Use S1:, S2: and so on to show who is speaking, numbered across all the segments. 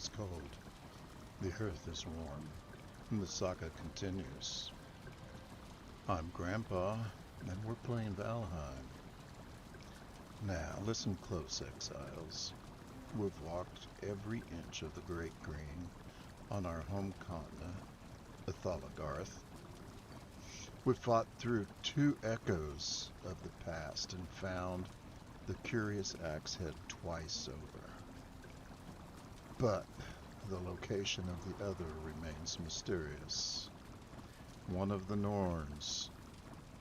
S1: is cold, the earth is warm, and the saga continues. I'm Grandpa, and we're playing Valheim. Now, listen close, exiles. We've walked every inch of the Great Green on our home continent, Othala-Garth. We fought through two echoes of the past and found the curious axe head twice over. But the location of the other remains mysterious. One of the Norns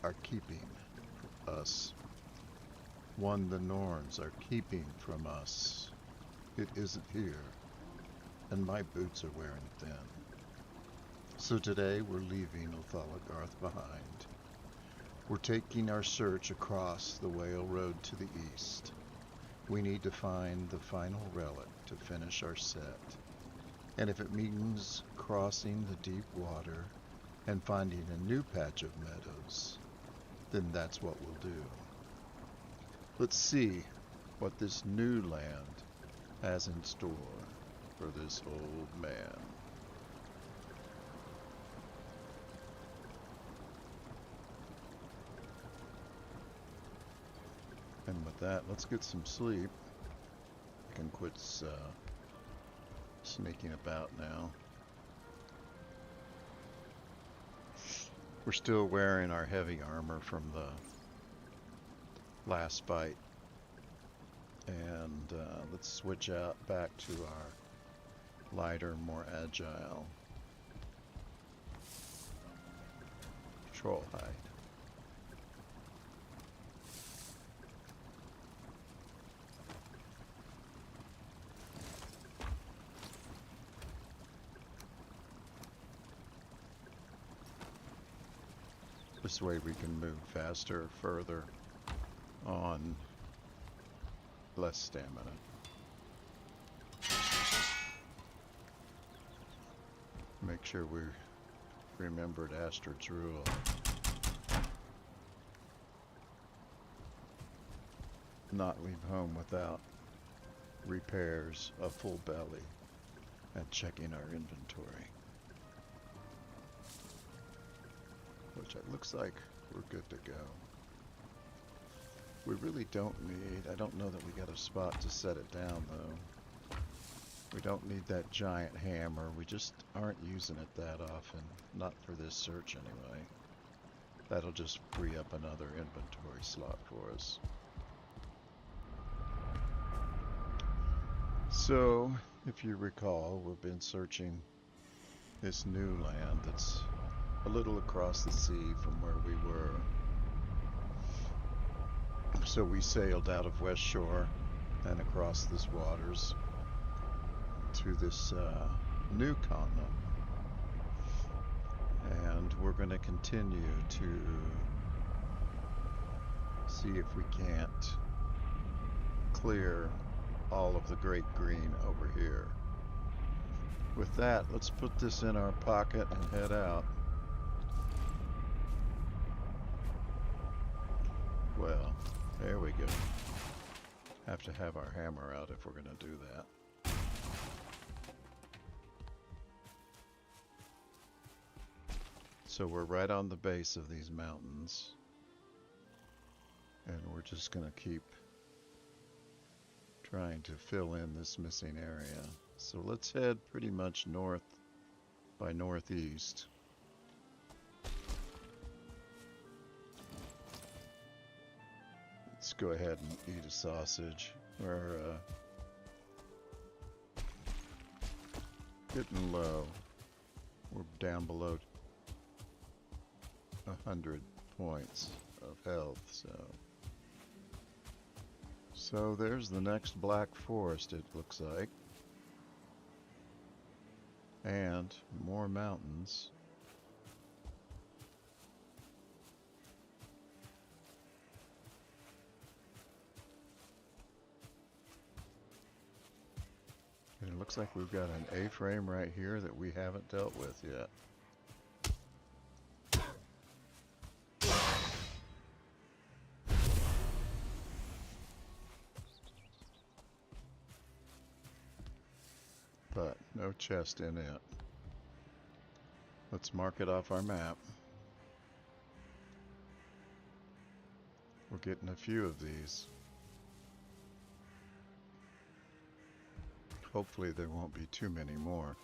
S1: are keeping us. One the Norns are keeping from us. It isn't here, and my boots are wearing thin. So today we're leaving Othala-Garth behind. We're taking our search across the Whale Road to the east. We need to find the final relic to finish our set. And if it means crossing the deep water and finding a new patch of meadows, then that's what we'll do. Let's see what this new land has in store for this old man. And with that, let's get some sleep. I can quit sneaking about now. We're still wearing our heavy armor from the last fight. And let's switch out back to our lighter, more agile troll hide. This way we can move faster, further, on less stamina. Make sure we remembered Astrid's rule. Not leave home without repairs, a full belly, and checking our inventory. Which it looks like we're good to go. We really don't need, I don't know that we got a spot to set it down though. We don't need that giant hammer, we just aren't using it that often. Not for this search anyway. That'll just free up another inventory slot for us. So, if you recall, we've been searching this new land that's a little across the sea from where we were. So we sailed out of West Shore and across this waters to this new continent. And we're going to continue to see if we can't clear all of the Great Green over here. With that, let's put this in our pocket and head out. Well, there we go. Have to have our hammer out if we're going to do that. So we're right on the base of these mountains. And we're just going to keep trying to fill in this missing area. So let's head pretty much north by northeast. Let's go ahead and eat a sausage. We're getting low. We're down below 100 points of health, so there's the next Black Forest, it looks like. And more mountains. And it looks like we've got an A-frame right here that we haven't dealt with yet. But No chest in it. Let's mark it off our map. We're getting a few of these. Hopefully there won't be too many more.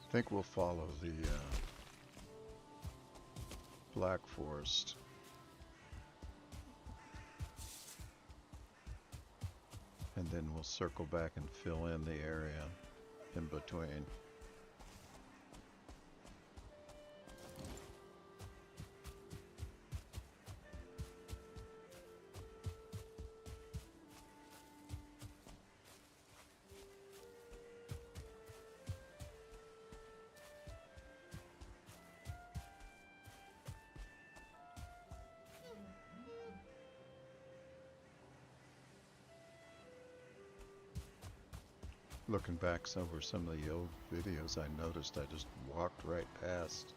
S1: I think we'll follow the Black Forest. And then we'll circle back and fill in the area in between. Looking back over some of the old videos, I noticed I just walked right past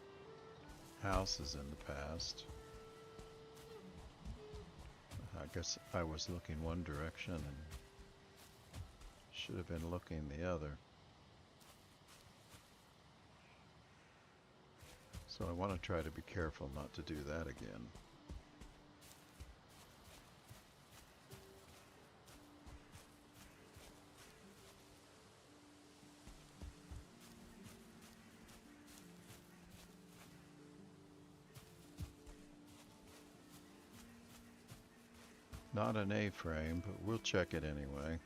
S1: houses in the past. I guess I was looking one direction and should have been looking the other. So I want to try to be careful not to do that again. Not an A-frame, but we'll check it anyway.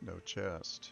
S1: No chest.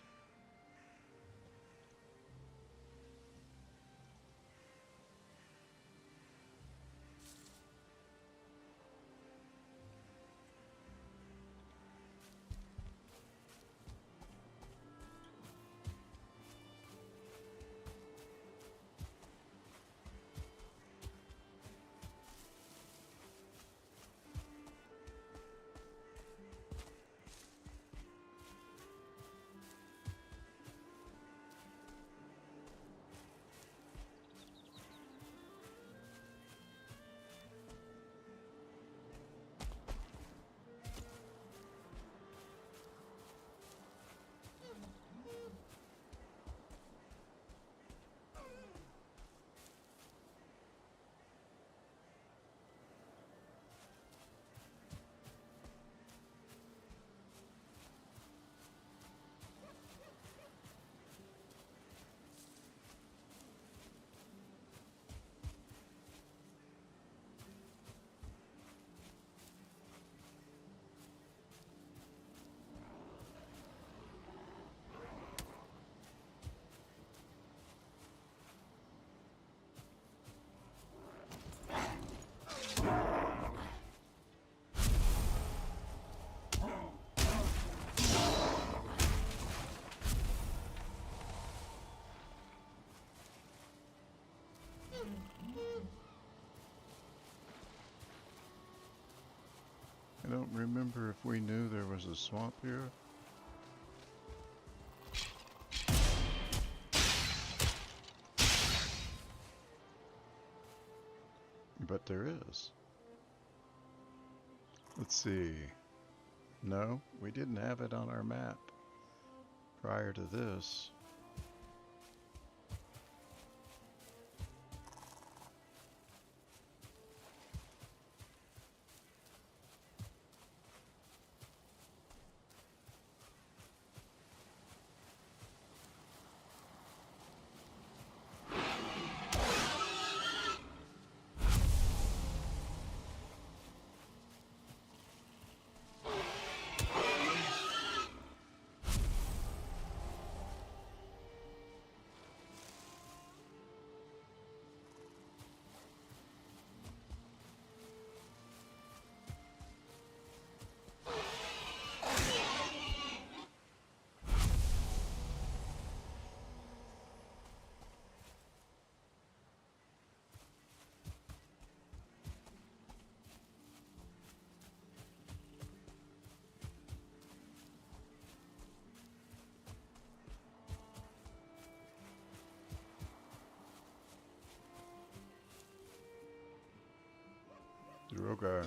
S1: I don't remember if we knew there was a swamp here. But there is. Let's see. No, we didn't have it on our map prior to this. Drogar.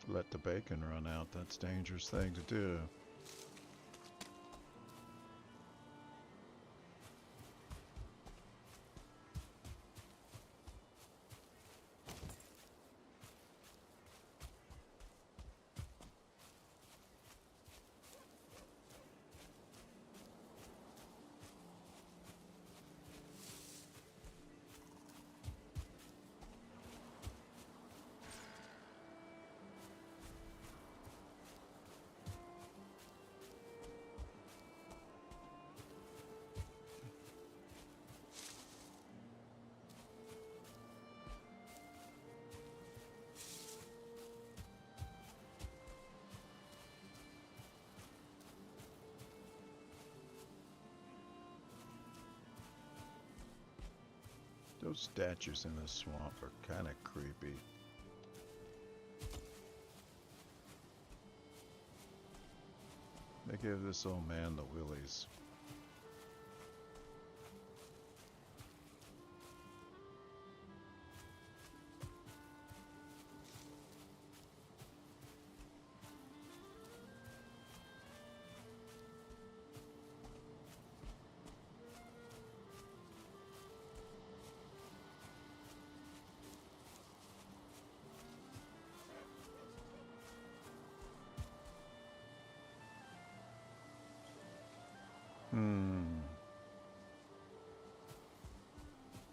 S1: Let the bacon run out. That's a dangerous thing to do. Those statues in this swamp are kind of creepy. They give this old man the willies.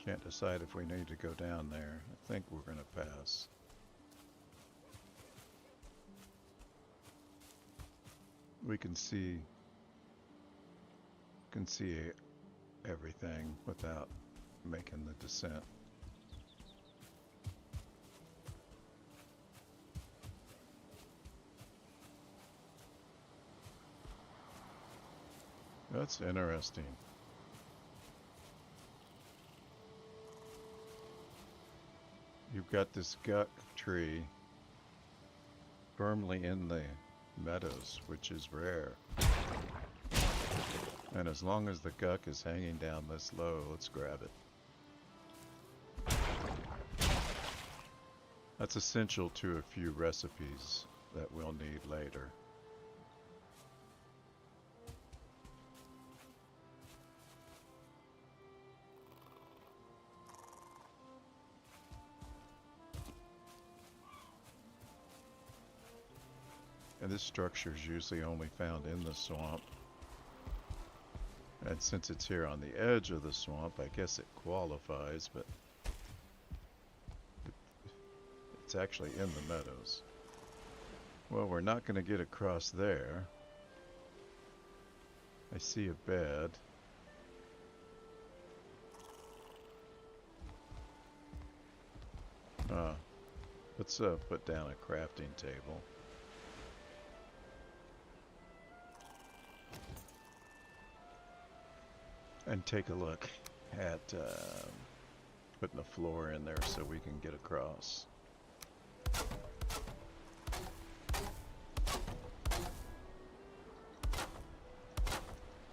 S1: Can't decide if we need to go down there. I think we're going to pass. We can see everything without making the descent. That's interesting. You've got this guk tree firmly in the meadows, which is rare. And as long as the guk is hanging down this low, let's grab it. That's essential to a few recipes that we'll need later. And this structure is usually only found in the swamp. And since it's here on the edge of the swamp, I guess it qualifies, but it's actually in the meadows. Well, we're not going to get across there. I see a bed. Let's put down a crafting table. And take a look at putting the floor in there so we can get across.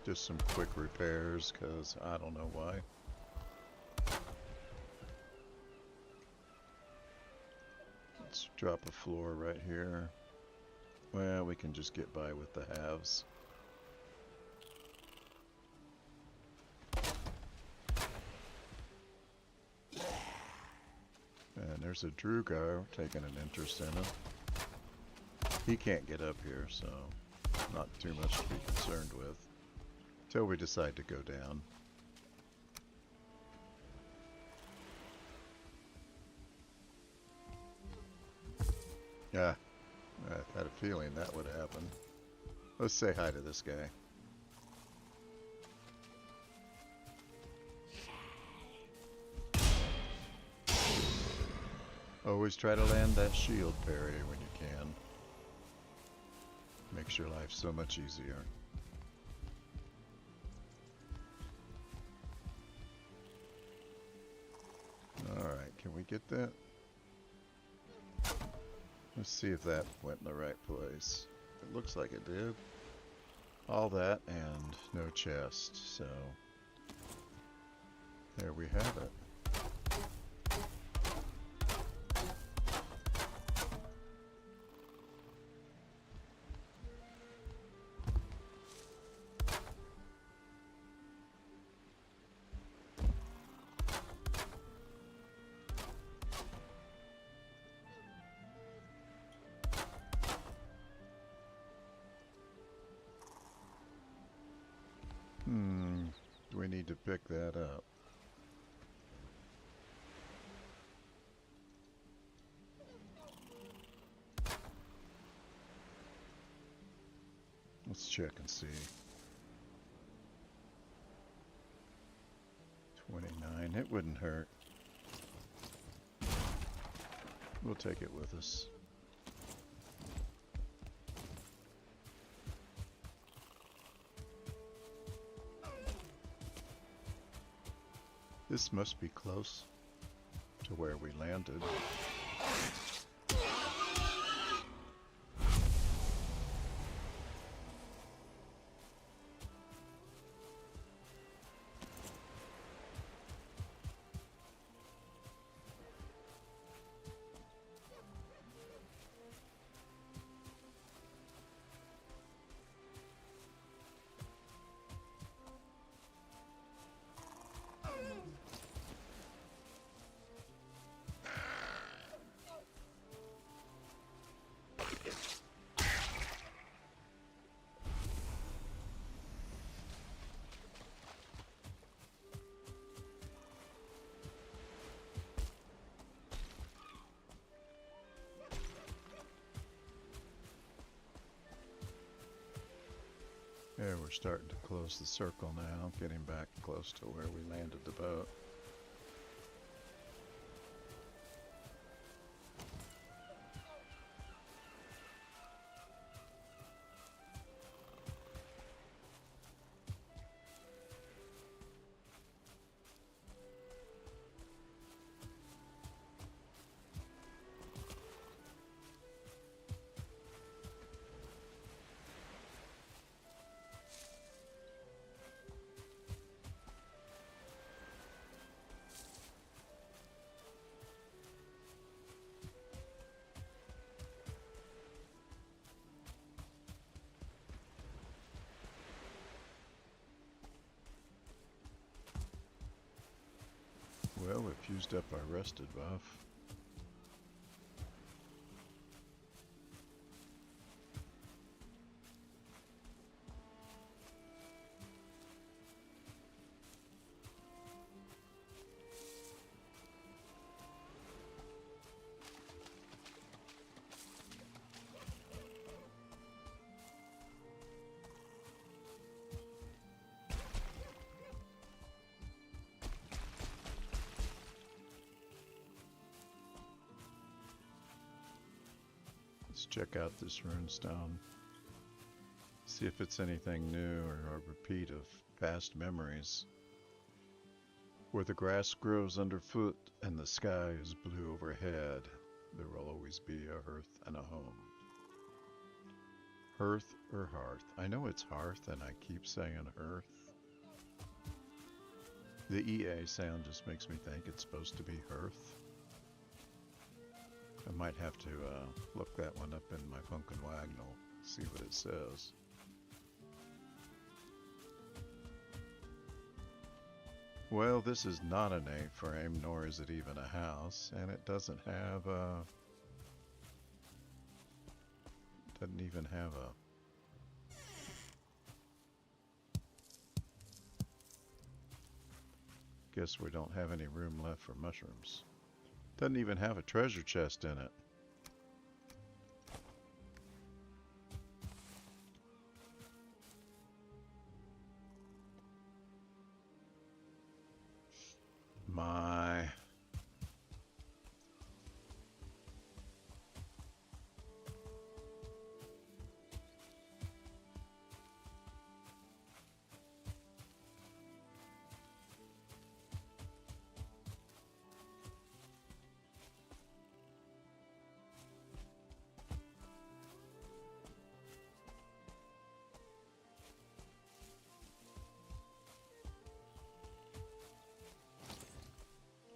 S1: Just some quick repairs, because I don't know why. Let's drop a floor right here. Well, we can just get by with the halves. And there's a Drugar taking an interest in it. He can't get up here, so not too much to be concerned with. Till we decide to go down. Yeah, I had a feeling that would happen. Let's say hi to this guy. Always try to land that shield parry when you can. Makes your life so much easier. Alright, can we get that? Let's see if that went in the right place. It looks like it did. All that and no chest, so there we have it. We need to pick that up. Let's check and see. 29, it wouldn't hurt. We'll take it with us. This must be close to where we landed. Yeah, we're starting to close the circle now, getting back close to where we landed the boat. Well, we've used up our rested buff. Let's check out this runestone. See if it's anything new or a repeat of past memories. Where the grass grows underfoot and the sky is blue overhead, there will always be a hearth and a home. Hearth or hearth? I know it's hearth and I keep saying hearth. The EA sound just makes me think it's supposed to be hearth. I might have to look that one up in my Funkin' Wagnall, see what it says. Well, this is not an A-frame, nor is it even a house, and it doesn't have a... doesn't even have a... Guess we don't have any room left for mushrooms. Doesn't even have a treasure chest in it. My...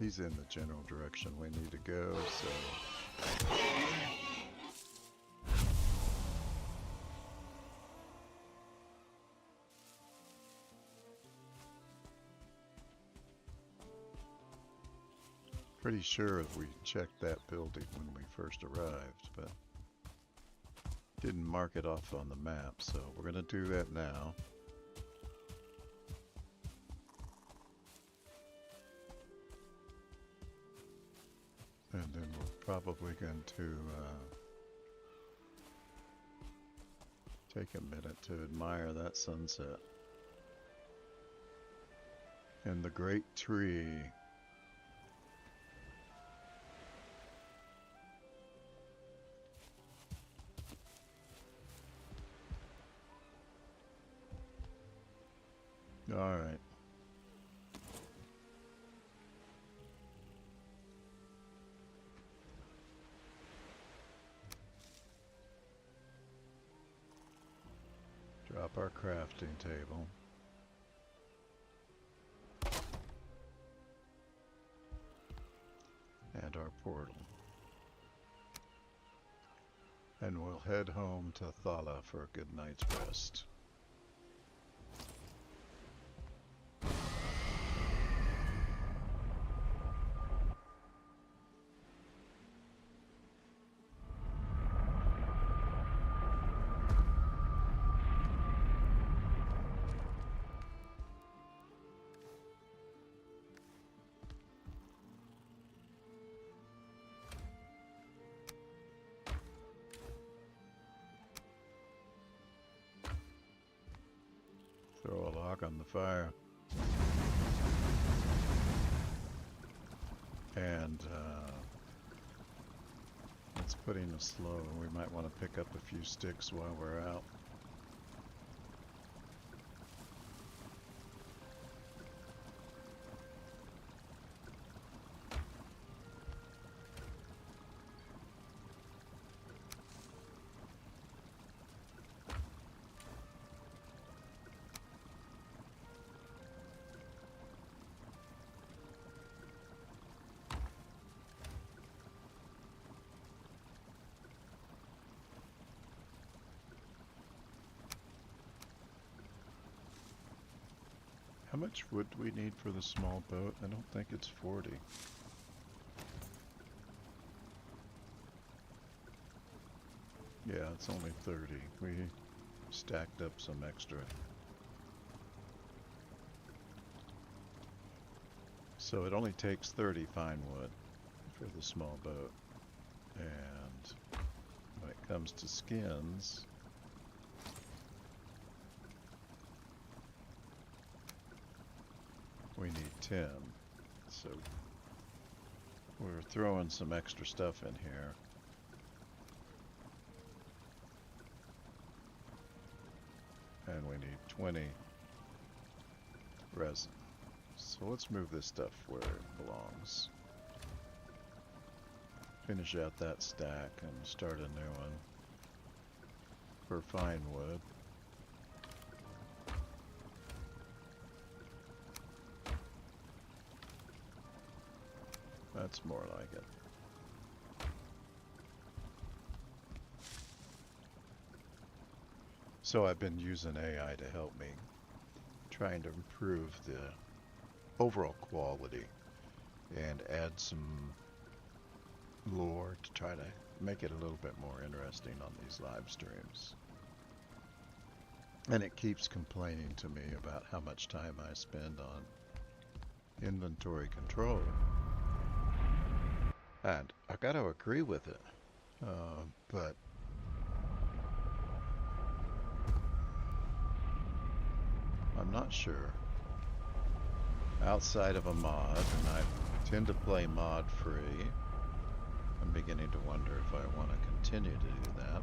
S1: He's in the general direction we need to go, so... Pretty sure we checked that building when we first arrived, but didn't mark it off on the map, so we're going to do that now. And then we're probably going to take a minute to admire that sunset. And the great tree. All right. Drop our crafting table. And our portal. And we'll head home to Thala for a good night's rest. Throw a log on the fire. And it's putting us slow. We might want to pick up a few sticks while we're out. How much wood do we need for the small boat? I don't think it's 40. Yeah, it's only 30. We stacked up some extra. So it only takes 30 fine wood for the small boat. And when it comes to skins, we need 10, so we're throwing some extra stuff in here. And we need 20 resin. So let's move this stuff where it belongs. Finish out that stack and start a new one for fine wood. That's more like it. So I've been using AI to help me, trying to improve the overall quality and add some lore to try to make it a little bit more interesting on these live streams. And it keeps complaining to me about how much time I spend on inventory control. And I got to agree with it, but I'm not sure. Outside of a mod, and I tend to play mod free, I'm beginning to wonder if I want to continue to do that.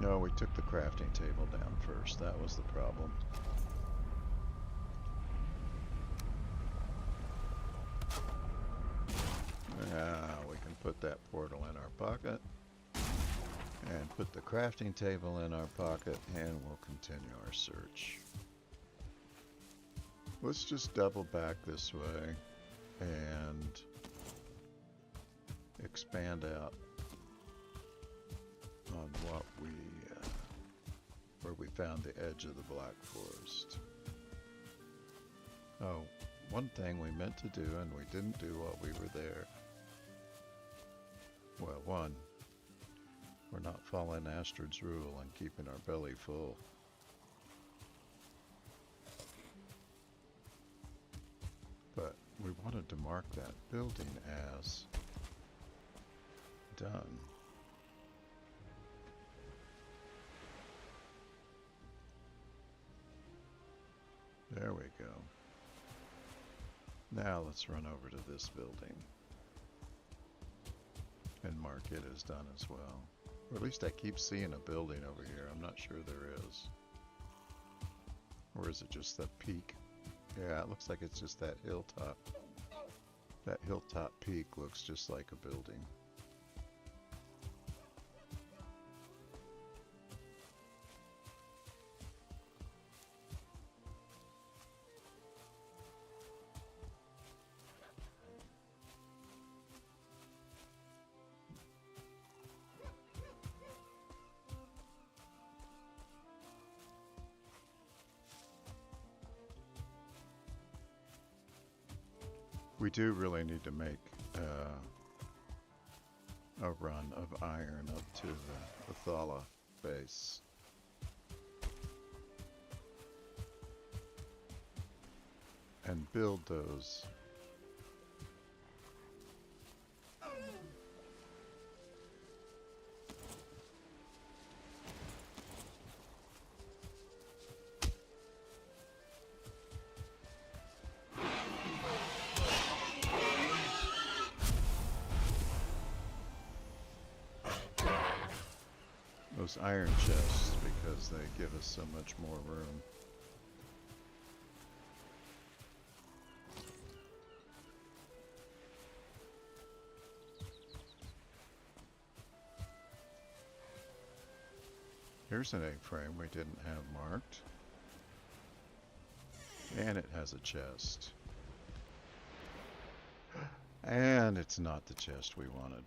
S1: No, we took the crafting table down first. That was the problem. Now we can put that portal in our pocket And put the crafting table in our pocket, and we'll continue our search. Let's just double back this way and expand out on what we where we found the edge of the Black Forest. Oh, one thing we meant to do and we didn't do while we were there. Well, one, we're not following Astrid's rule and keeping our belly full. But we wanted to mark that building as done. There we go. Now let's run over to this building and mark it as done as well. Or at least I keep seeing a building over here. I'm not sure there is. Or is it just the peak? Yeah, it looks like it's just that hilltop. That hilltop peak looks just like a building. We do really need to make a run of iron up to the Othala base. And build those. Those iron chests, because they give us so much more room. Here's an A-frame we didn't have marked. And it has a chest. And it's not the chest we wanted.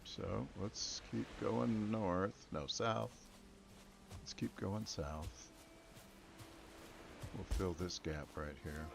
S1: So let's keep going north. No, south. Let's keep going south. We'll fill this gap right here.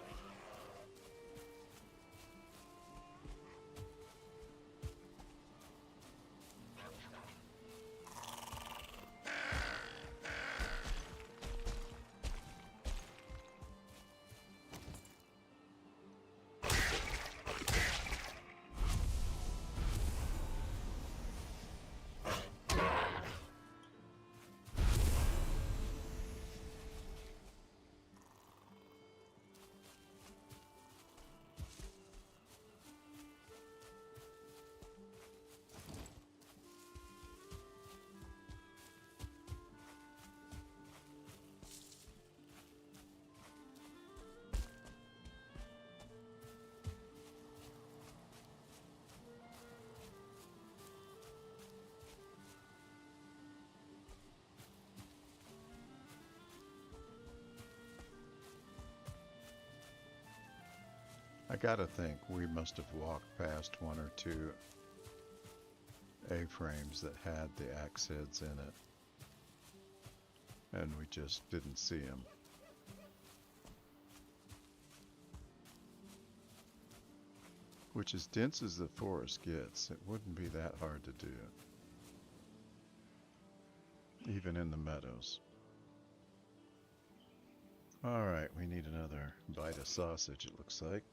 S1: I gotta think we must have walked past one or two A-frames that had the axe heads in it, and we just didn't see them. Which, as dense as the forest gets, it wouldn't be that hard to do, even in the meadows. Alright, we need another bite of sausage, it looks like.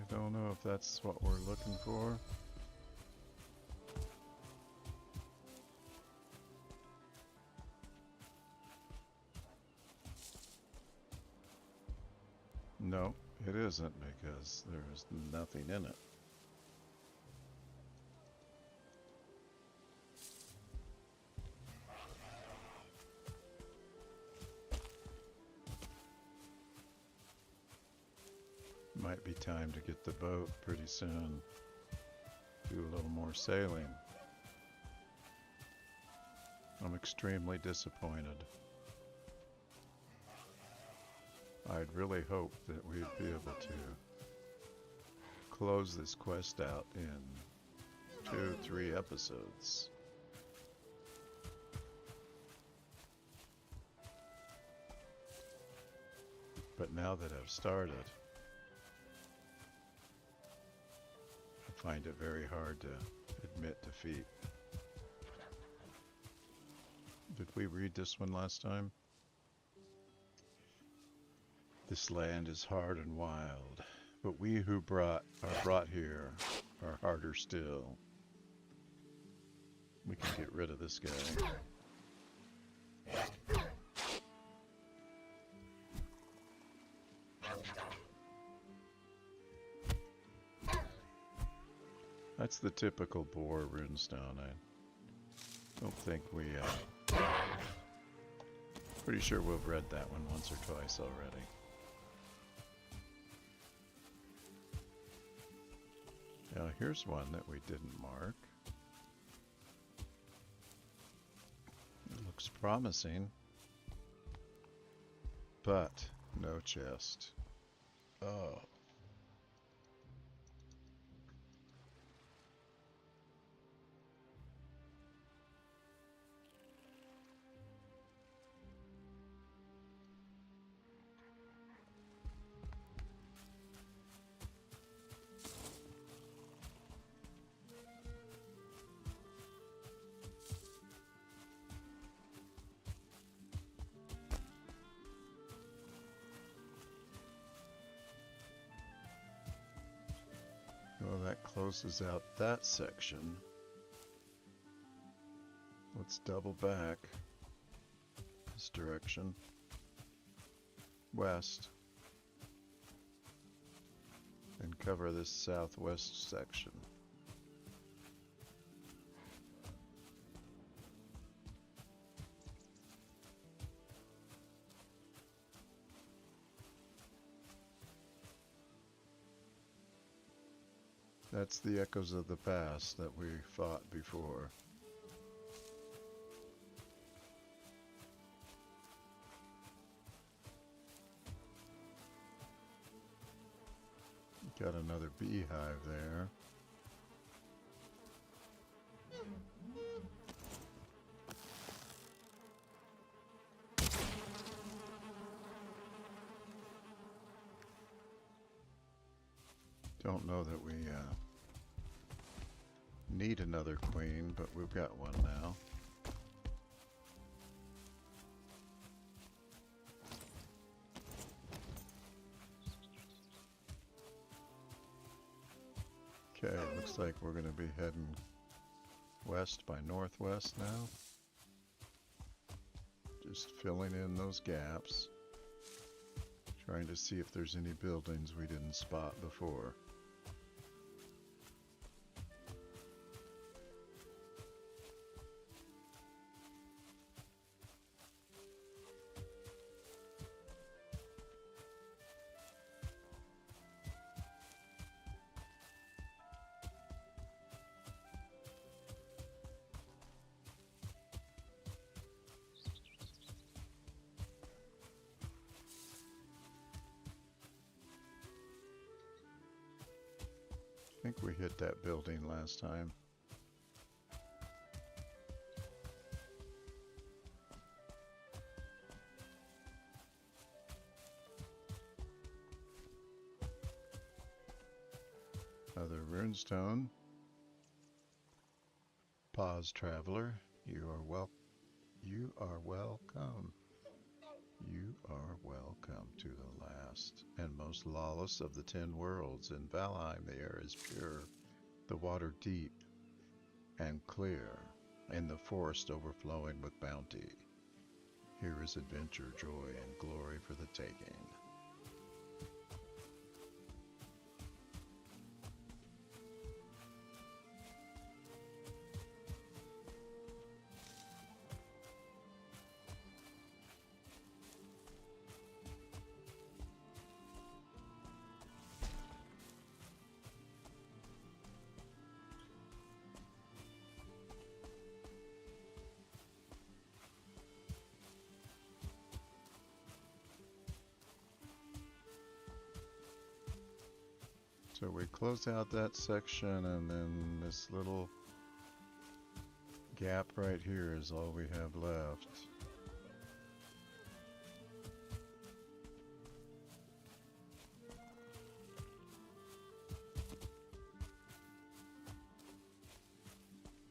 S1: Don't know if that's what we're looking for. No, it isn't, because there's nothing in it. Might be time to get the boat pretty soon. Do a little more sailing. I'm extremely disappointed. I'd really hoped that we'd be able to close this quest out in 2-3 episodes. But now that I've started, I find it very hard to admit defeat. Did we read this one last time? This land is hard and wild, but we who are brought here are harder still. We can get rid of this guy. That's the typical boar runestone. I don't think we... pretty sure we've read that one once or twice already. Now here's one that we didn't mark. It looks promising, but no chest. Oh. Well, that closes out that section. Let's double back this direction, west, and cover this southwest section. That's the echoes of the past that we fought before. Got another beehive there. Don't know that we need another queen, but we've got one now. Okay, looks like we're going to be heading west by northwest now. Just filling in those gaps. Trying to see if there's any buildings we didn't spot before. I think we hit that building last time. Another runestone. Pause, traveler. You are welcome. You are welcome to the last and most lawless of the 10 worlds. In Valheim, the air is pure, the water deep and clear, and the forest overflowing with bounty. Here is adventure, joy, and glory for the taking. So we close out that section, and then this little gap right here is all we have left.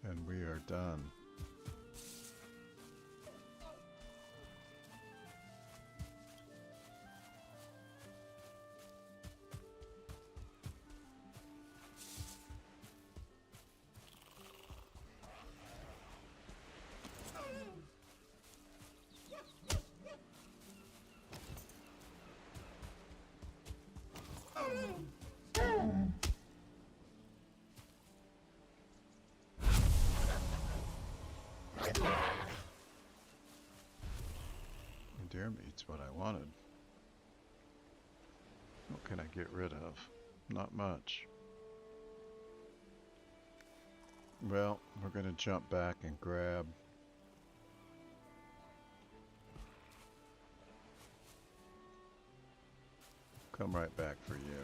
S1: And we are done. Deer meat's what I wanted. What can I get rid of? Not much. Well, we're gonna jump back and grab come right back for you.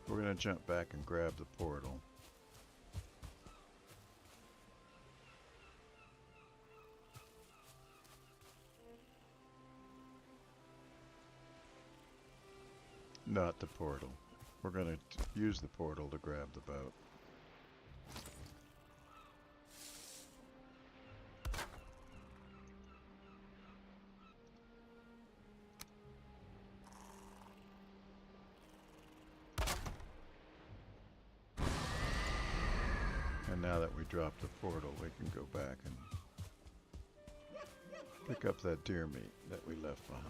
S1: We're gonna jump back and grab the portal. Not the portal. We're going to use the portal to grab the boat. And now that we dropped the portal, we can go back and pick up that deer meat that we left behind.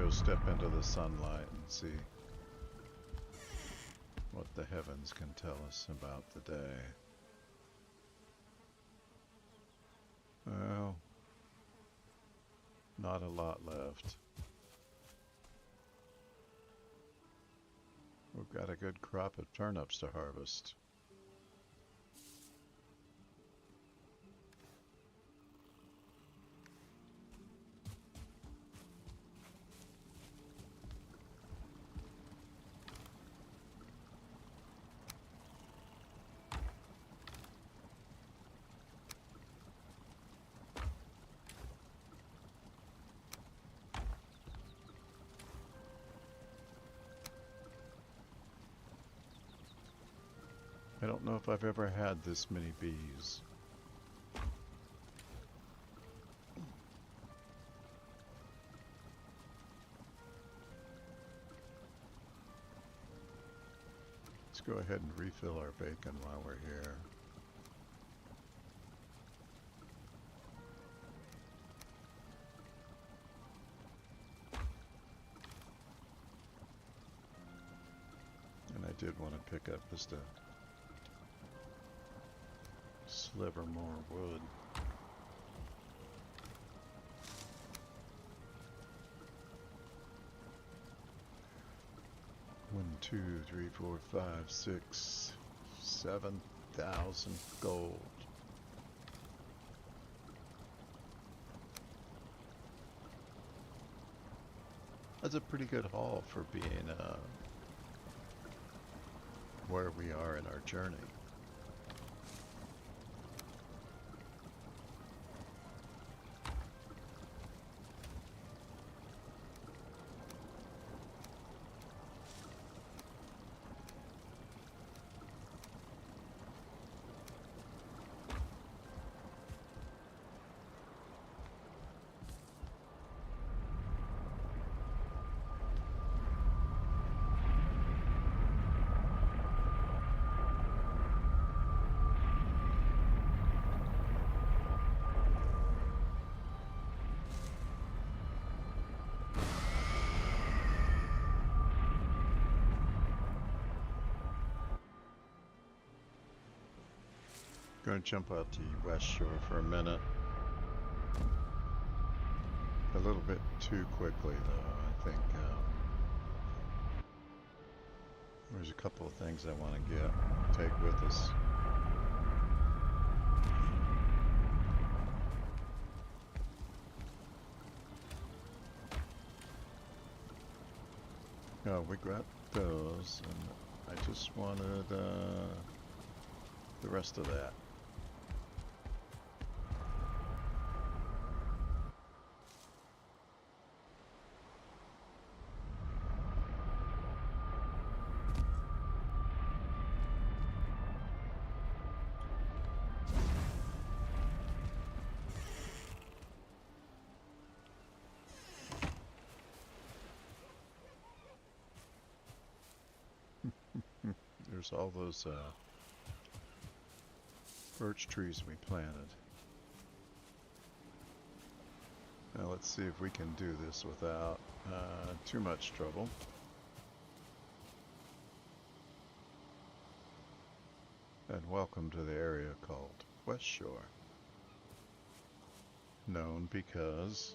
S1: Step into the sunlight and see what the heavens can tell us about the day. Well, not a lot left. We've got a good crop of turnips to harvest. I don't know if I've ever had this many bees. Let's go ahead and refill our bacon while we're here. And I did want to pick up just a sliver more wood. One, 2, 3, 4, 5, 6, 7,000 gold. That's a pretty good haul for being where we are in our journey. Going to jump out to West Shore for a minute. A little bit too quickly, though. I think there's a couple of things I want to take with us. Oh, we grabbed those, and I just wanted the rest of that. There's all those birch trees we planted. Now let's see if we can do this without too much trouble. And welcome to the area called West Shore. Known because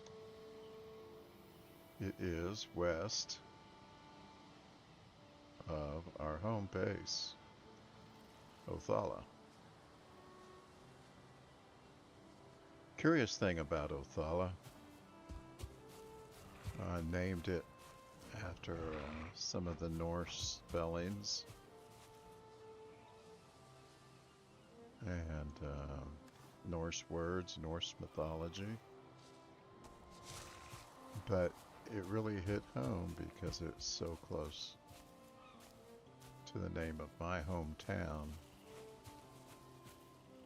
S1: it is west of our home base, Othala. Curious thing about Othala, I named it after some of the Norse spellings and Norse words, Norse mythology, but it really hit home because it's so close to the name of my hometown,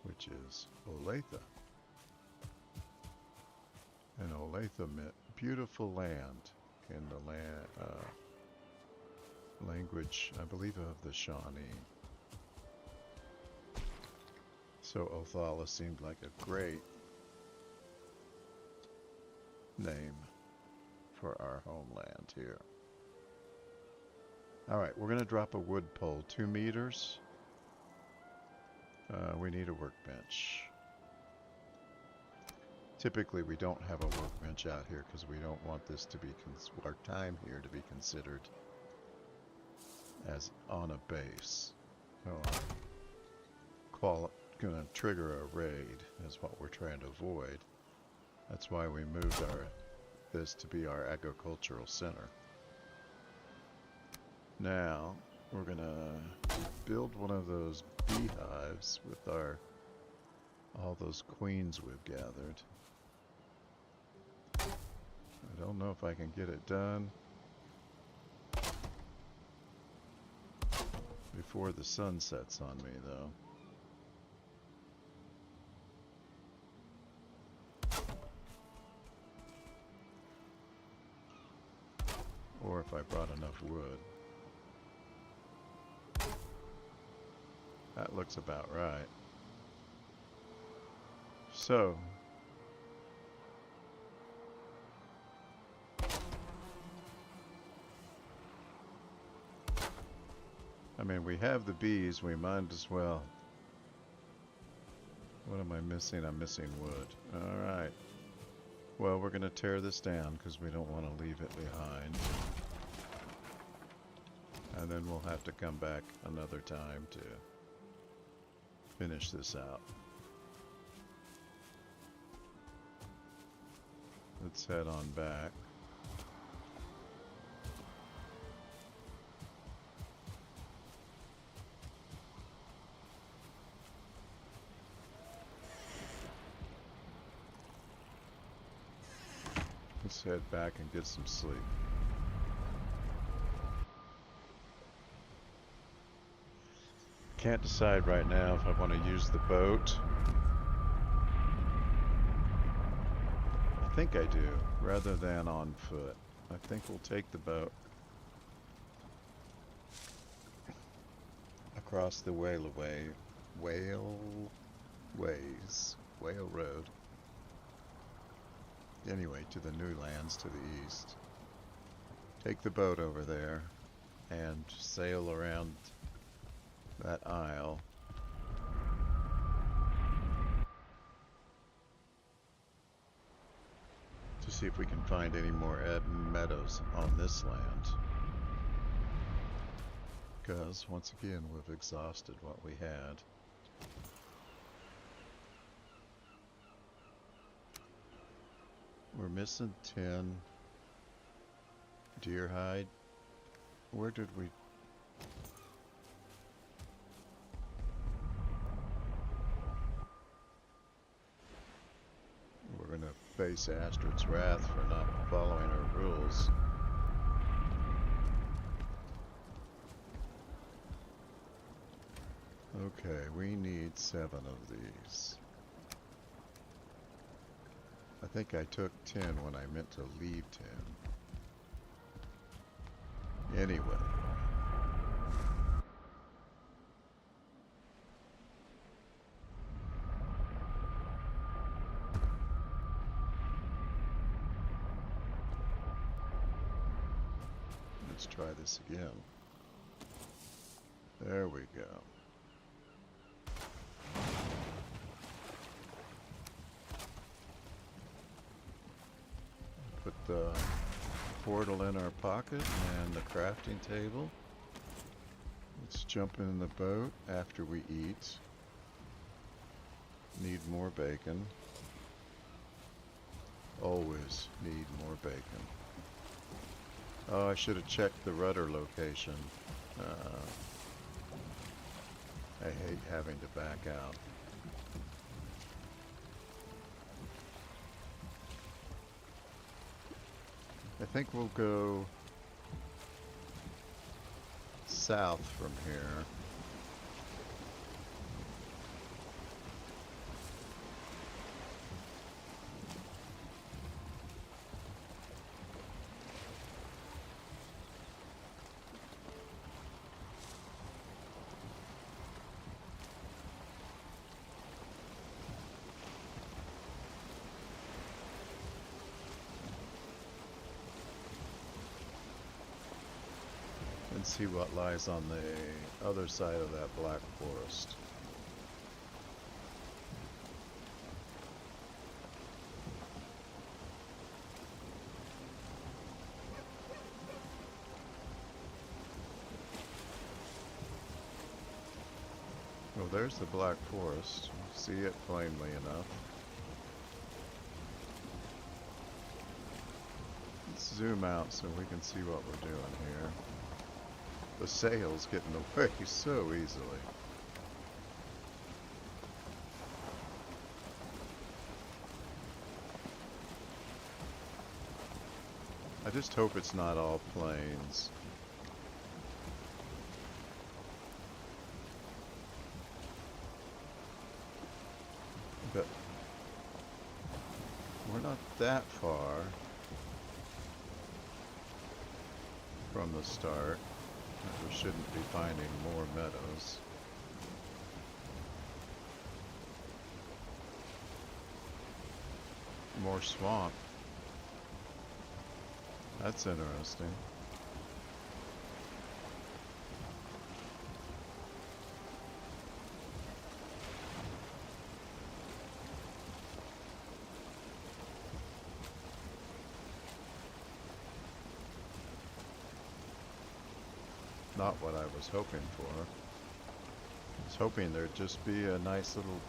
S1: which is Olathe. And Olathe meant beautiful land in the language, I believe, of the Shawnee. So Othala seemed like a great name for our homeland here. Alright, we're going to drop a wood pole 2 meters. We need a workbench. Typically we don't have a workbench out here because we don't want this to be, our time here to be considered as on a base. So I'm going to trigger a raid is what we're trying to avoid. That's why we moved this to be our agricultural center. Now, we're gonna build one of those beehives with all those queens we've gathered. I don't know if I can get it done before the sun sets on me, though. Or if I brought enough wood. That looks about right. So, I mean, we have the bees, we might as well. What am I missing? I'm missing wood. Alright. Well, we're going to tear this down because we don't want to leave it behind. And then we'll have to come back another time to finish this out. Let's head on back. Let's head back and get some sleep. Can't decide right now if I want to use the boat. I think I do, rather than on foot. I think we'll take the boat across the Whale Road. Anyway, to the new lands to the east. Take the boat over there and sail around that isle. To see if we can find any more meadows on this land. Because, once again, we've exhausted what we had. We're missing 10 deer hide. Where did we... We're gonna face Astrid's wrath for not following our rules. Okay, we need 7 of these. I think I took 10 when I meant to leave 10. Anyway. Let's try this again. There we go. Put the portal in our pocket and the crafting table. Let's jump in the boat after we eat. Need more bacon. Always need more bacon. Oh, I should have checked the rudder location. I hate having to back out. I think we'll go south from here. See what lies on the other side of that black forest. Well, there's the black forest. See it plainly enough. Let's zoom out so we can see what we're doing here. The sails get in the way so easily. I just hope it's not all planes. But we're not that far from the start. We shouldn't be finding more meadows. More swamp. That's interesting. Not what I was hoping for. I was hoping there'd just be a nice little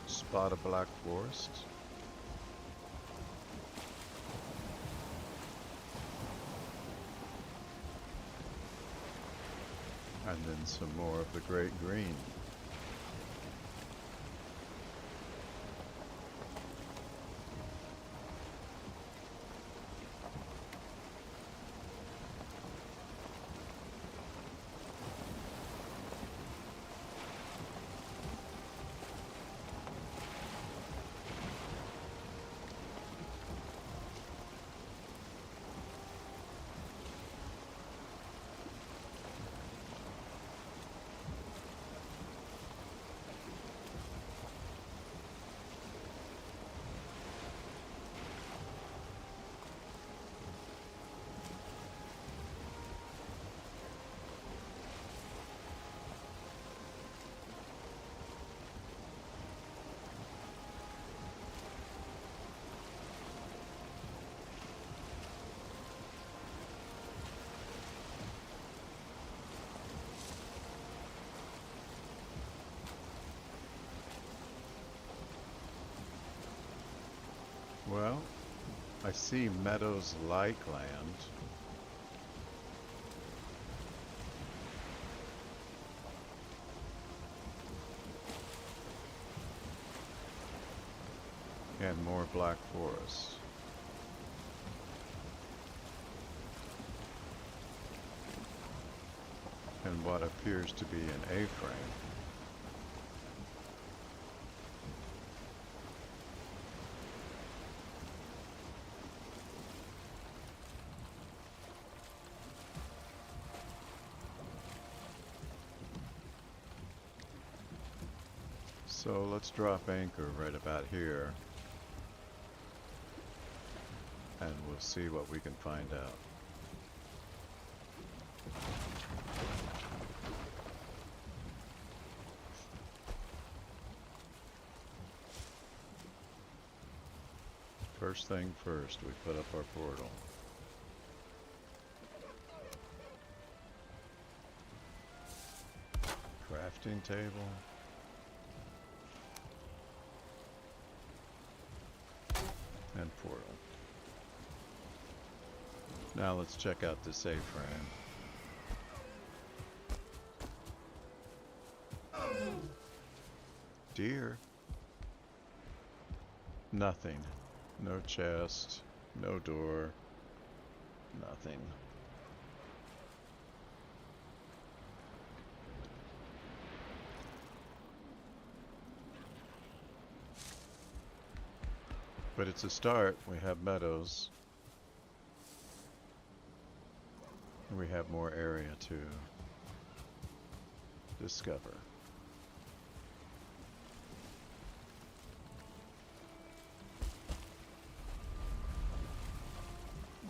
S1: spot of black forest. And then some more of the great green. Well, I see Meadows like land. And more black forest. And what appears to be an A-frame. So let's drop anchor right about here. And we'll see what we can find out. First thing first, we put up our portal. Crafting table. And portal. Now let's check out this A-frame. Deer. Nothing. No chest. No door. Nothing. But it's a start. We have Meadows. And we have more area to discover.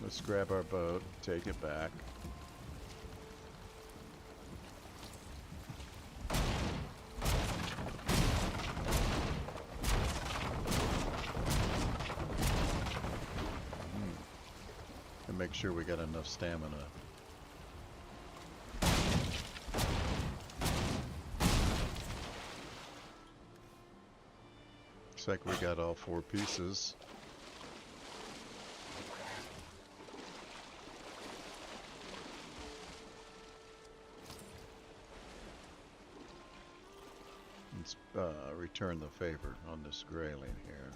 S1: Let's grab our boat, take it back. And make sure we got enough stamina. Looks like we got all 4 pieces. Let's return the favor on this grayling here.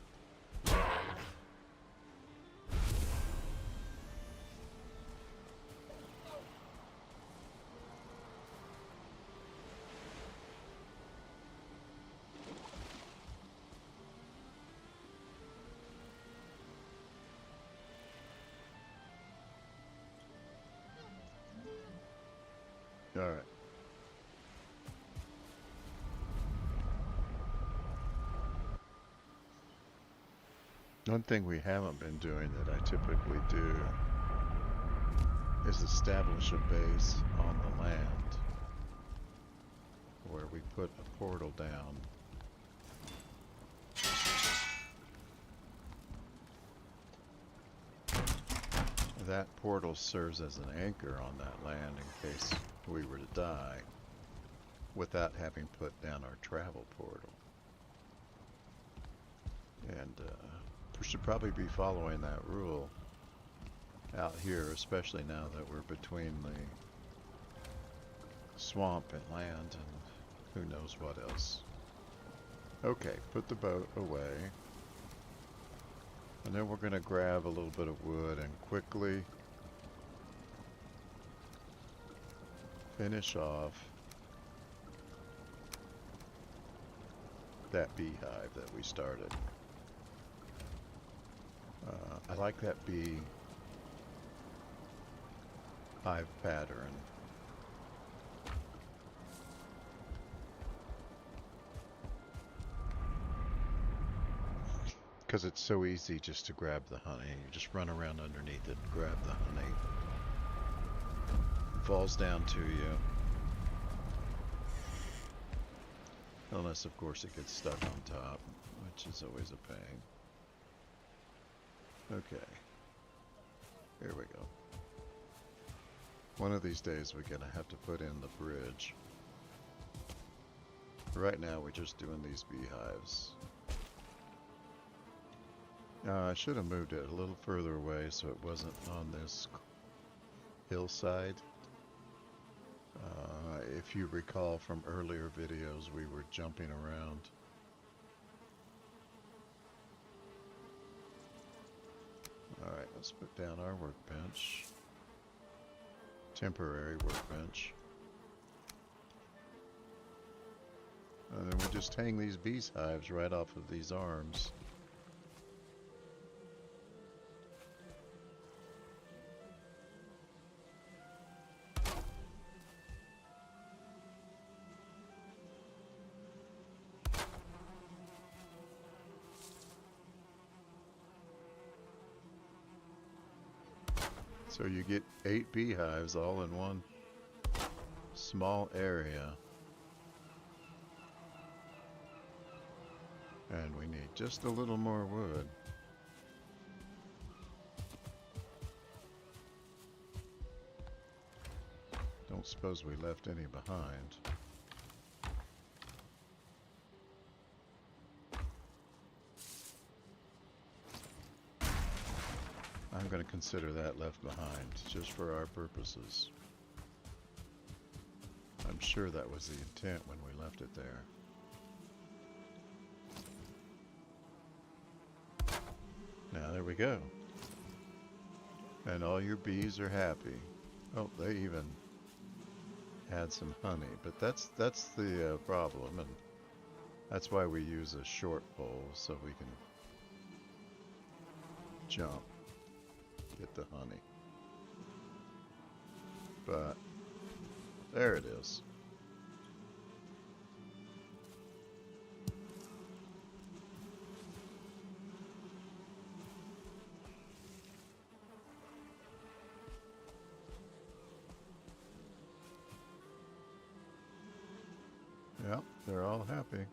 S1: All right. One thing we haven't been doing that I typically do is establish a base on the land where we put a portal down. That portal serves as an anchor on that land in case we were to die without having put down our travel portal. And we should probably be following that rule out here, especially now that we're between the swamp and land and who knows what else. Okay, put the boat away. And then we're going to grab a little bit of wood and quickly finish off that beehive that we started. I like that bee hive pattern. Because it's so easy just to grab the honey. You just run around underneath it and grab the honey. It falls down to you. Unless, of course, it gets stuck on top, which is always a pain. Okay. Here we go. One of these days we're gonna have to put in the bridge. Right now we're just doing these beehives. I should have moved it a little further away so it wasn't on this hillside. If you recall from earlier videos, we were jumping around. Alright, let's put down our workbench. Temporary workbench. And then we just hang these bees hives right off of these arms. So you get 8 beehives all in one small area. And we need just a little more wood. Don't suppose we left any behind. I'm going to consider that left behind, just for our purposes. I'm sure that was the intent when we left it there. Now there we go. And all your bees are happy. Oh, they even had some honey, but that's the problem, and that's why we use a short pole so we can jump. Get the honey. But there it is. Yep, they're all happy.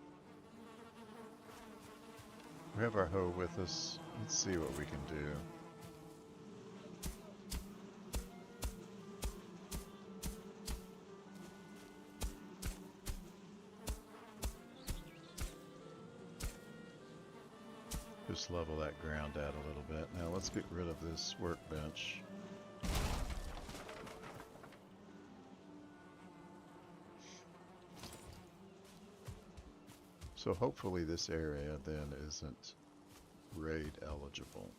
S1: We have our hoe with us. Let's see what we can do. Just level that ground out a little bit. Now let's get rid of this workbench. So hopefully this area then isn't raid eligible.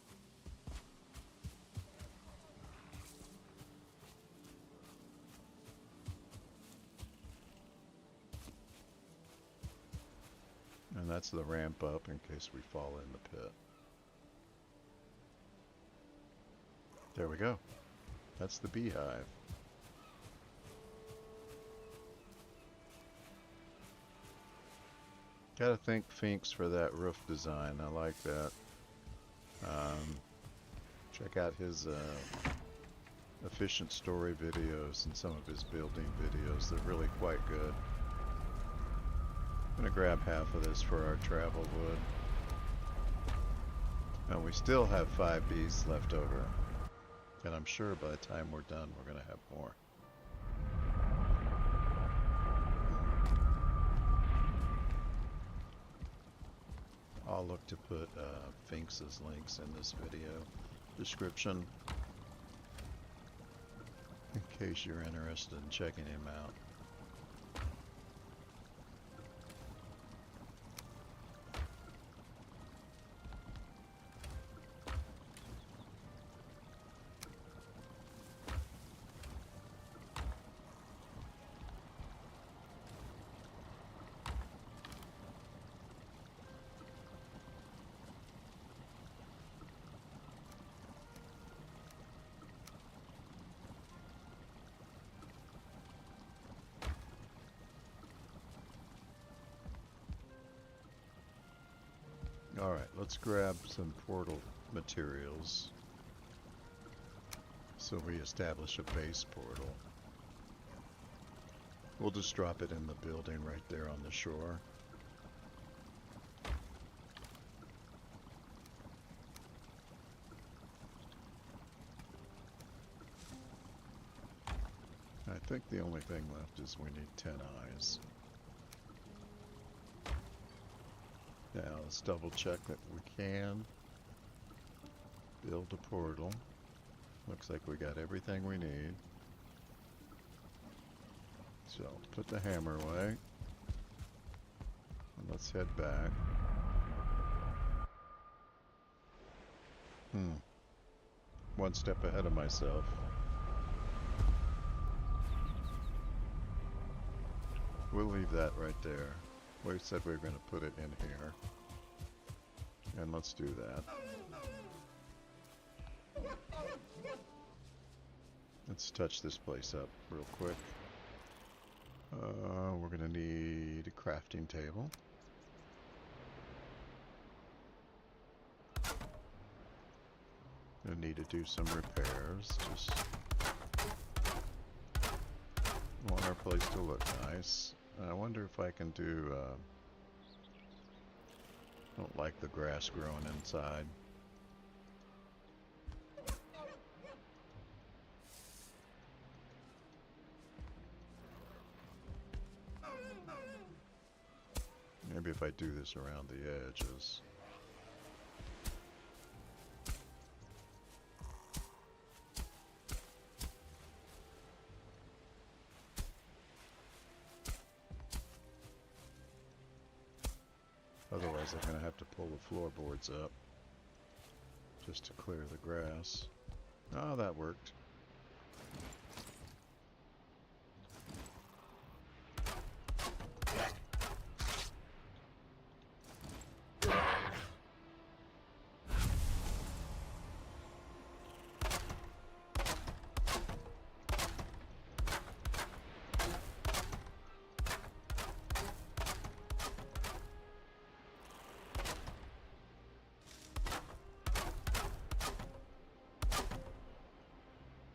S1: And that's the ramp up in case we fall in the pit. There we go. That's the beehive. Gotta thank Finks for that roof design. I like that. Check out his efficient story videos and some of his building videos. They're really quite good. I'm gonna grab half of this for our travel wood. And we still have 5 bees left over. And I'm sure by the time we're done, we're gonna have more. I'll look to put Finks' links in this video description in case you're interested in checking him out. Alright, let's grab some portal materials so we establish a base portal. We'll just drop it in the building right there on the shore. I think the only thing left is we need 10 eyes. Now let's double check that we can. Build a portal. Looks like we got everything we need. So, put the hammer away. And let's head back. One step ahead of myself. We'll leave that right there. We said we were going to put it in here. And let's do that. Let's touch this place up real quick. We're going to need a crafting table. Gonna need to do some repairs. Just want our place to look nice. I wonder if I can do. Don't like the grass growing inside. Maybe if I do this around the edges. Otherwise, I'm going to have to pull the floorboards up just to clear the grass. Oh, that worked.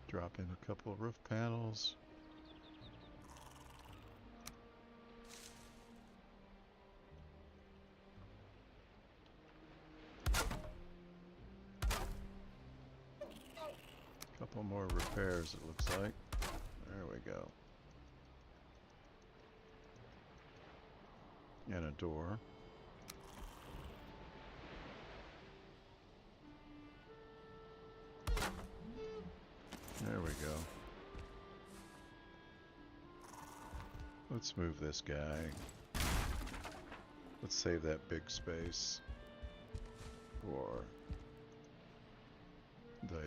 S1: Drop in a couple of roof panels. Couple more repairs, it looks like. There we go. And a door. There we go. Let's move this guy. Let's save that big space for the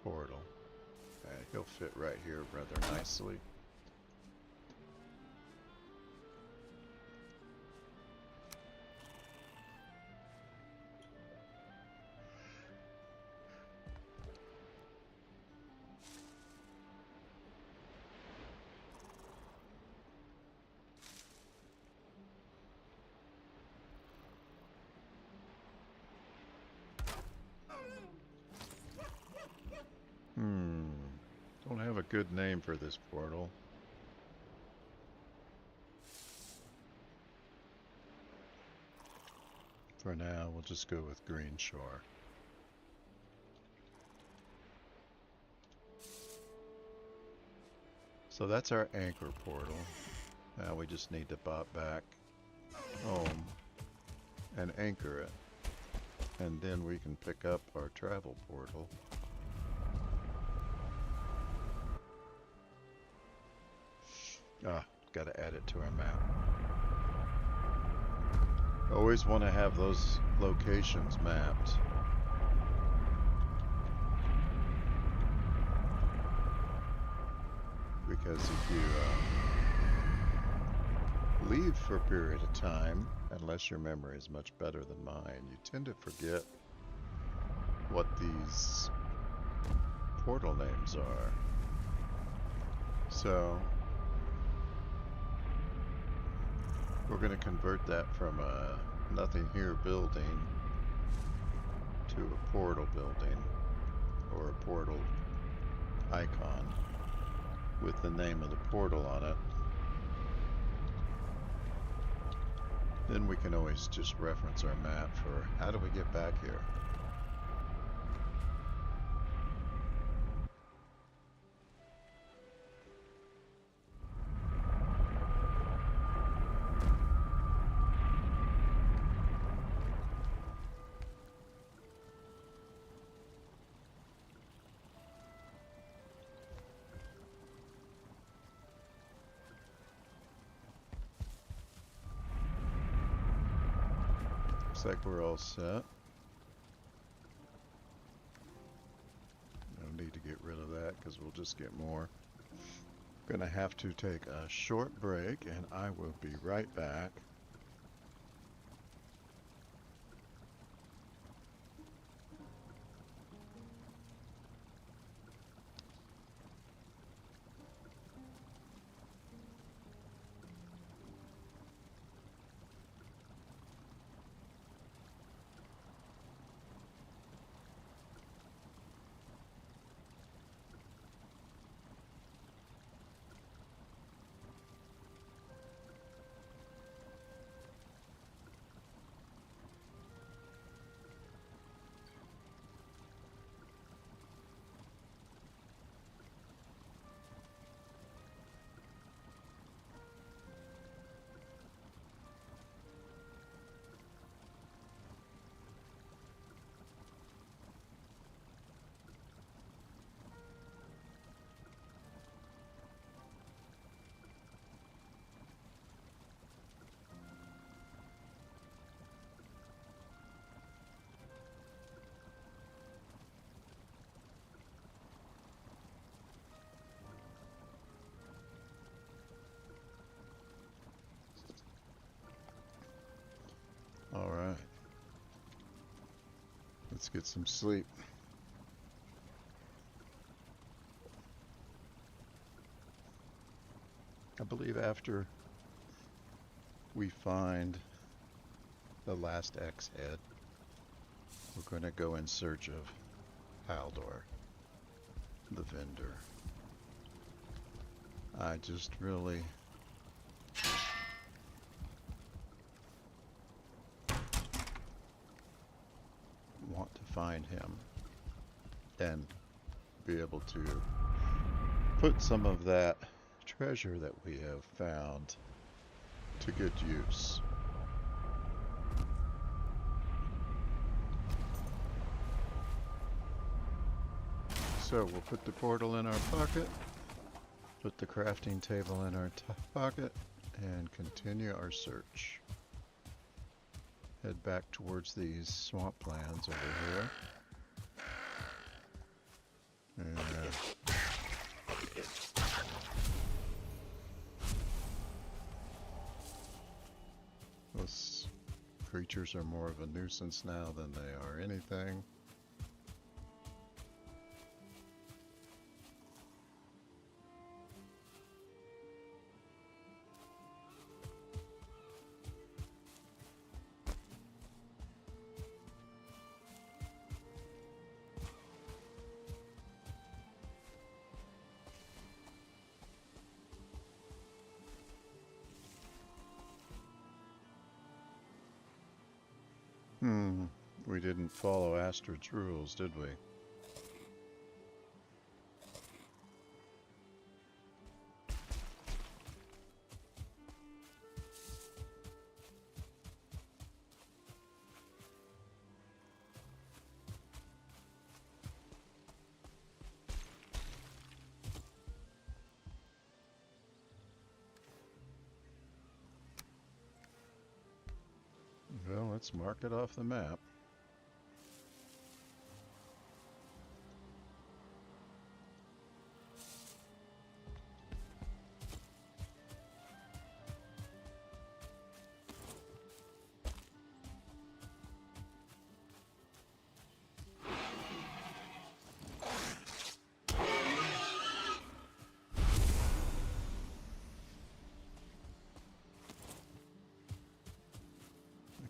S1: portal. He'll fit right here rather nicely. Don't have a good name for this portal. For now, we'll just go with Green Shore. So that's our anchor portal. Now we just need to bop back home and anchor it. And then we can pick up our travel portal. Gotta add it to our map. Always want to have those locations mapped. Because if you leave for a period of time, unless your memory is much better than mine, you tend to forget what these portal names are. So we're going to convert that from a nothing here building to a portal building, or a portal icon with the name of the portal on it. Then we can always just reference our map for how do we get back here. Looks like we're all set. No need to get rid of that because we'll just get more. Gonna have to take a short break and I will be right back. All right. Let's get some sleep. I believe after we find the last X head, we're going to go in search of Haldor, the vendor. I just really want to find him and be able to put some of that treasure that we have found to good use. So we'll put the portal in our pocket, put the crafting table in our pocket, and continue our search. Head back towards these swamplands over here. And those creatures are more of a nuisance now than they are anything. We didn't follow Astrid's rules, did we? Well, let's mark it off the map.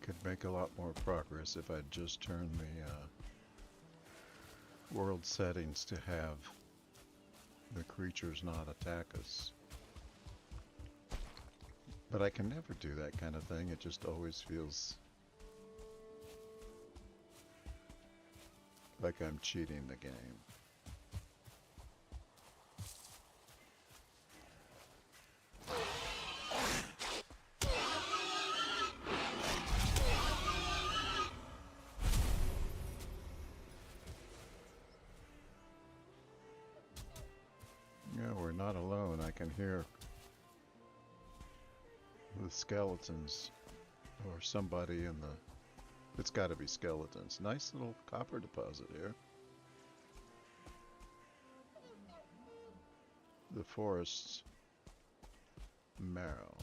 S1: Could make a lot more progress if I'd just turned the world settings to have the creatures not attack us. But I can never do that kind of thing. It just always feels like I'm cheating the game. Not alone. I can hear the skeletons or somebody in the It's got to be skeletons. Nice little copper deposit here. The forest's marrow.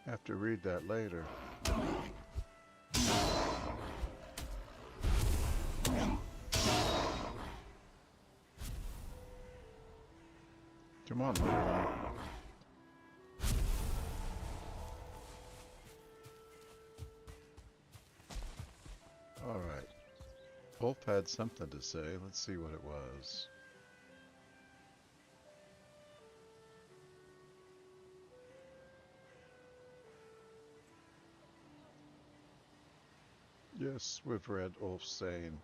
S1: Have to read that later. Come on, little one. All right. Wolf had something to say. Let's see what it was. Yes, we've read Ulf saying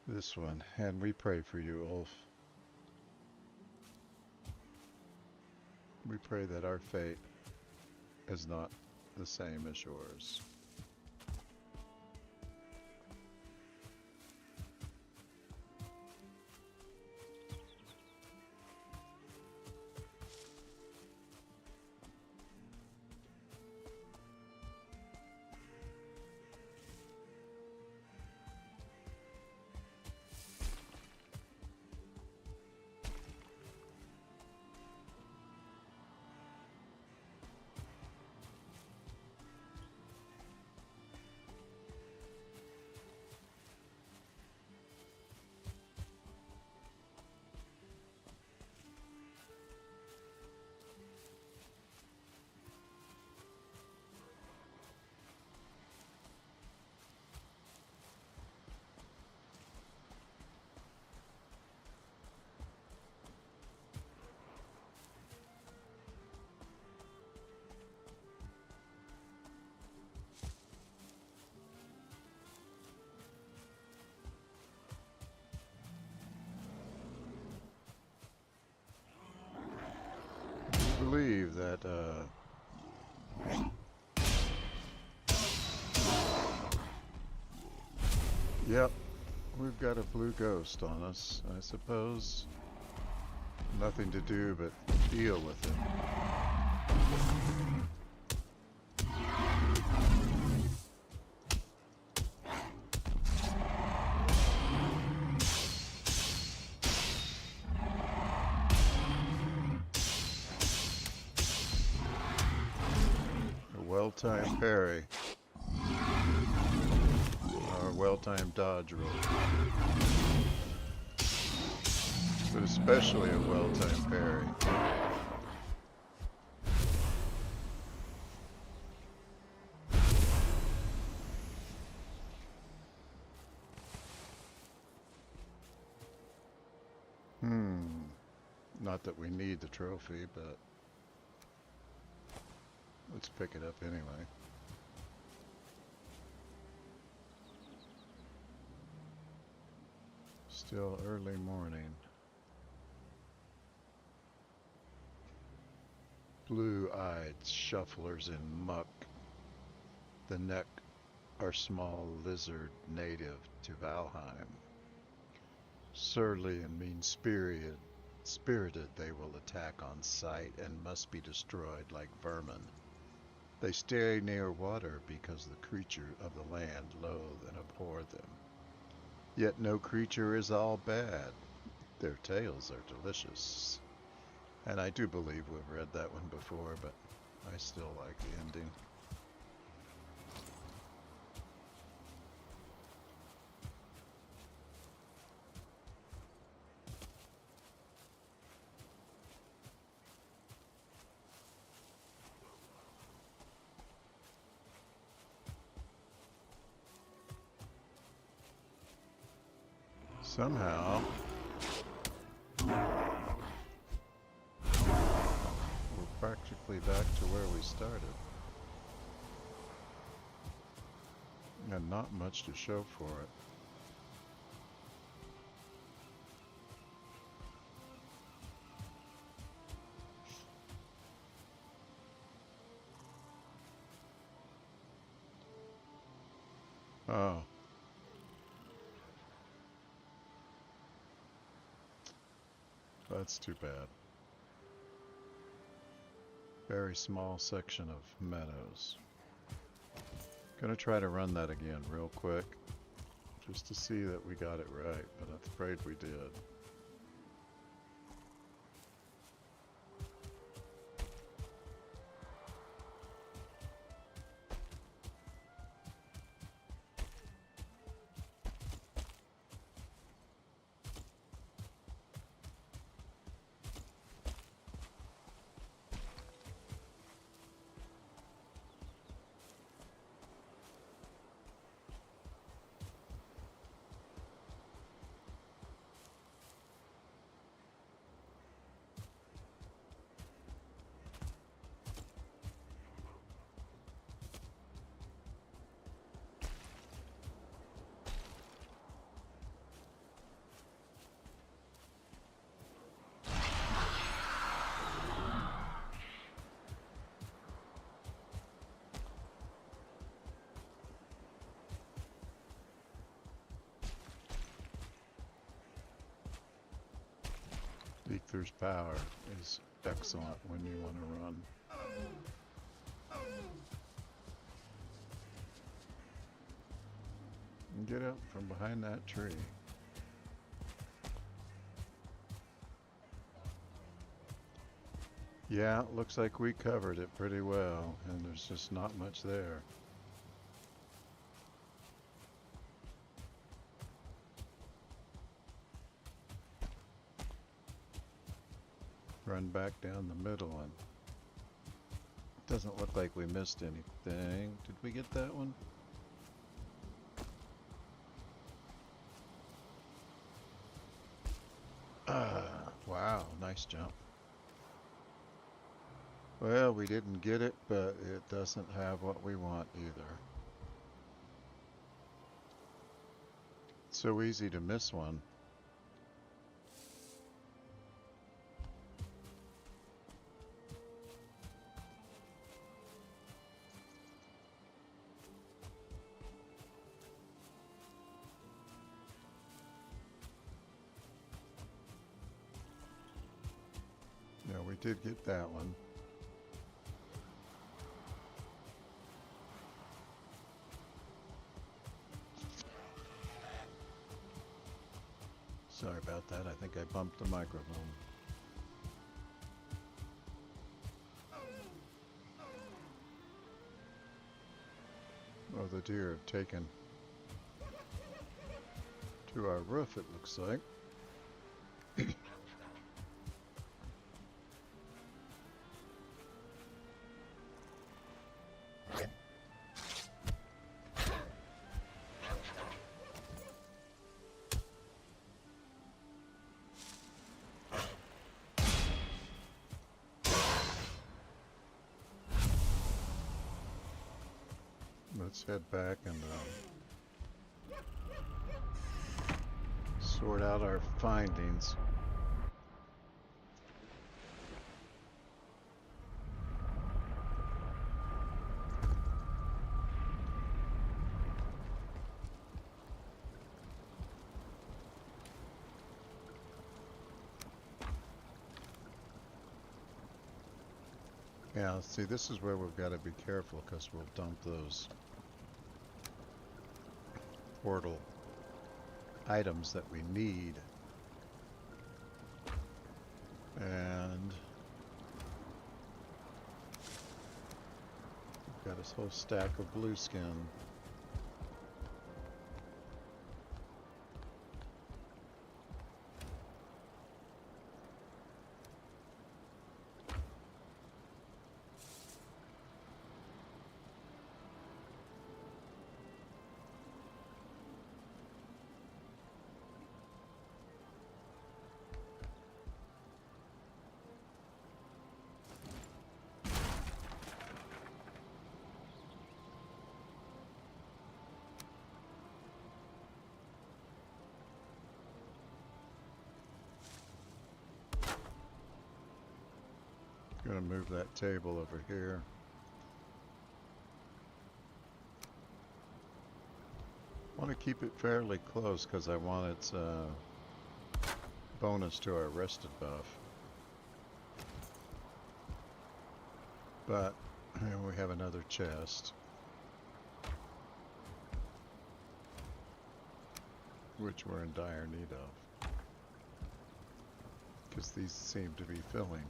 S1: this one, and we pray for you, Ulf. We pray that our fate is not the same as yours. I believe that yep, we've got a blue ghost on us, I suppose. Nothing to do but deal with him. Well-timed parry. Or well-timed dodge roll. But especially a well-timed parry. Not that we need the trophy, but let's pick it up anyway. Still early morning. Blue-eyed shufflers in muck. The neck are small lizard native to Valheim. Surly and mean-spirited, they will attack on sight and must be destroyed like vermin. They stay near water because the creature of the land loathe and abhor them. Yet no creature is all bad. Their tales are delicious. And I do believe we've read that one before, but I still like the ending. Somehow, practically back to where we started. And not much to show for it. Oh. That's too bad. Very small section of Meadows. Gonna try to run that again real quick, just to see that we got it right, but I'm afraid we did. Ether's power is excellent when you want to run. And get out from behind that tree. Yeah, looks like we covered it pretty well, and there's just not much there. Run back down the middle, and it doesn't look like we missed anything. Did we get that one? Wow, nice jump. Well, we didn't get it, but it doesn't have what we want either. It's so easy to miss one. Yeah, we did get that one. Sorry about that. I think I bumped the microphone. Oh, the deer have taken to our roof, it looks like. Let's head back and sort out our findings. Yeah, see, this is where we've got to be careful, because we'll dump those portal items that we need. And we've got this whole stack of blue skin. Gonna move that table over here. Want to keep it fairly close because I want its bonus to our rested buff. But here we have another chest, which we're in dire need of, because these seem to be filling.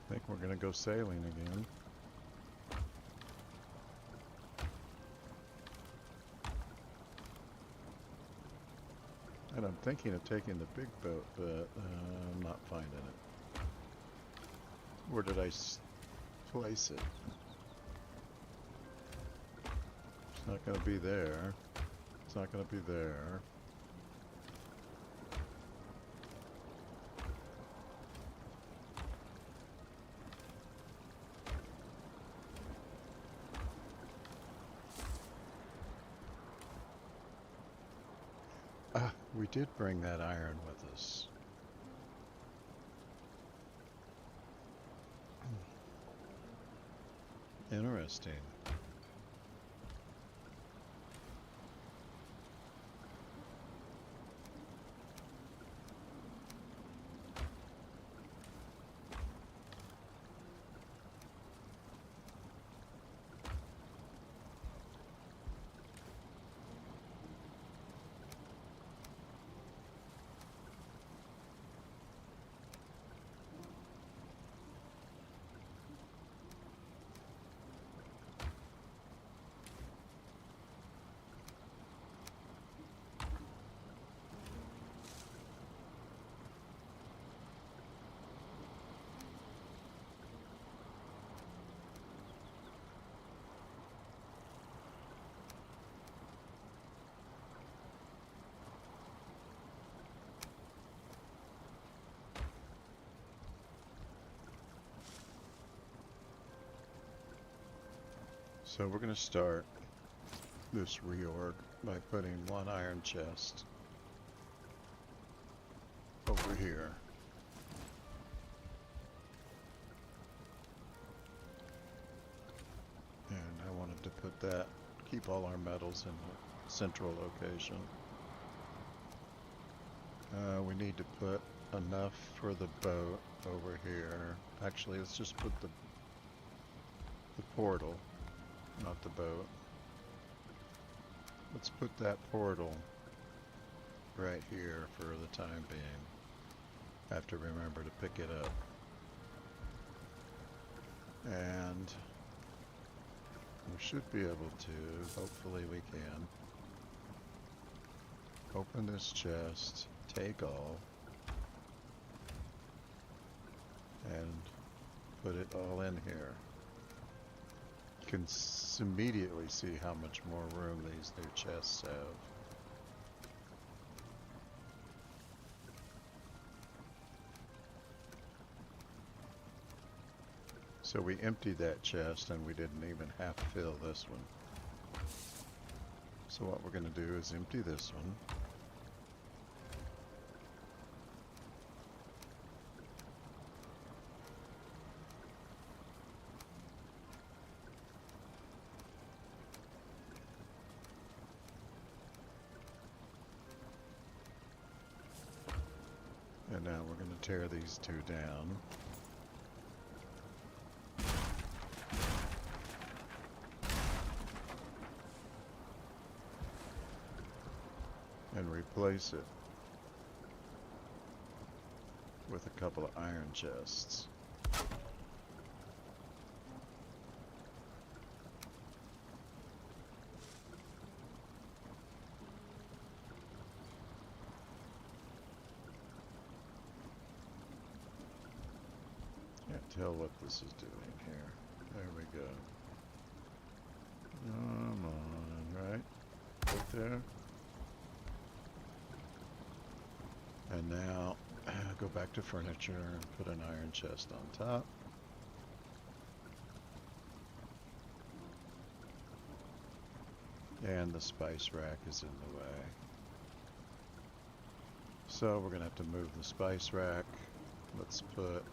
S1: I think we're gonna go sailing again. And I'm thinking of taking the big boat, but I'm not finding it. Where did I place it? It's not gonna be there. It's not gonna be there. We did bring that iron with us. Interesting. So we're going to start this reorg by putting one iron chest over here. And I wanted to put that, keep all our metals in the central location. We need to put enough for the boat over here. Actually, let's just put the portal. Not the boat. Let's put that portal right here for the time being. I have to remember to pick it up. And we should be able to, hopefully we can, open this chest, take all, and put it all in here. You can immediately see how much more room these new chests have. So we emptied that chest and we didn't even half fill this one. So what we're going to do is empty this one. Now we're going to tear these two down. And replace it with a couple of iron chests. Can't tell what this is doing here. There we go. Come on, right? Right there. And now, go back to furniture and put an iron chest on top. And the spice rack is in the way. So we're going to have to move the spice rack. Let's put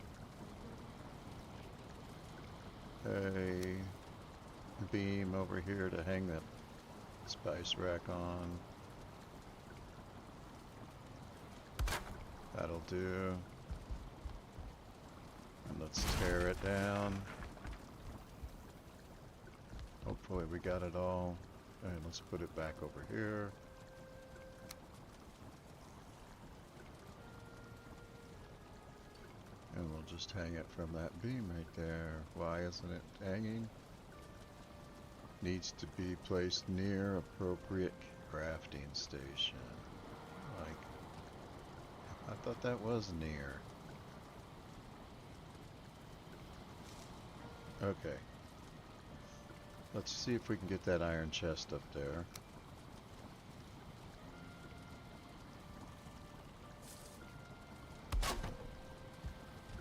S1: a beam over here to hang that spice rack on. That'll do. And let's tear it down. Hopefully we got it all. And let's put it back over here. And we'll just hang it from that beam right there. Why isn't it hanging? Needs to be placed near appropriate crafting station. Like, I thought that was near. Okay. Let's see if we can get that iron chest up there.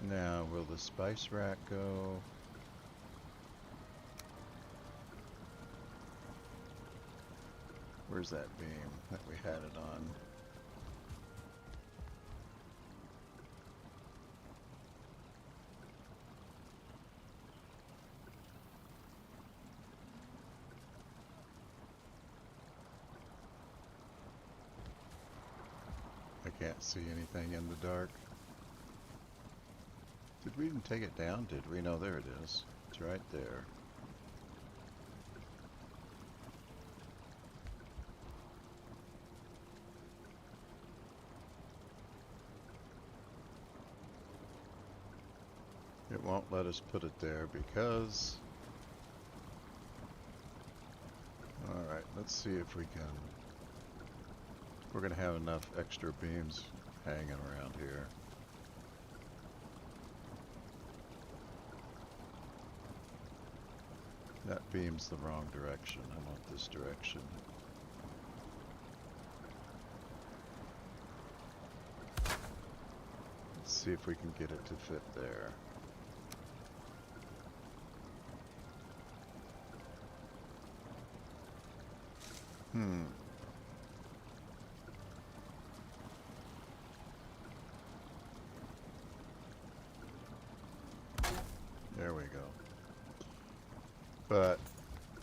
S1: Now, will the spice rack go? Where's that beam that we had it on? I can't see anything in the dark. Did we even take it down? Did we? No, there it is. It's right there. It won't let us put it there because... Alright, let's see if we can... We're going to have enough extra beams hanging around here. That beam's the wrong direction. I want this direction. Let's see if we can get it to fit there. There we go. But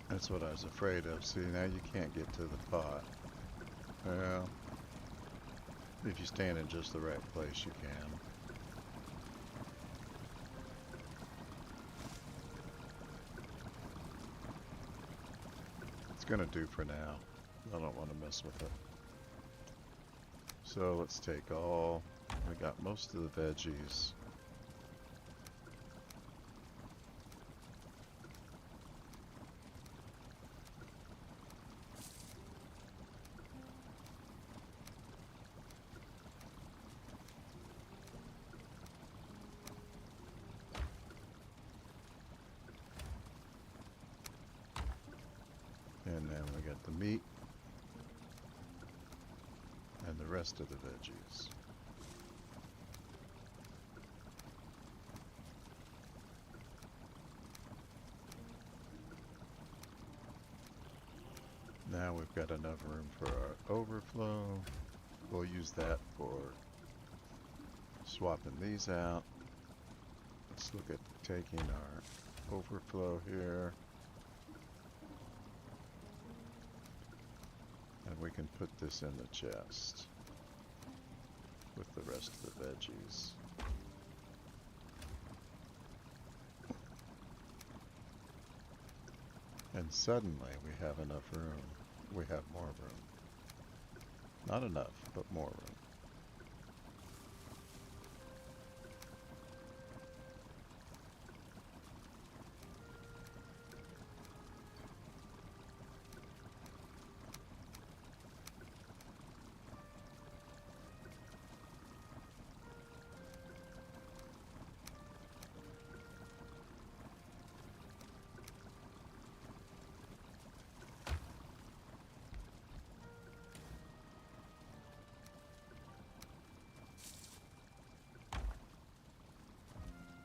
S1: that's what I was afraid of. See, now you can't get to the pot. Well, if you stand in just the right place, you can. It's gonna do for now. I don't want to mess with it. So let's take all. We got most of the veggies. And then we got the meat and the rest of the veggies. Now we've got enough room for our overflow. We'll use that for swapping these out. Let's look at taking our overflow here. And we can put this in the chest. with the rest of the veggies. And suddenly we have enough room. We have more room. Not enough, but more room.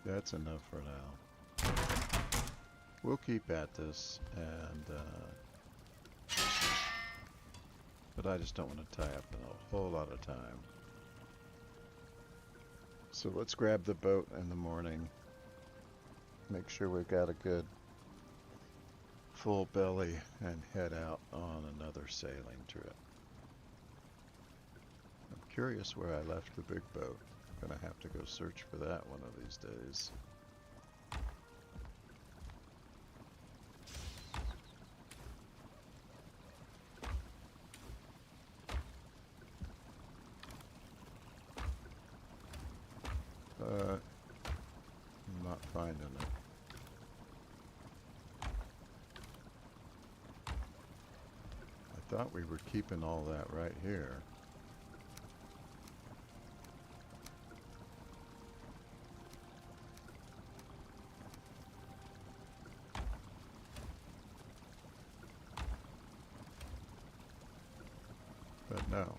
S1: That's enough for now. We'll keep at this, and but I just don't want to tie up a whole lot of time. So let's grab the boat in the morning. Make sure we've got a good full belly and head out on another sailing trip. I'm curious where I left the big boat. Gonna have to go search for that one of these days. But I'm not finding it. I thought we were keeping all that right here. But no.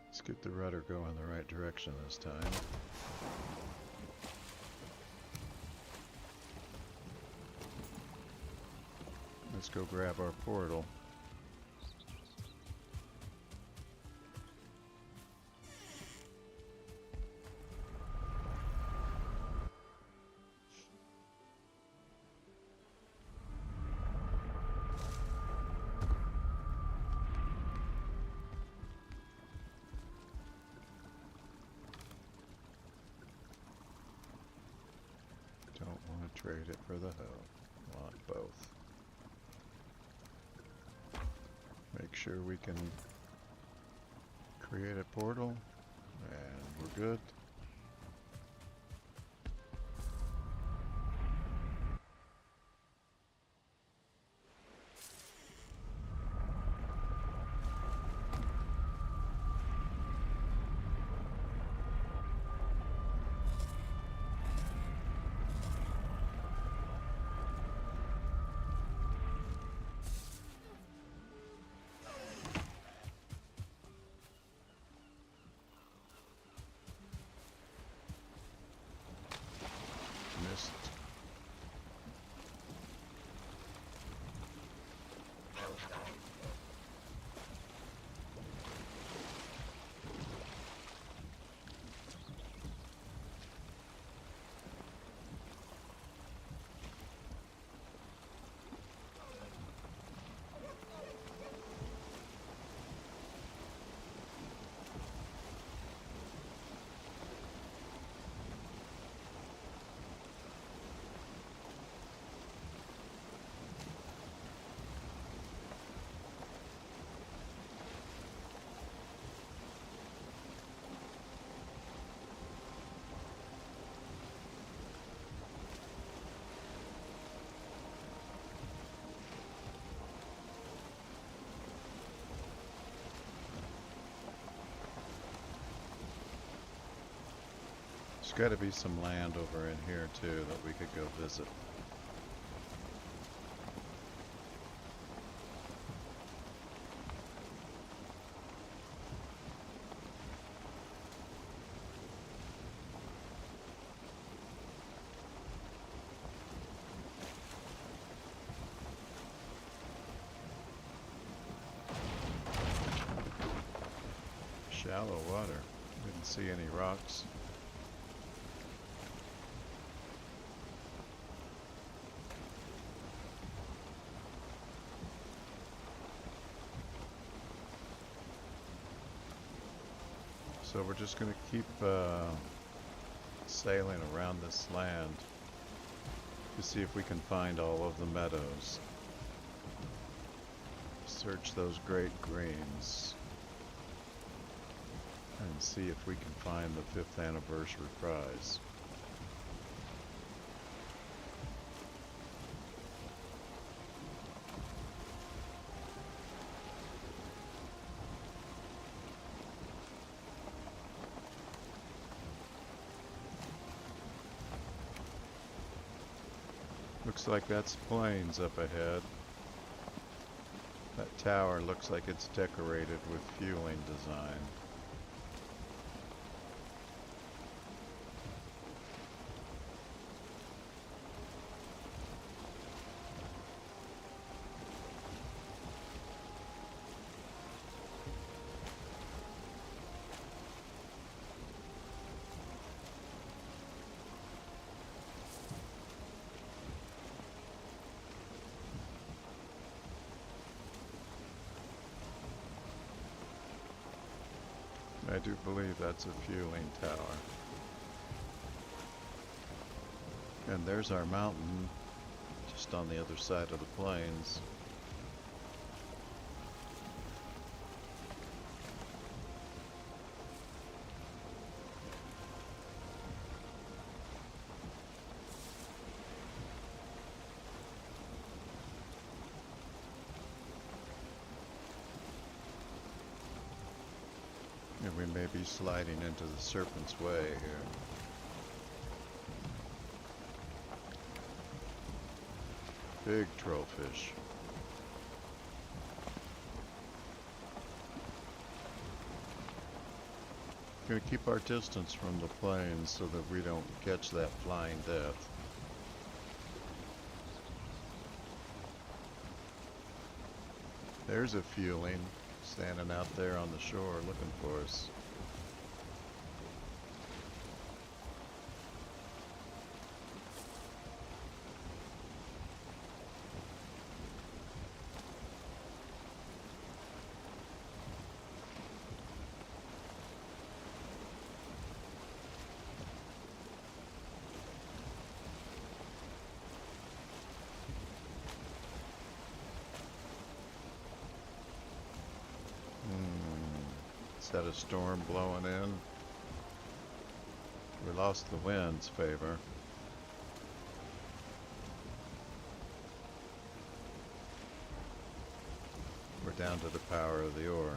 S1: Let's get the rudder going the right direction this time. Let's go grab our portal. Trade it for the hoe. Want both. Make sure we can create a portal, and we're good. There's got to be some land over in here too that we could go visit. Shallow water. Didn't see any rocks. So we're just going to keep sailing around this land to see if we can find all of the meadows. Search those great greens and see if we can find the 5th anniversary prize. Looks like that's plains up ahead. That tower looks like it's decorated with fueling design. I do believe that's a fueling tower. And there's our mountain, just on the other side of the plains. And we may be sliding into the Serpent's Way here. Big trollfish. Gonna keep our distance from the plains so that we don't catch that flying death. There's a fueling standing out there on the shore looking for us. Is that a storm blowing in? We lost the wind's favor. We're down to the power of the oar.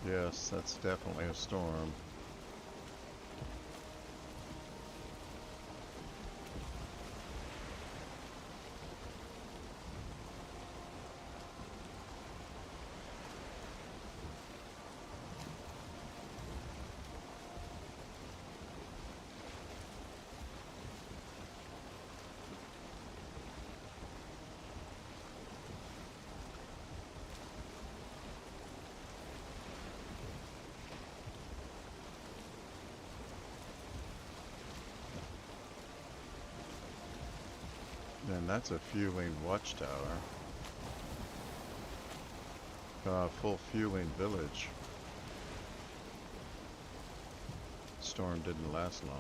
S1: Yes, that's definitely a storm. And that's a fueling watchtower. Full fueling village. Storm didn't last long.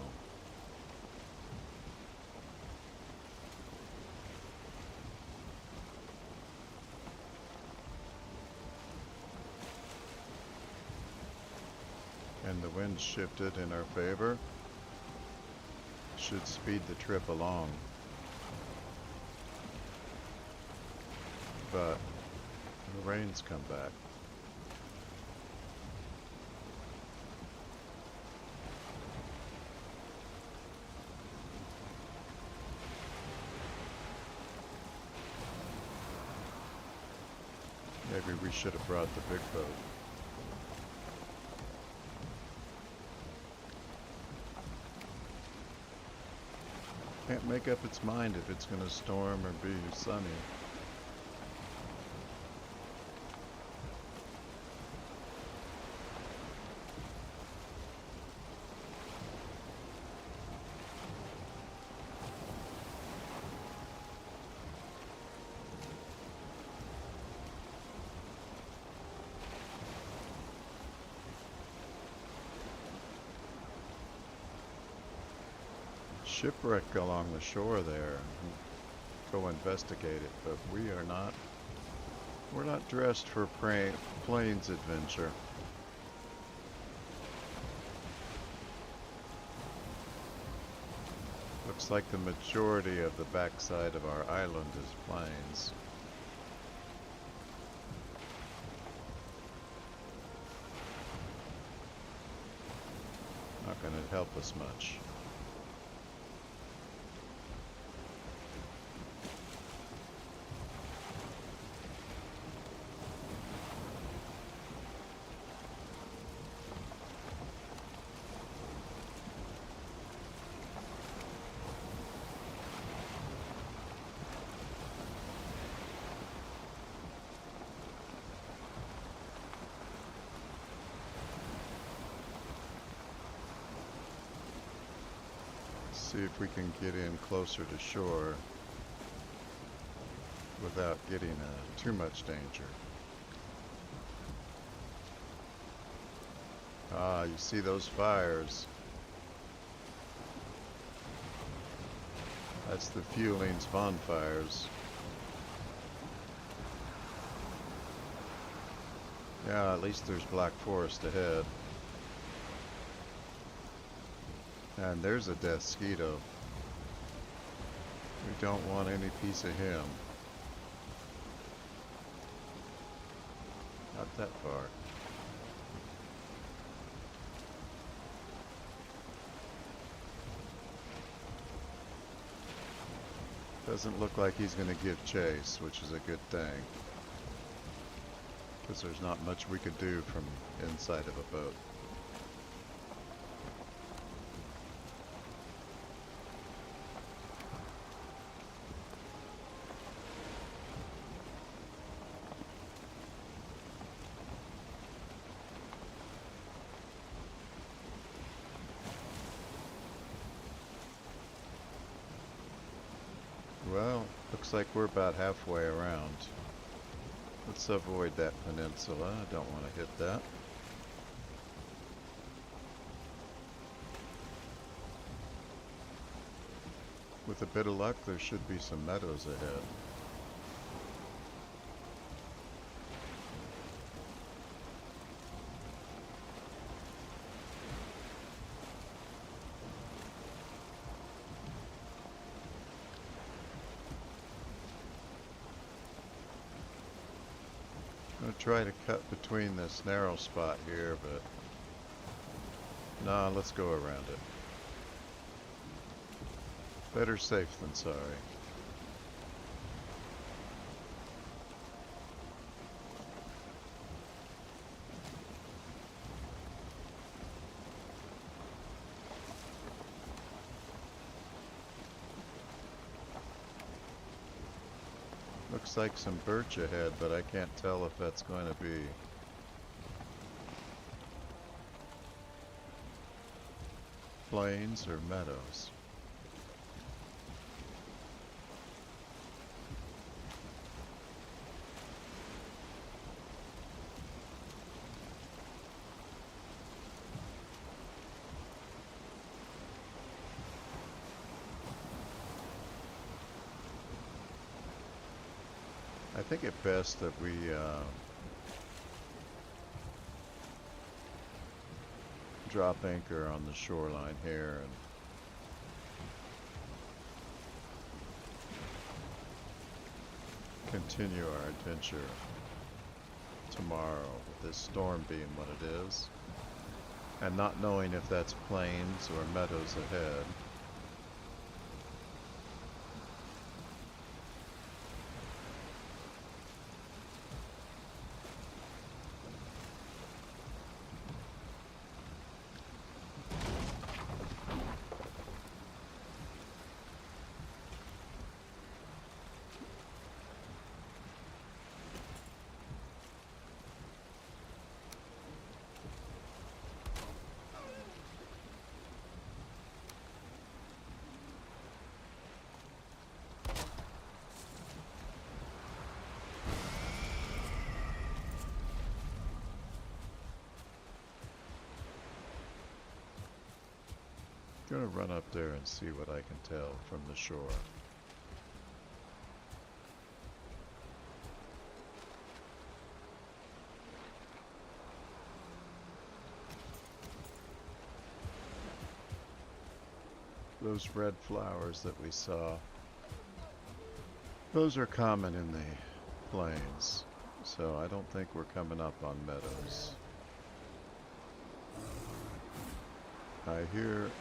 S1: And the wind shifted in our favor. Should speed the trip along. but the rain's come back. Maybe we should have brought the big boat. Can't make up its mind if it's going to storm or be sunny. Shipwreck along the shore there. Go investigate it, but we're not dressed for plains adventure. Looks like the majority of the backside of our island is plains. Not gonna help us much. See if we can get in closer to shore without getting too much danger. Ah, you see those fires? That's the Fueling's bonfires. Yeah, at least there's Black Forest ahead. And there's a Deathsquito. We don't want any piece of him. Not that far. Doesn't look like he's going to give chase, which is a good thing. Because there's not much we could do from inside of a boat. Well, looks like we're about halfway around. Let's avoid that peninsula. I don't want to hit that. With a bit of luck, there should be some meadows ahead. I'm gonna try to cut between this narrow spot here, but nah, let's go around it. Better safe than sorry. Looks like some birch ahead, but I can't tell if that's going to be. Plains or meadows. I think it best that we drop anchor on the shoreline here and continue our adventure tomorrow with this storm being what it is, and not knowing if that's plains or meadows ahead. I'm gonna run up there and see what I can tell from the shore. Those red flowers that we saw, those are common in the plains, so I don't think we're coming up on meadows. I hear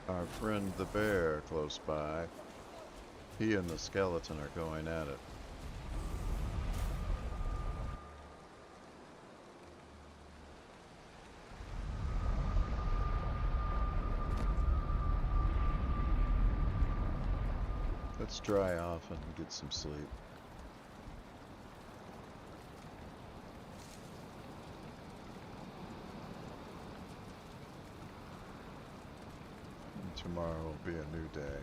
S1: our friend the bear close by. He and the skeleton are going at it. Let's dry off and get some sleep. And tomorrow will be a new day.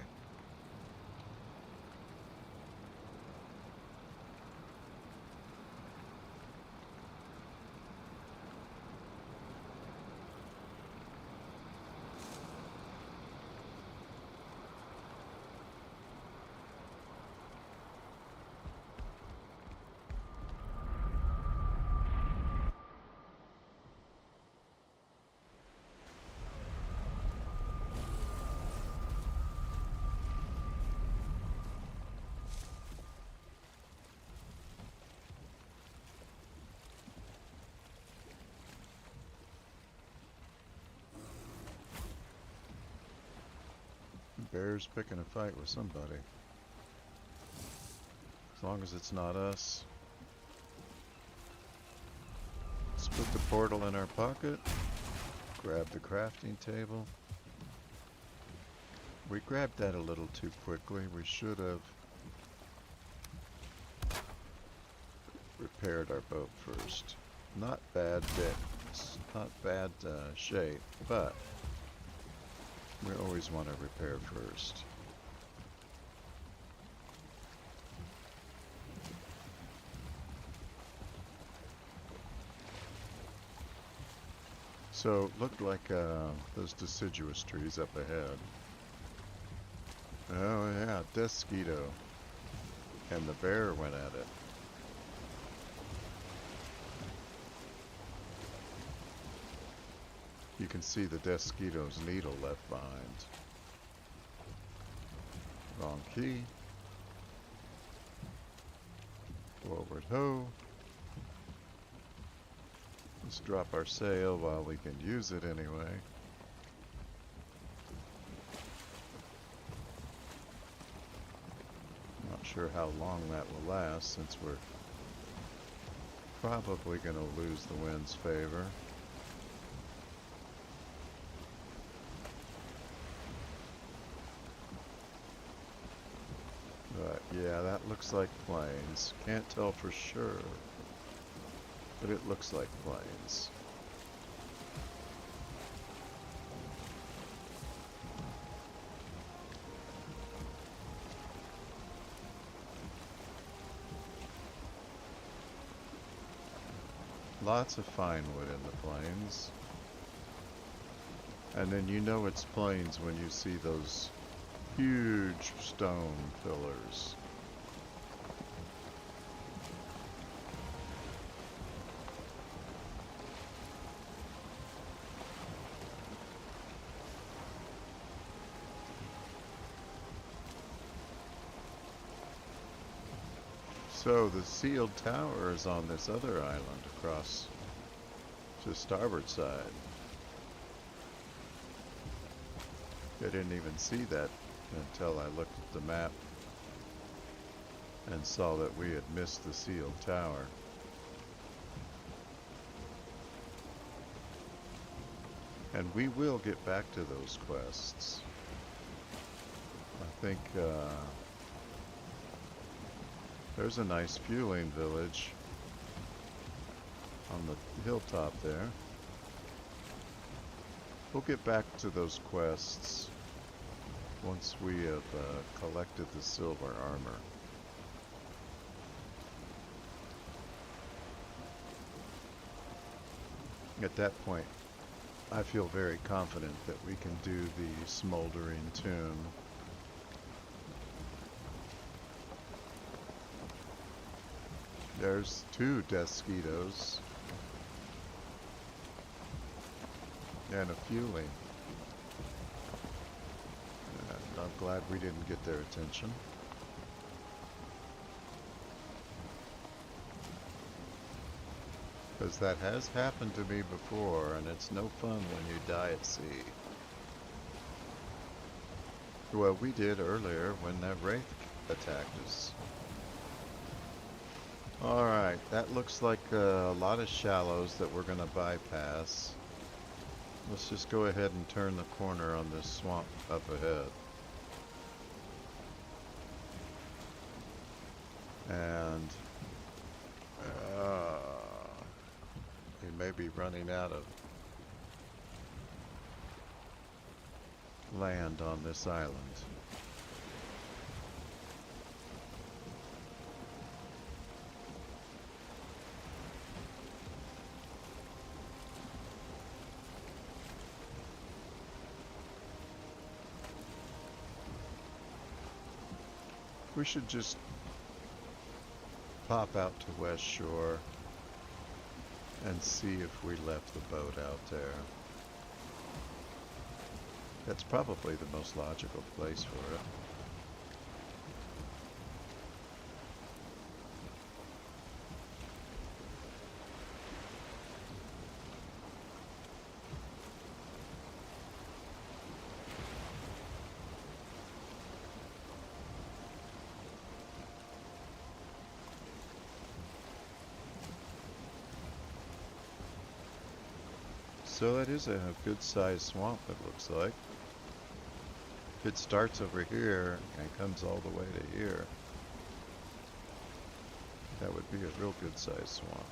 S1: Bear's picking a fight with somebody. As long as it's not us. Let's put the portal in our pocket. Grab the crafting table. We grabbed that a little too quickly. We should have repaired our boat first. Not bad bits, not bad shape, but we always want to repair first. So, looked like those deciduous trees up ahead. Oh yeah, Desquito. And the bear went at it. You can see the Desquito's needle left behind. Wrong key. Forward ho. Let's drop our sail while we can use it anyway. Not sure how long that will last since we're probably going to lose the wind's favor. But yeah, that looks like plains. Can't tell for sure, but it looks like plains. Lots of fine wood in the plains. And then you know it's plains when you see those huge stone pillars. So the sealed tower is on this other island across to starboard side. I didn't even see that until I looked at the map and saw that we had missed the sealed tower. And we will get back to those quests. I think there's a nice fueling village on the hilltop there. We'll get back to those quests once we have collected the silver armor. At that point, I feel very confident that we can do the smoldering tomb. There's 2 Desquitos and a fueling. And I'm glad we didn't get their attention. Because that has happened to me before, and it's no fun when you die at sea. Well, we did earlier when that wraith attacked us. Alright, that looks like a lot of shallows that we're going to bypass. Let's just go ahead and turn the corner on this swamp up ahead. And we may be running out of land on this island. We should just pop out to West Shore and see if we left the boat out there. That's probably the most logical place for it. So that is a good sized swamp, it looks like. If it starts over here and comes all the way to here, that would be a real good sized swamp.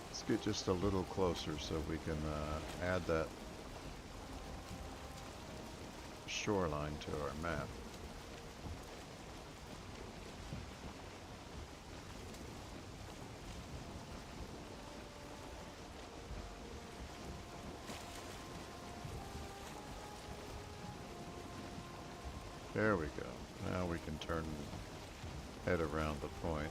S1: Let's get just a little closer so we can add that shoreline to our map. There we go. Now we can turn and head around the point.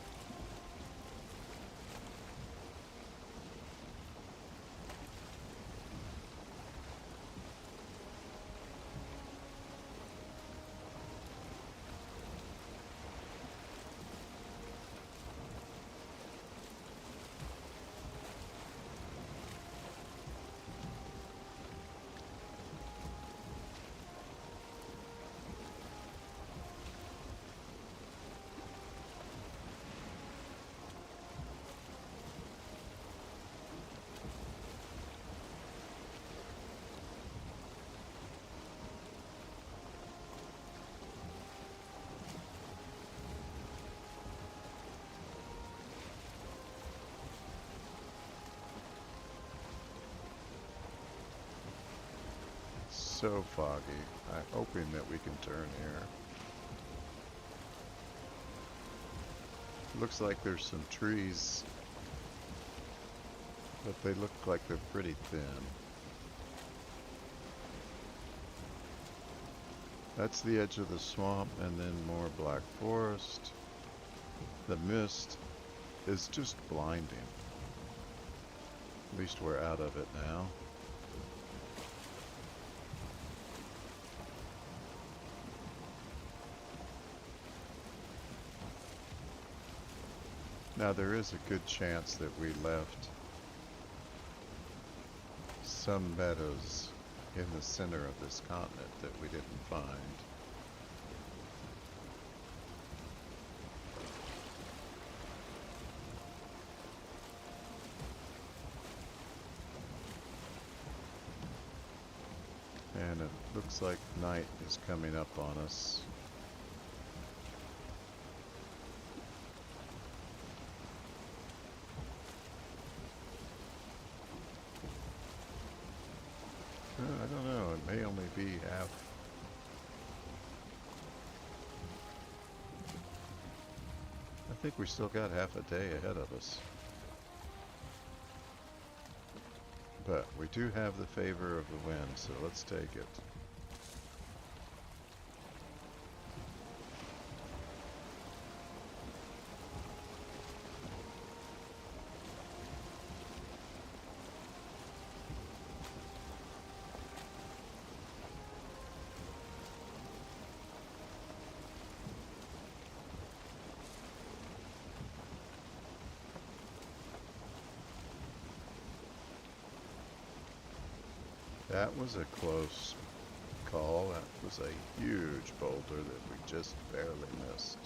S1: So foggy. I'm hoping that we can turn here. Looks like there's some trees, but they look like they're pretty thin. That's the edge of the swamp, and then more black forest. The mist is just blinding. At least we're out of it now. Now there is a good chance that we left some meadows in the center of this continent that we didn't find. And it looks like night is coming up on us. I don't know, it may only be half. I think we still got half a day ahead of us. But we do have the favor of the wind, so let's take it. That was a close call. That was a huge boulder that we just barely missed.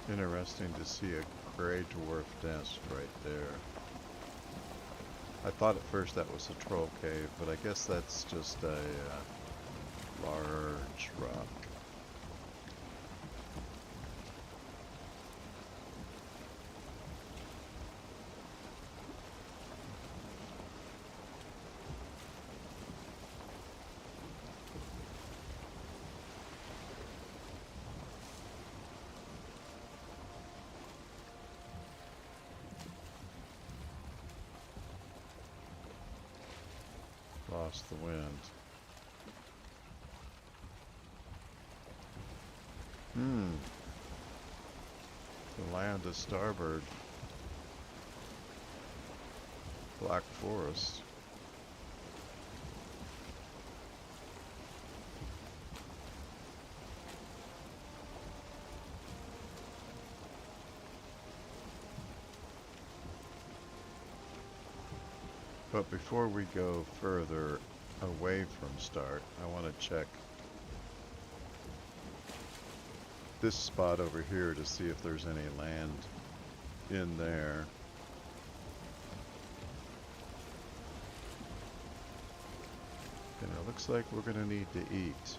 S1: Interesting to see a gray dwarf nest right there. I thought at first that was a troll cave, but I guess that's just a large rock. Lost the wind. The land is starboard. Black forest. But before we go further away from start, I want to check this spot over here to see if there's any land in there. And it looks like we're going to need to eat.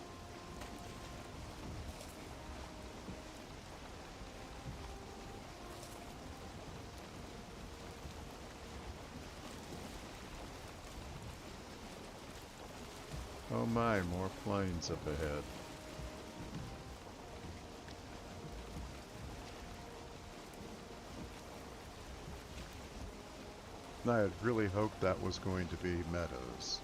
S1: Oh my, more planes up ahead. I had really hoped that was going to be Meadows.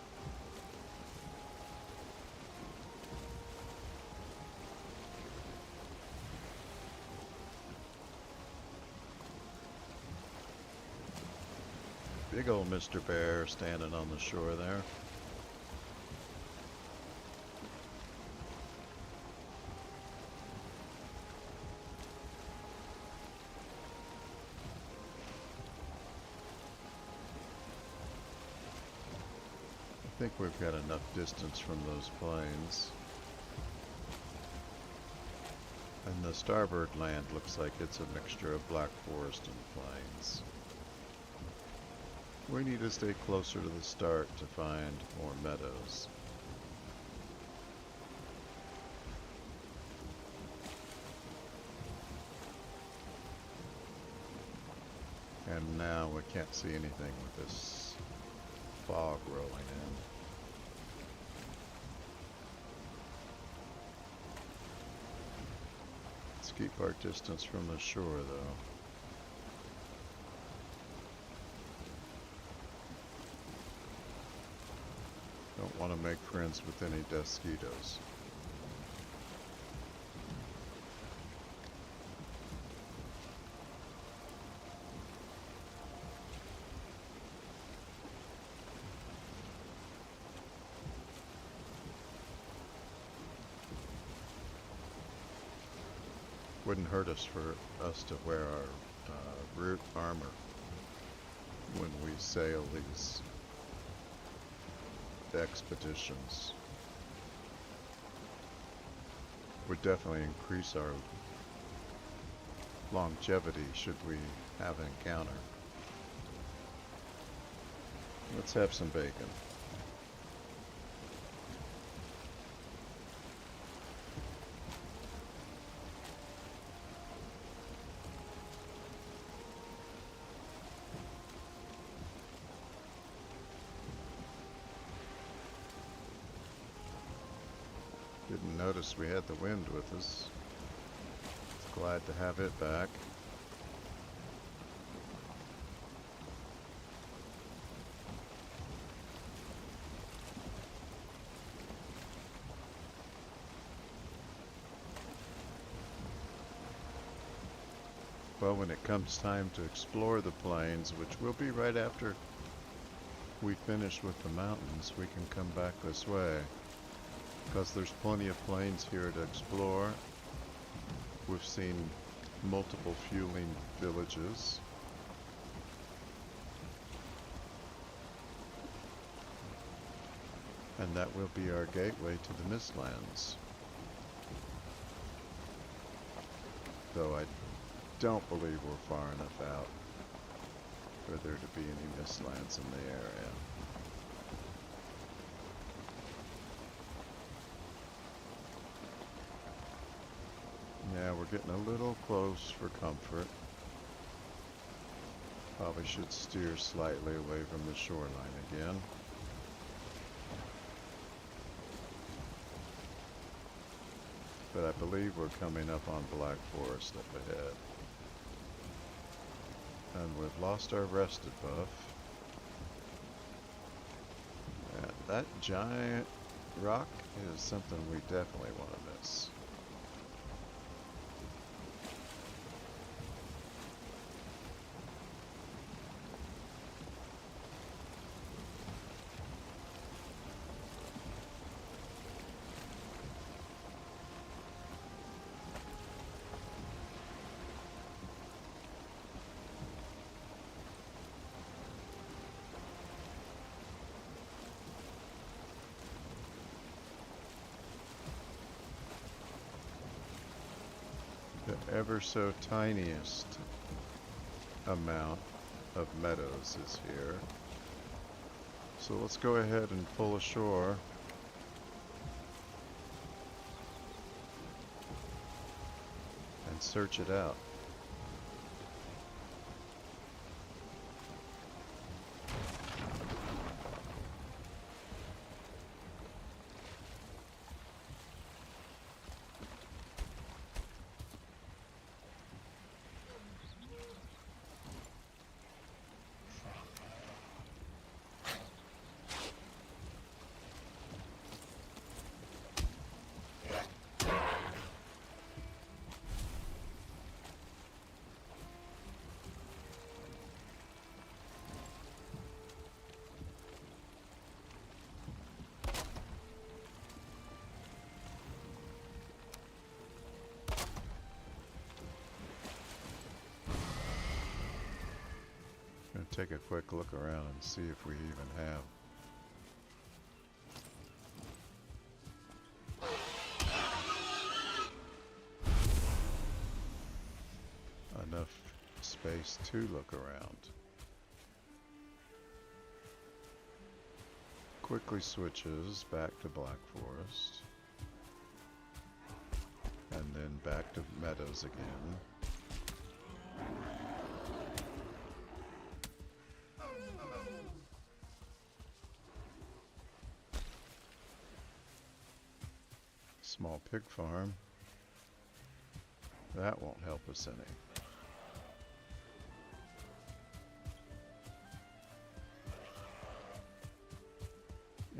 S1: Big old Mr. Bear standing on the shore there. I think we've got enough distance from those plains. And the starboard land looks like it's a mixture of black forest and plains. We need to stay closer to the start to find more meadows. And now we can't see anything with this fog rolling in. Let's keep our distance from the shore though. Don't want to make friends with any mosquitoes. Wouldn't hurt us for us to wear our root armor when we sail these expeditions. Would definitely increase our longevity should we have an encounter. Let's have some bacon. Didn't notice we had the wind with us. Glad to have it back. Well, when it comes time to explore the plains, which will be right after we finish with the mountains, we can come back this way. Because there's plenty of plains here to explore. We've seen multiple fueling villages. And that will be our gateway to the Mistlands. Though I don't believe we're far enough out for there to be any Mistlands in the area. Yeah, we're getting a little close for comfort. Probably should steer slightly away from the shoreline again. But I believe we're coming up on Black Forest up ahead. And we've lost our rested buff. Yeah, that giant rock is something we definitely want to miss. The ever so tiniest amount of meadows is here. So let's go ahead and pull ashore. And search it out. Take a quick look around and see if we even have enough space to look around. Quickly switches back to Black Forest. And then back to Meadows again. Small pig farm. That won't help us any.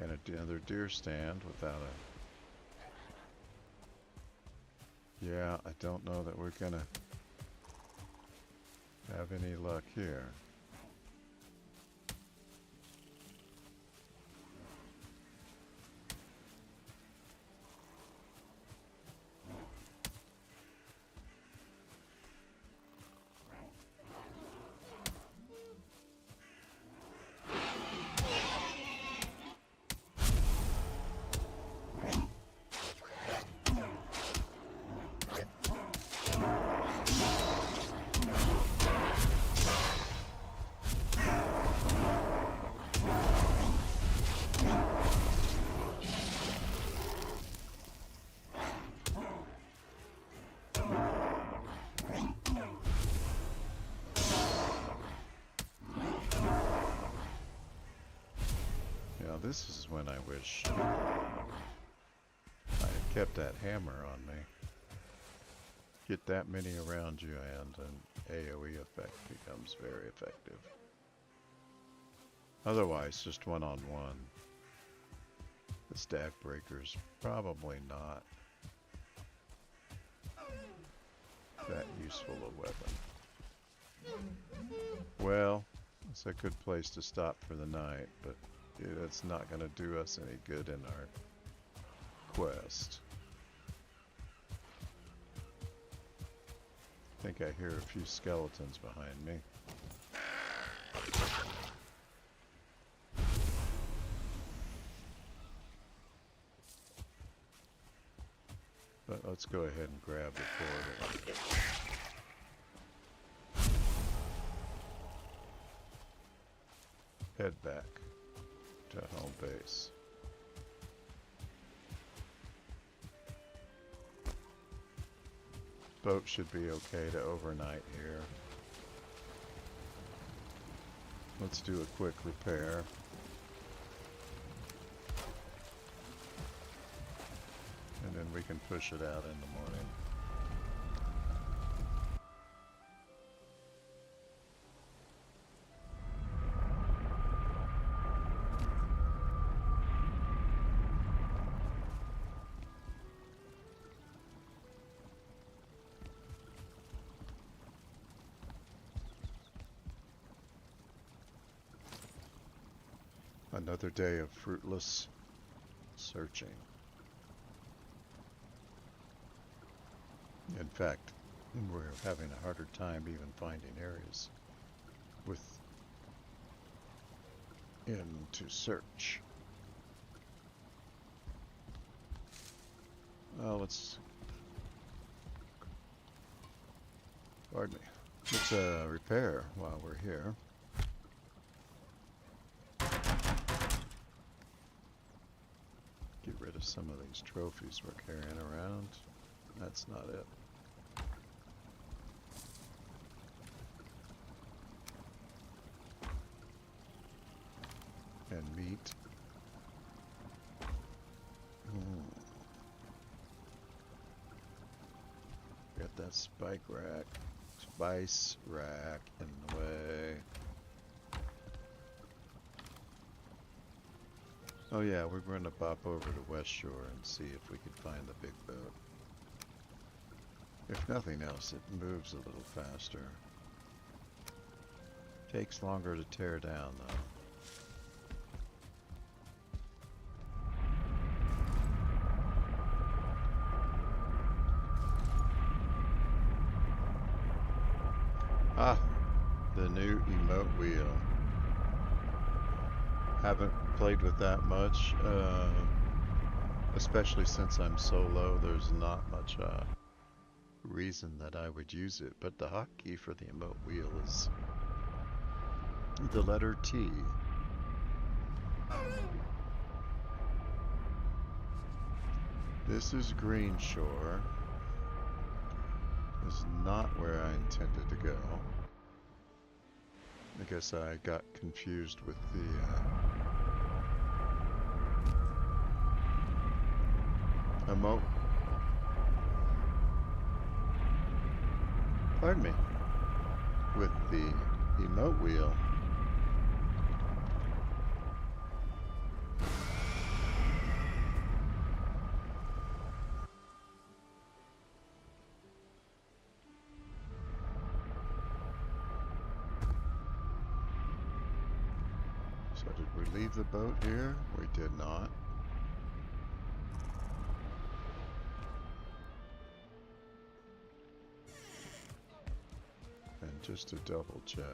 S1: And another deer stand without a... Yeah, I don't know that we're gonna have any luck here. Now this is when I wish I had kept that hammer on me. Get that many around you and an AoE effect becomes very effective. Otherwise, just one-on-one. The stack breaker's probably not that useful a weapon. Well, it's a good place to stop for the night, but it's not going to do us any good in our quest. I think I hear a few skeletons behind me. But let's go ahead and grab the portal. Head back to home base. Boat should be okay to overnight here. Let's do a quick repair. And then we can push it out in the morning. Another day of fruitless searching. In fact, we're having a harder time even finding areas to search. Well, let's repair while we're here. Get rid of some of these trophies we're carrying around. That's not it. And meat. Got that spice rack in the way. Oh yeah, we're going to pop over to West Shore and see if we can find the big boat. If nothing else, it moves a little faster. Takes longer to tear down though. Ah, the new emote wheel. Haven't played with that much, especially since I'm solo. There's not much reason that I would use it, but the hotkey for the emote wheel is the letter T. This is Green Shore. This is not where I intended to go. I guess I got confused with the emote. Pardon me. With the emote wheel. So did we leave the boat here? We did not. And just to double check,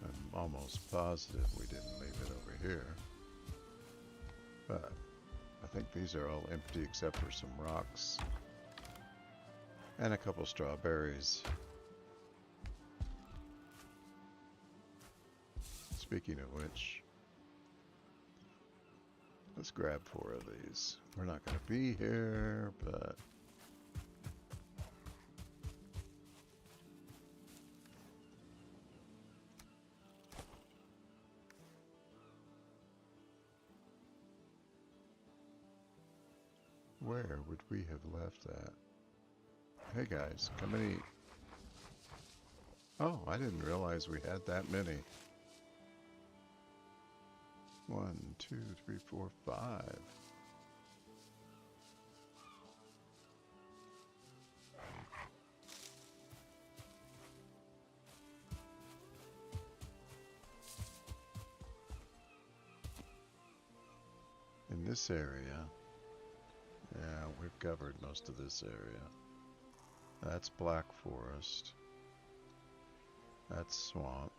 S1: I'm almost positive we didn't leave it over here. But I think these are all empty except for some rocks and a couple strawberries. Speaking of which, let's grab 4 of these. We're not going to be here, but Where would we have left that? Hey guys, come and eat. Oh, I didn't realize we had that many. 1, 2, 3, 4, 5. In this area, yeah, we've covered most of this area. That's Black Forest. That's swamp.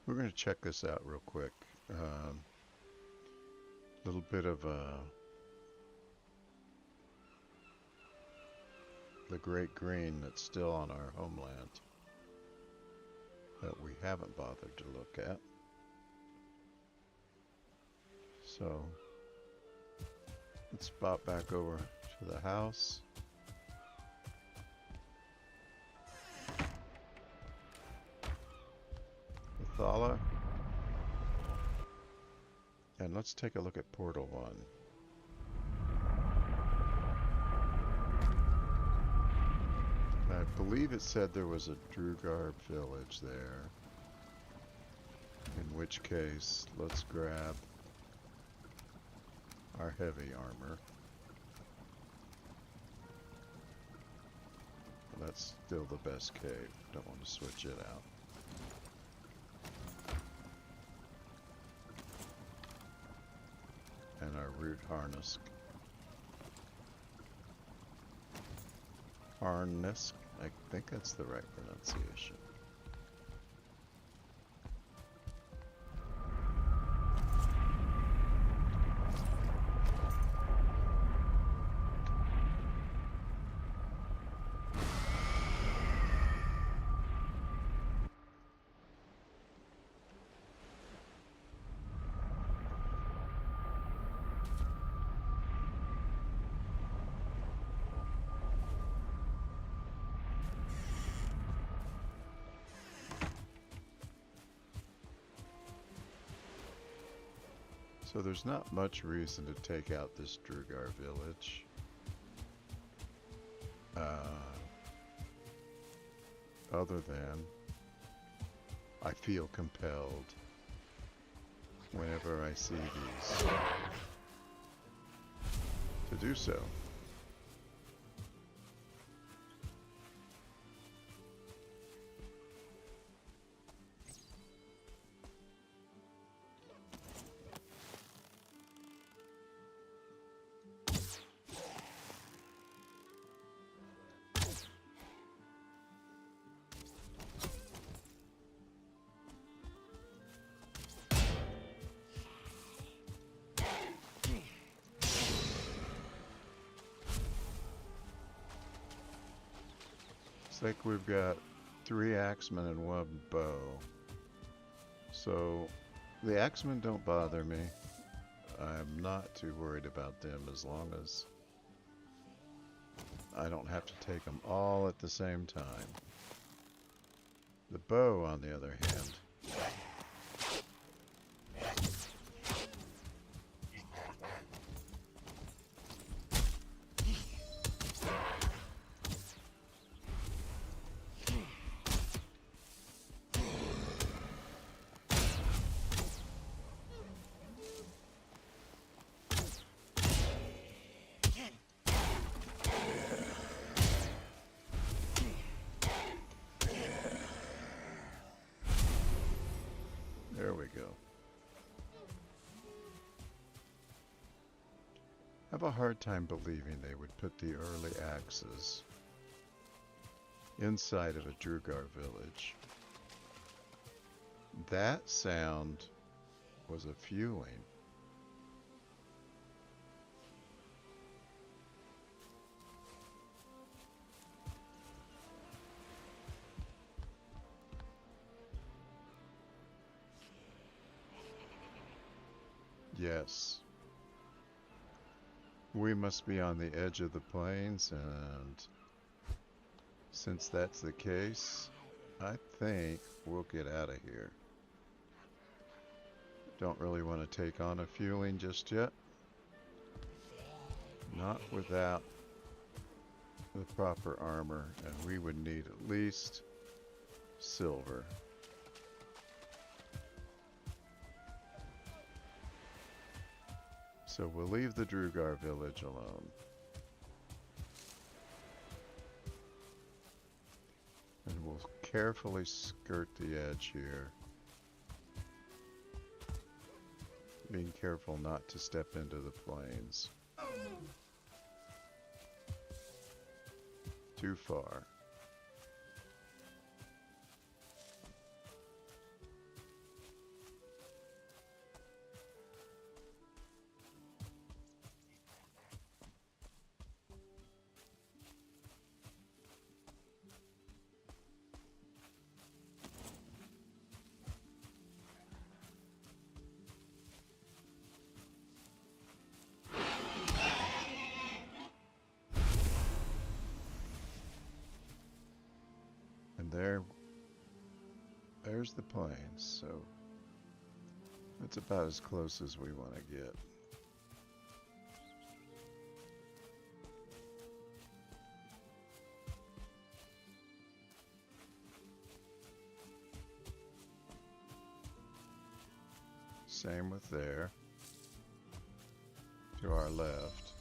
S1: We're going to check this out real quick. Little bit of the great green that's still on our homeland that we haven't bothered to look at. So let's pop back over to the house. Othala. And let's take a look at Portal 1. I believe it said there was a Drugar village there. In which case, let's grab our heavy armor. Well, that's still the best cave. Don't want to switch it out. And our root harness. Harness, I think that's the right pronunciation. So there's not much reason to take out this Drugar village. Other than I feel compelled whenever I see these to do so. Looks like we've got 3 axemen and 1 bow. So the axemen don't bother me. I'm not too worried about them as long as I don't have to take them all at the same time. The bow, on the other hand, there we go. I have a hard time believing they would put the early axes inside of a Drugar village. That sound was a fueling. Yes. We must be on the edge of the plains, and since that's the case, I think we'll get out of here. Don't really want to take on a fueling just yet. Not without the proper armor, and we would need at least silver. So we'll leave the Drugar village alone. And we'll carefully skirt the edge here. Being careful not to step into the plains. Too far. There's the plains, so that's about as close as we want to get. Same with there, to our left.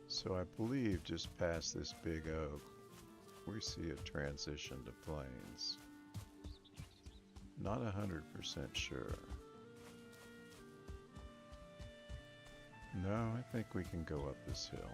S1: So I believe just past this big oak, we see a transition to plains. Not 100% sure. No, I think we can go up this hill.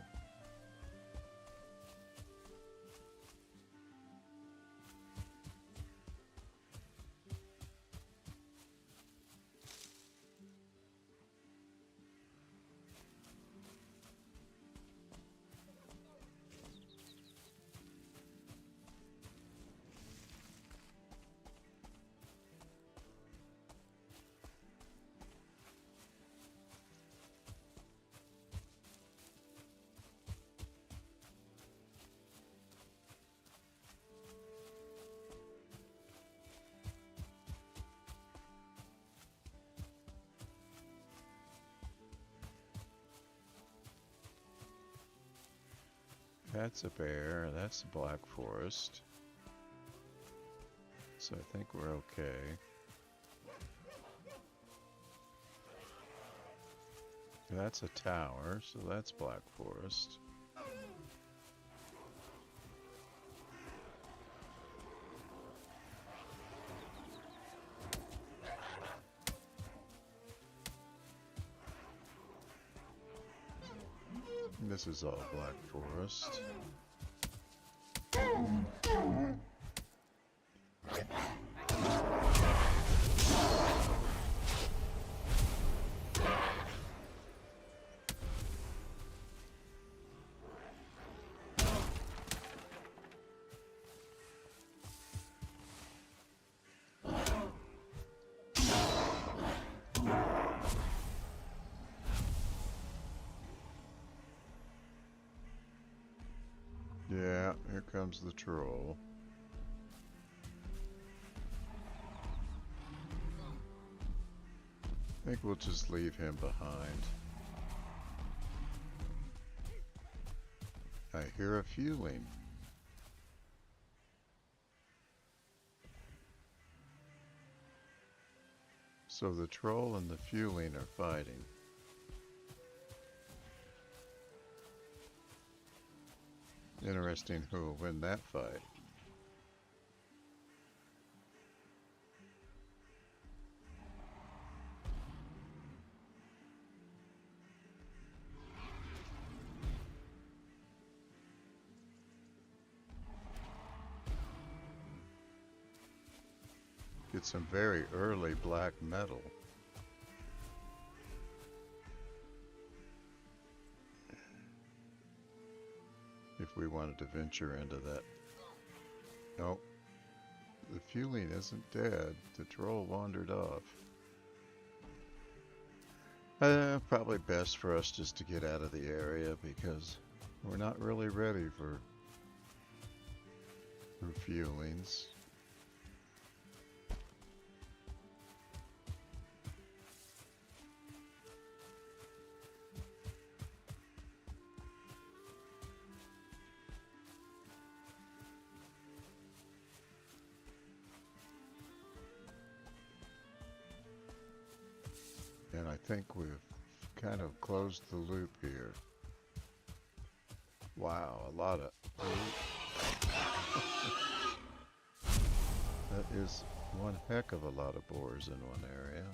S1: That's a bear, that's the Black Forest. So I think we're okay. That's a tower, so that's Black Forest. This is all Black Forest. Yeah, here comes the troll. I think we'll just leave him behind. I hear a fueling. So the troll and the fueling are fighting. Interesting who will win that fight. get some very early black metal. If we wanted to venture into that. Nope. The fueling isn't dead. The troll wandered off. Probably best for us just to get out of the area because we're not really ready for fuelings. And I think we've kind of closed the loop here. Wow, a lot of... That is one heck of a lot of boars in one area.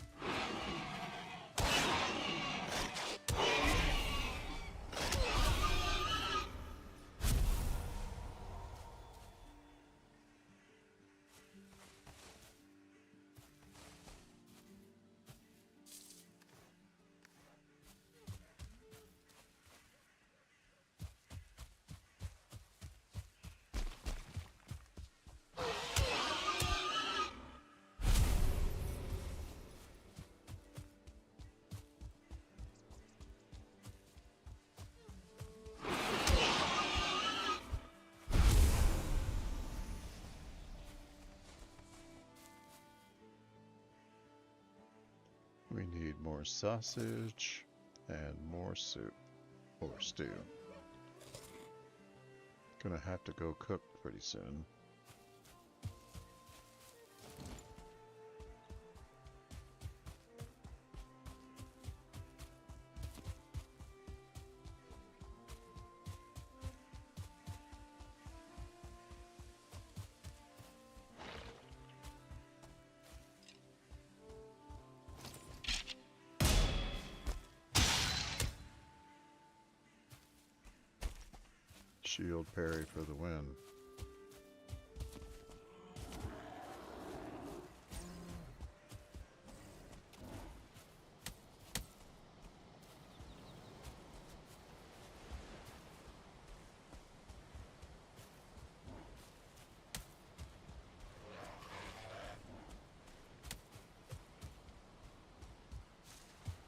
S1: We need more sausage and more soup or stew. Gonna have to go cook pretty soon. Shield parry for the win.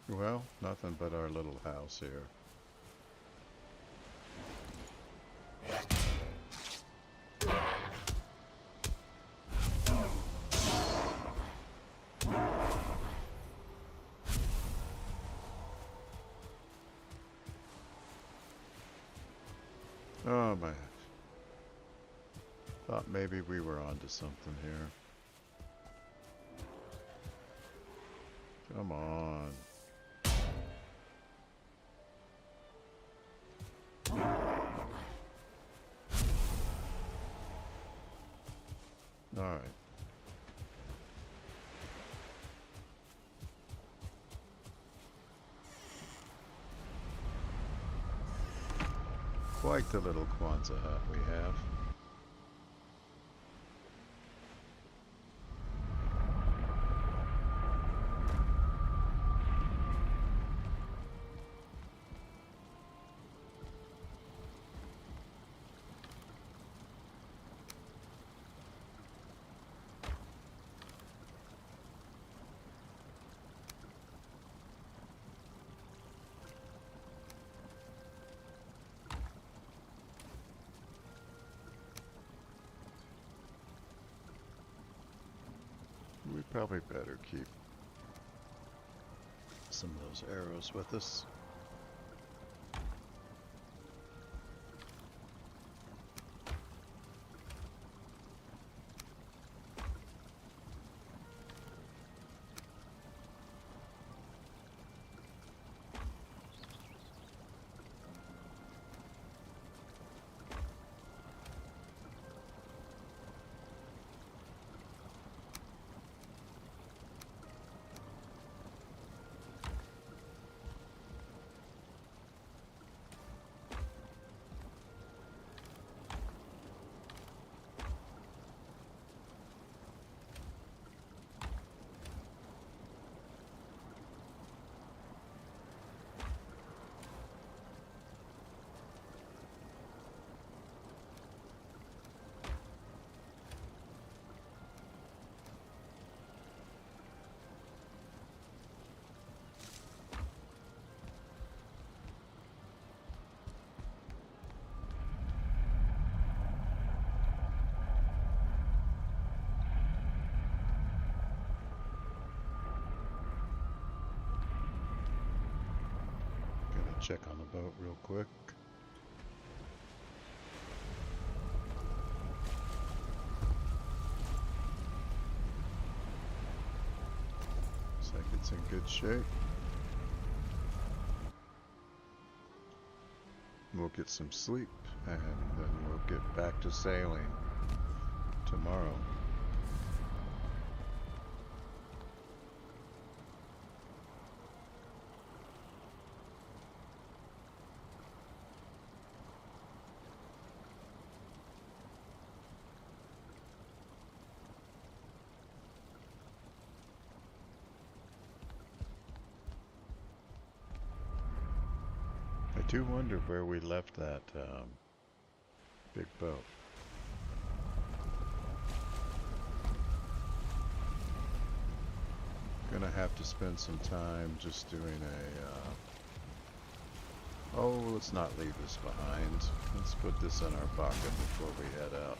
S1: Well, nothing but our little house here. Oh man. Thought maybe we were onto something here. Come on. Alright. Quite the little Kwanzaa hut we have. We probably better keep some of those arrows with us. check on the boat real quick. Looks like it's in good shape. We'll get some sleep, and then we'll get back to sailing tomorrow. I do wonder where we left that big boat. Gonna have to spend some time just doing a... oh, let's not leave this behind. Let's put this in our pocket before we head out.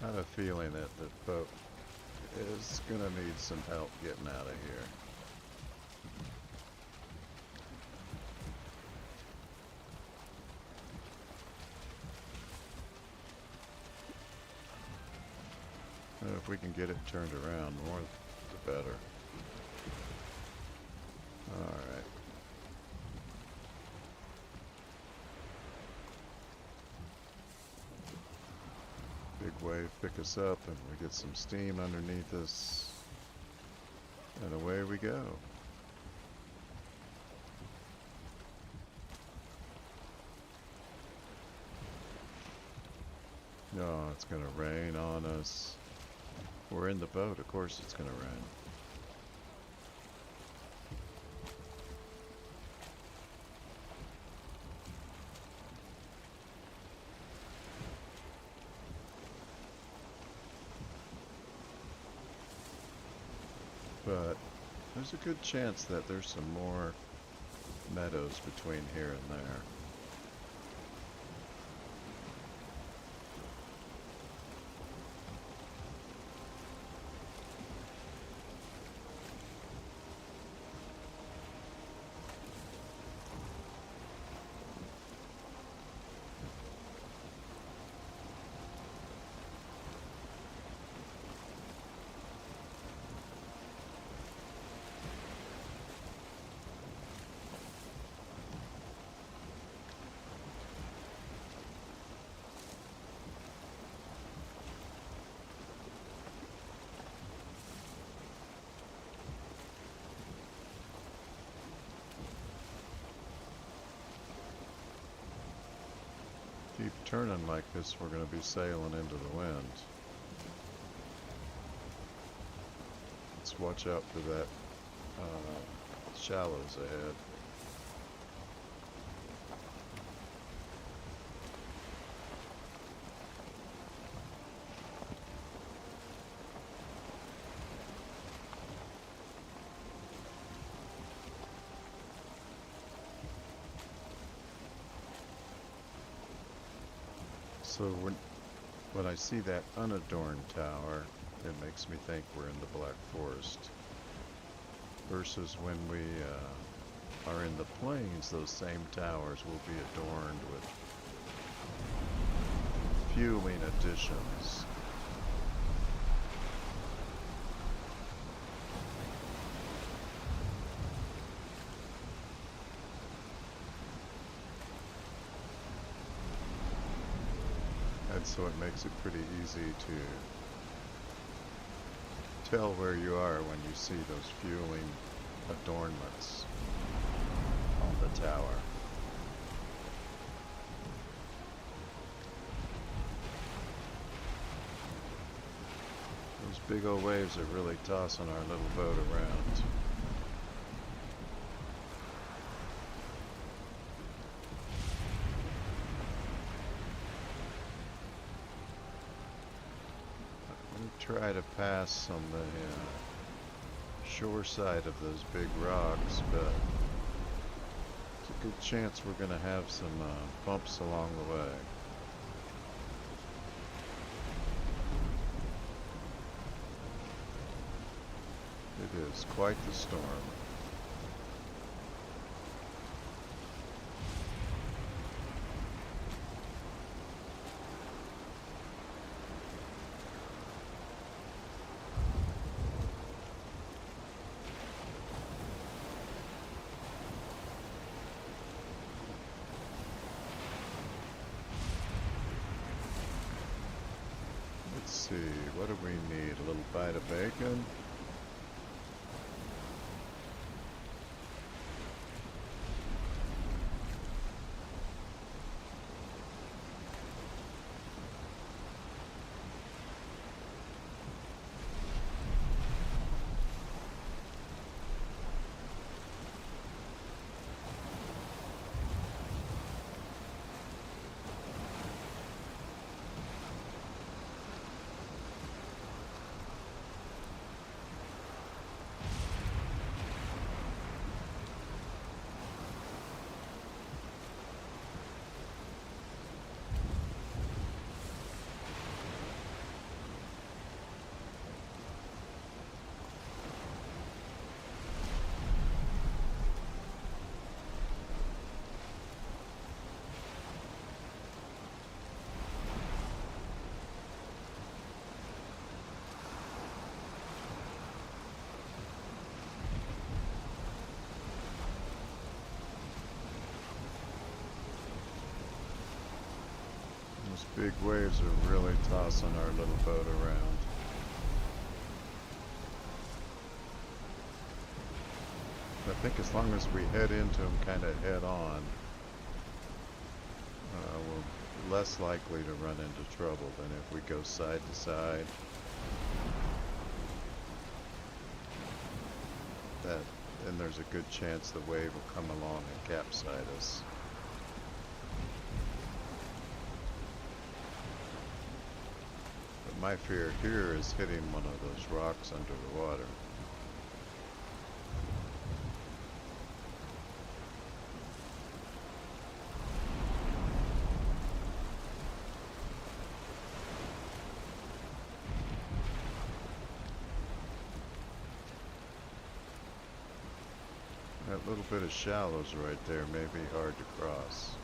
S1: I have a feeling that the boat is gonna need some help getting out of here. And if we can get it turned around more, the better. Alright. Big wave pick us up and we get some steam underneath us. And away we go. No, it's gonna rain on us. We're in the boat, of course it's gonna rain. But there's a good chance that there's some more meadows between here and there. Keep turning like this, we're going to be sailing into the wind. Let's watch out for that shallows ahead. So when I see that unadorned tower, it makes me think we're in the Black Forest. Versus when we are in the plains, those same towers will be adorned with fueling additions. And so it makes it pretty easy to tell where you are when you see those fueling adornments on the tower. Those big old waves are really tossing our little boat around. Try to pass on the shore side of those big rocks, but it's a good chance we're going to have some bumps along the way. is quite the storm. Let's see, what do we need? A little bite of bacon? Those big waves are really tossing our little boat around. I think as long as we head into them kind of head on, we're less likely to run into trouble than if we go side to side. Then there's a good chance the wave will come along and capsize us. But my fear here is hitting one of those rocks under the water. That little bit of shallows right there may be hard to cross.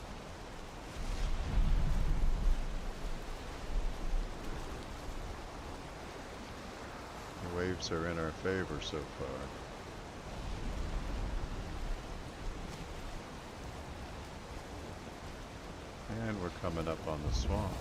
S1: The waves are in our favor so far. And we're coming up on the swamp.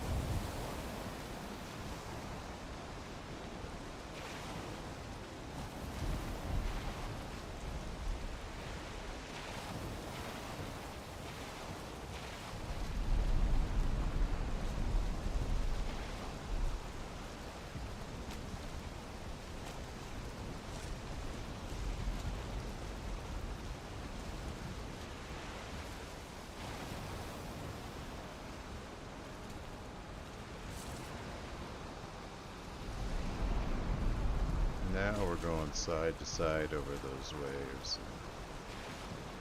S1: Now we're going side to side over those waves.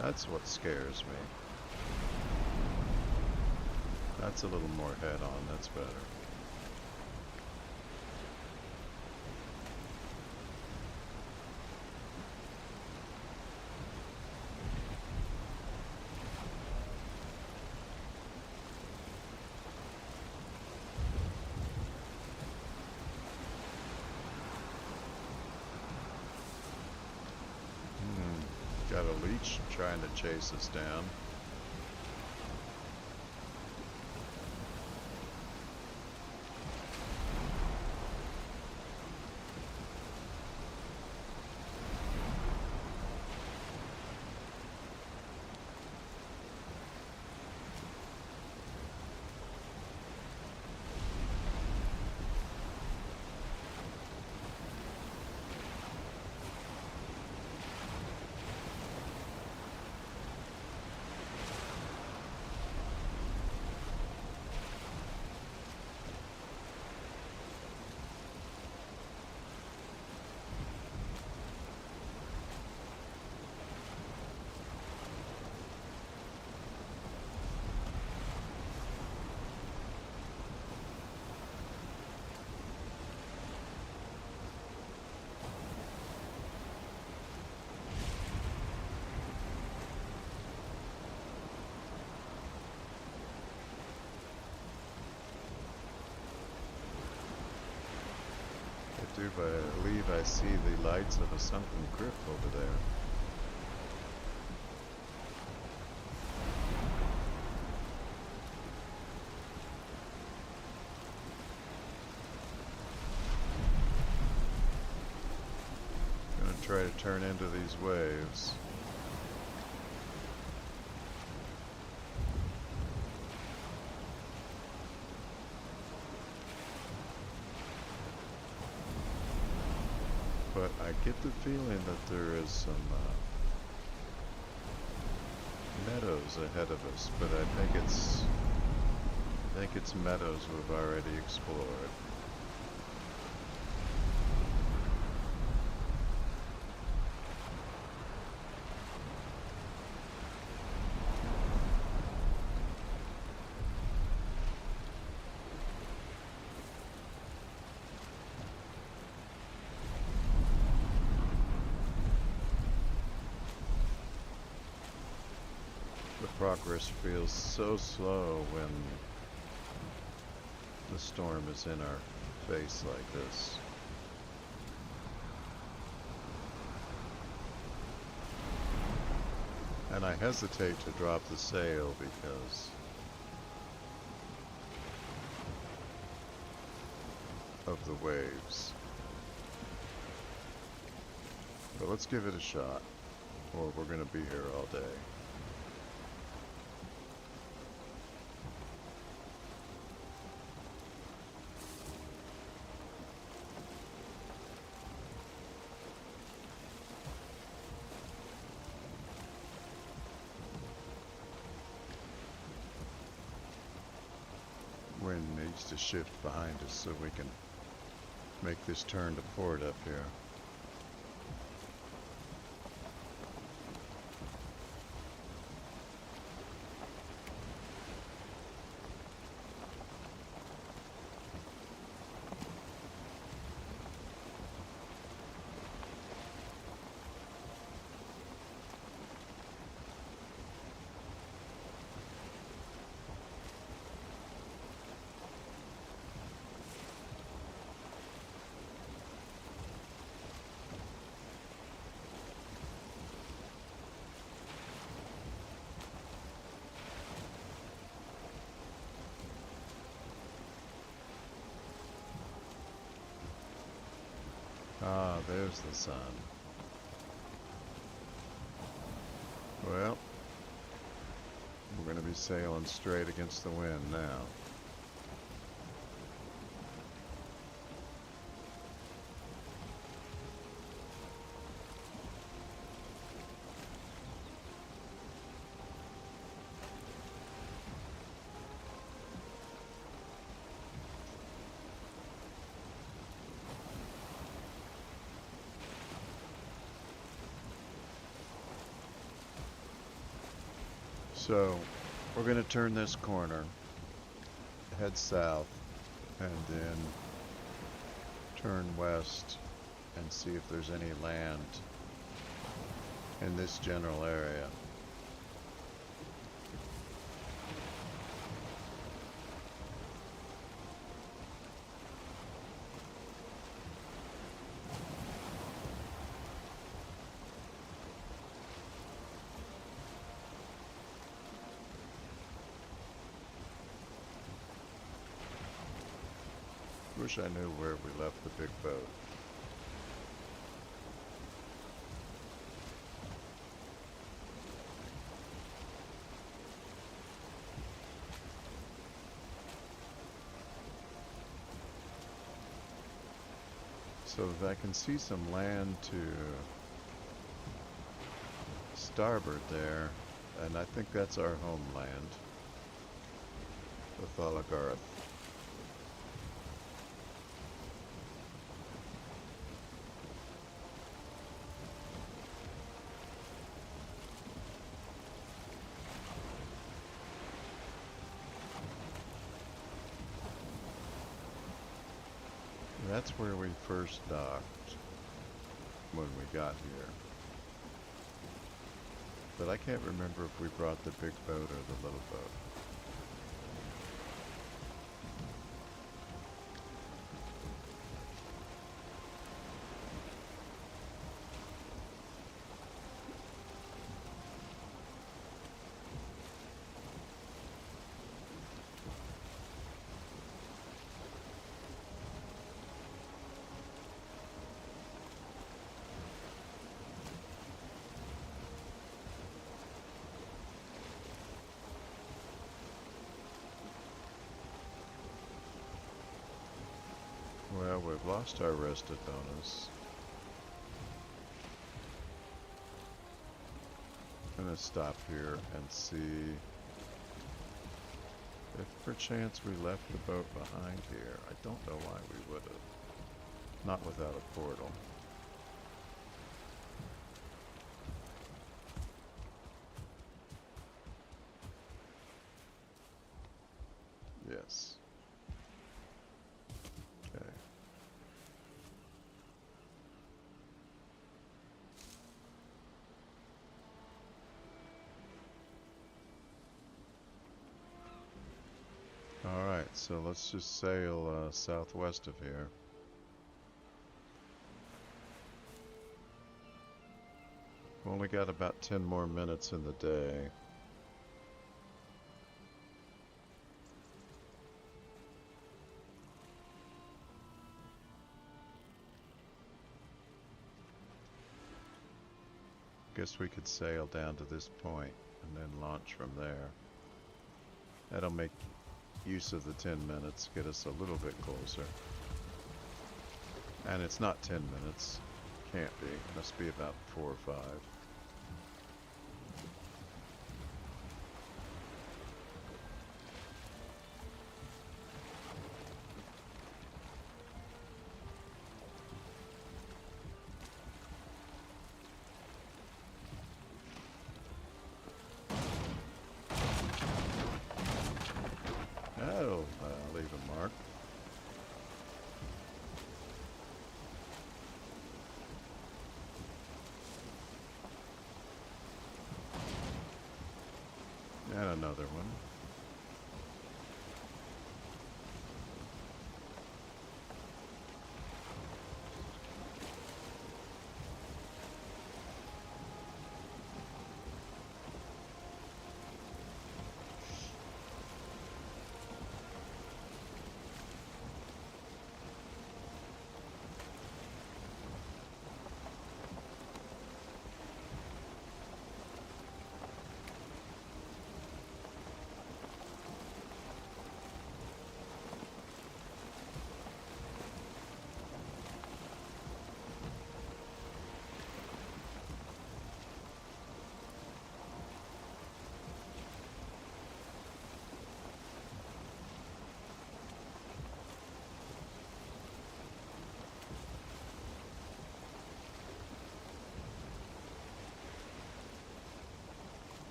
S1: That's what scares me. That's a little more head on, that's better. Got a leech trying to chase us down.
S2: believe I see the lights of a sunken crypt over there. Gonna try to turn into these waves. But I get the feeling that there is some meadows ahead of us, but I think it's meadows we've already explored. Progress feels so slow when the storm is in our face like this. And I hesitate to drop the sail because of the waves. But let's give it a shot, or we're going to be here all day. Wind needs to shift behind us so we can make this turn to port up here. Ah, there's the sun. Well, we're going to be sailing straight against the wind now. So, we're going to turn this corner, head south, and then turn west and see if there's any land in this general area. Wish I knew where we left the big boat. So I can see some land to starboard there, and I think that's our homeland, Othala-Garth. That's where we first docked when we got here. But I can't remember if we brought the big boat or the little boat. we've lost our rested bonus. I'm gonna stop here and see if perchance we left the boat behind here. I don't know why we would have. Not without a portal. Yes. Okay. Alright, so let's just sail southwest of here. We've only got about 10 more minutes in the day. Guess we could sail down to this point and then launch from there. That'll make use of the 10 minutes, get us a little bit closer. And it's not 10 minutes. Can't be. It must be about 4 or 5. That'll leave a mark. And another one.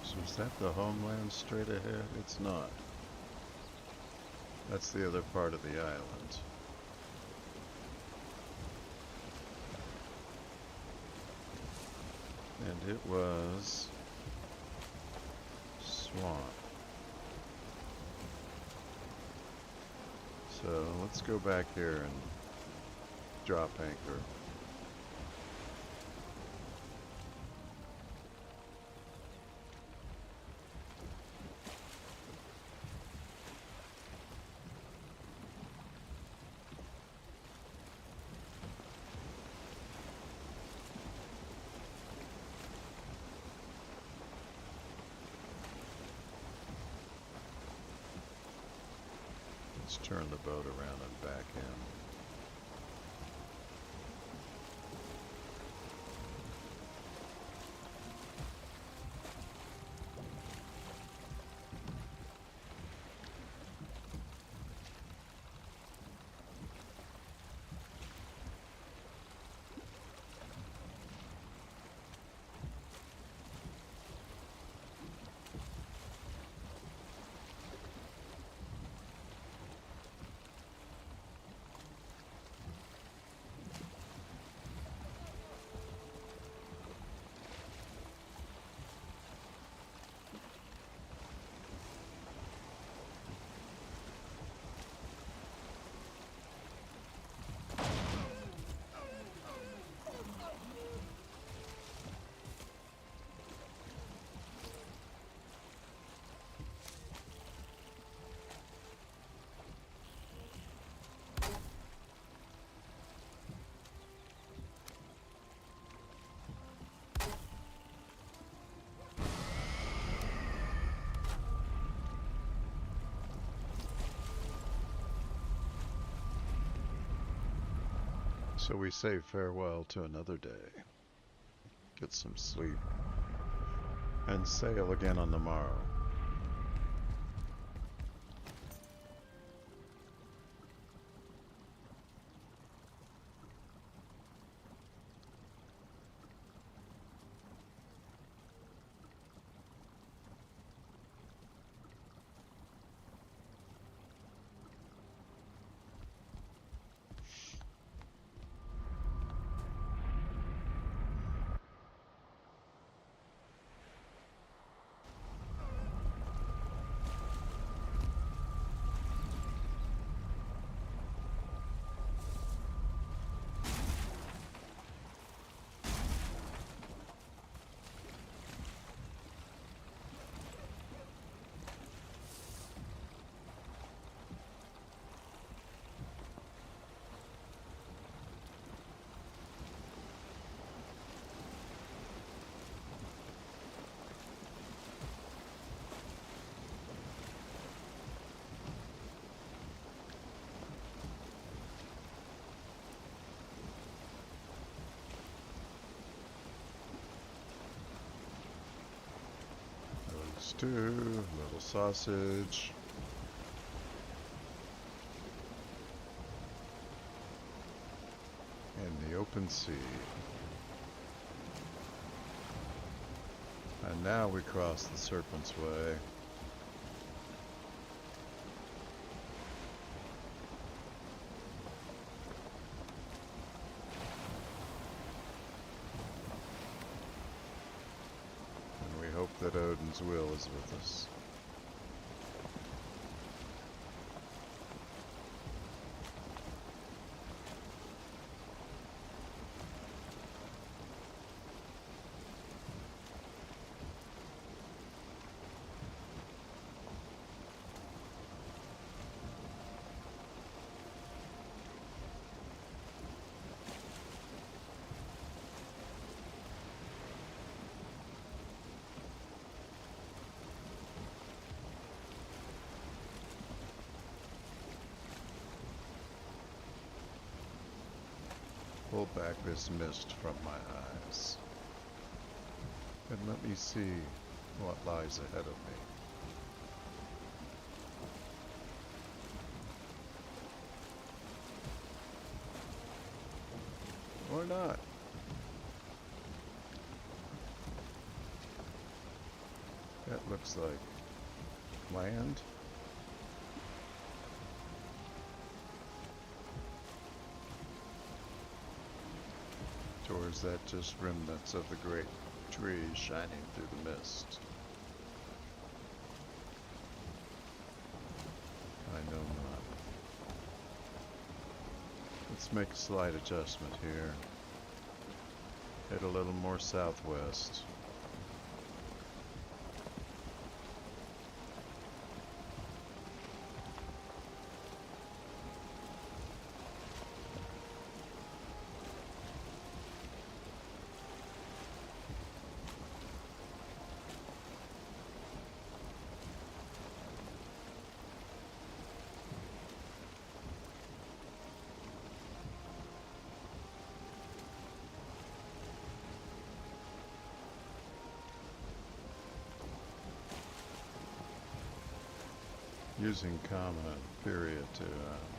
S2: So is that the homeland straight ahead? It's not. That's the other part of the island. And it was swamp. So let's go back here and drop anchor. Let's turn the boat around and back in. So we say farewell to another day, get some sleep, and sail again on the morrow. Stew, little sausage. In the open sea. And now we cross the Serpent's Way. That Odin's will is with us. Pull back this mist from my eyes, and let me see what lies ahead of me. Or not. That looks like land. Or is that just remnants of the great trees shining through the mist? I know not. Let's make a slight adjustment here. Head a little more southwest. Using comma and period to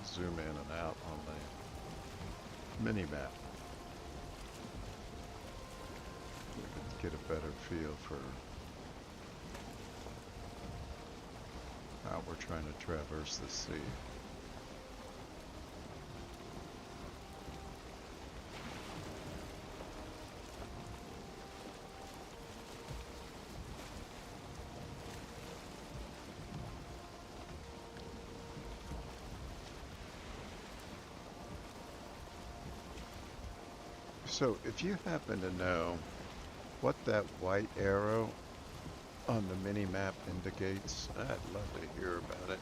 S2: zoom in and out on the mini-map. We can get a better feel for how we're trying to traverse the sea. So, if you happen to know what that white arrow on the mini-map indicates, I'd love to hear about it.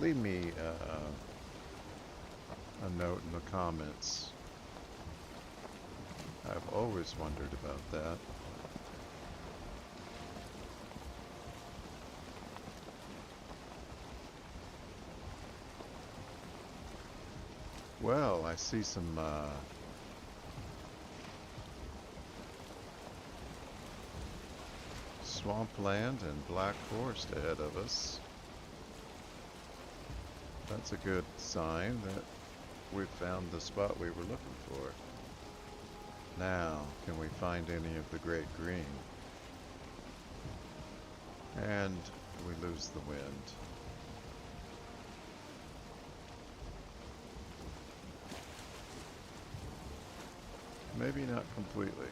S2: Leave me a note in the comments. I've always wondered about that. Well, I see some swampland and black forest ahead of us. That's a good sign that we've found the spot we were looking for. Now, can we find any of the great green? And we lose the wind. Maybe not completely.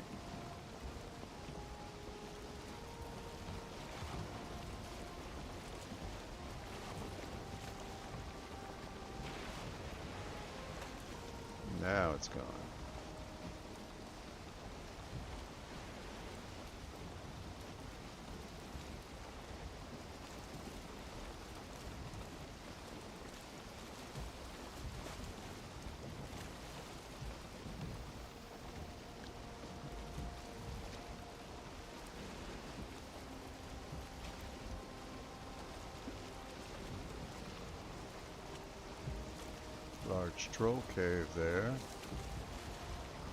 S2: Now it's gone. Large troll cave there,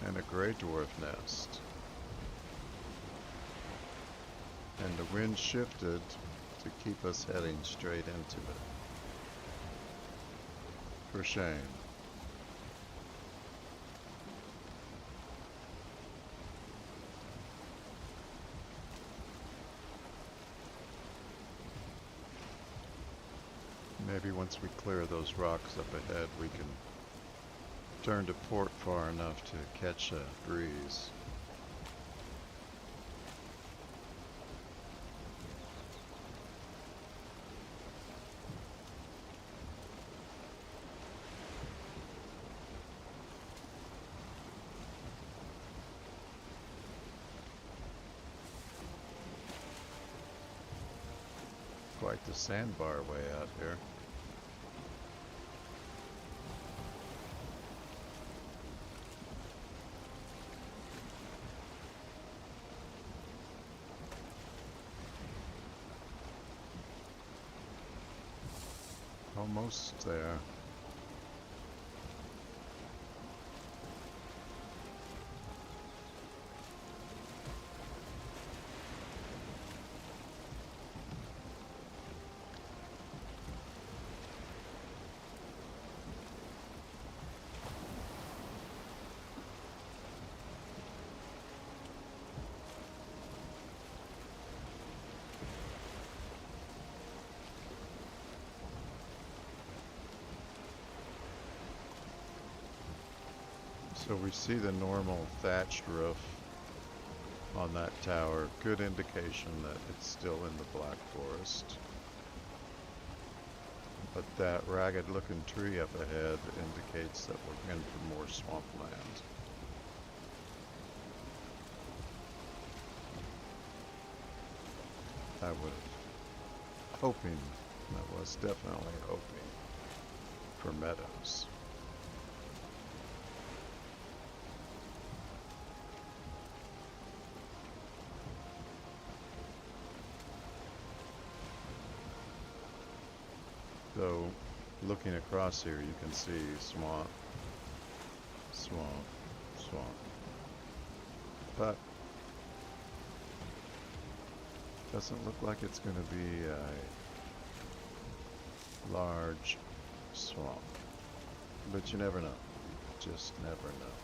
S2: and a gray dwarf nest. And the wind shifted to keep us heading straight into it. For shame. Maybe once we clear those rocks up ahead, we can turn to port far enough to catch a breeze. Quite the sandbar way out here. Almost there. So we see the normal thatched roof on that tower. Good indication that it's still in the Black Forest. But that ragged looking tree up ahead indicates that we're in for more swampland. I was definitely hoping for Meadows. So, looking across here, you can see swamp, swamp, swamp. But doesn't look like it's going to be a large swamp. But you never know. Just never know.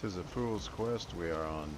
S2: Tis a fool's quest we are on.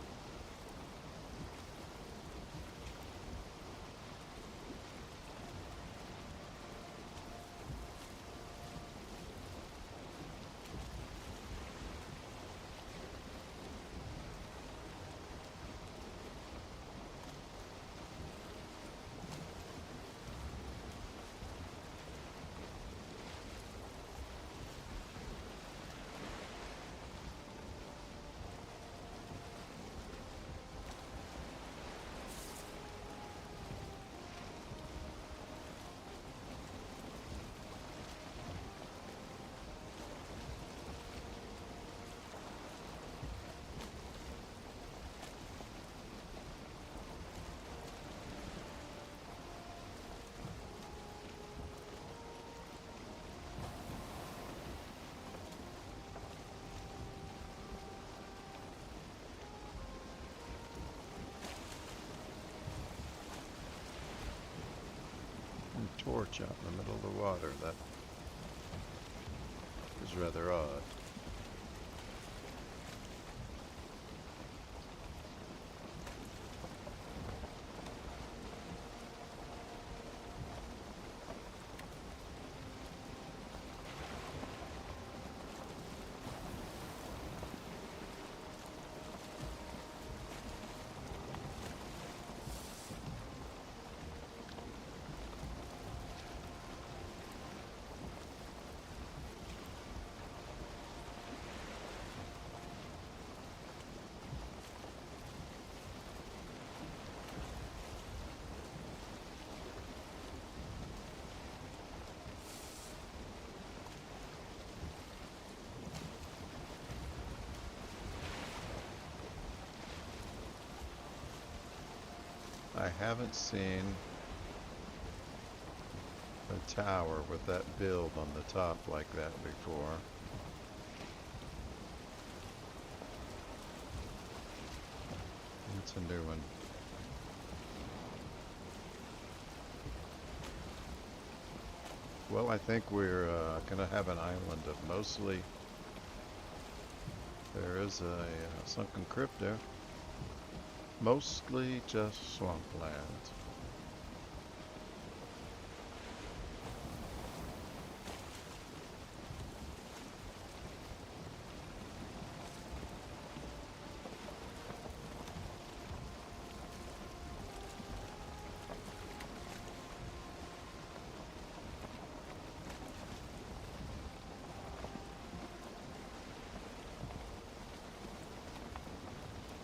S2: torch out in the middle of the water. That is rather odd. I haven't seen a tower with that build on the top like that before. It's a new one. Well, I think we're going to have an island of mostly... There is a sunken crypt there. Mostly just swampland.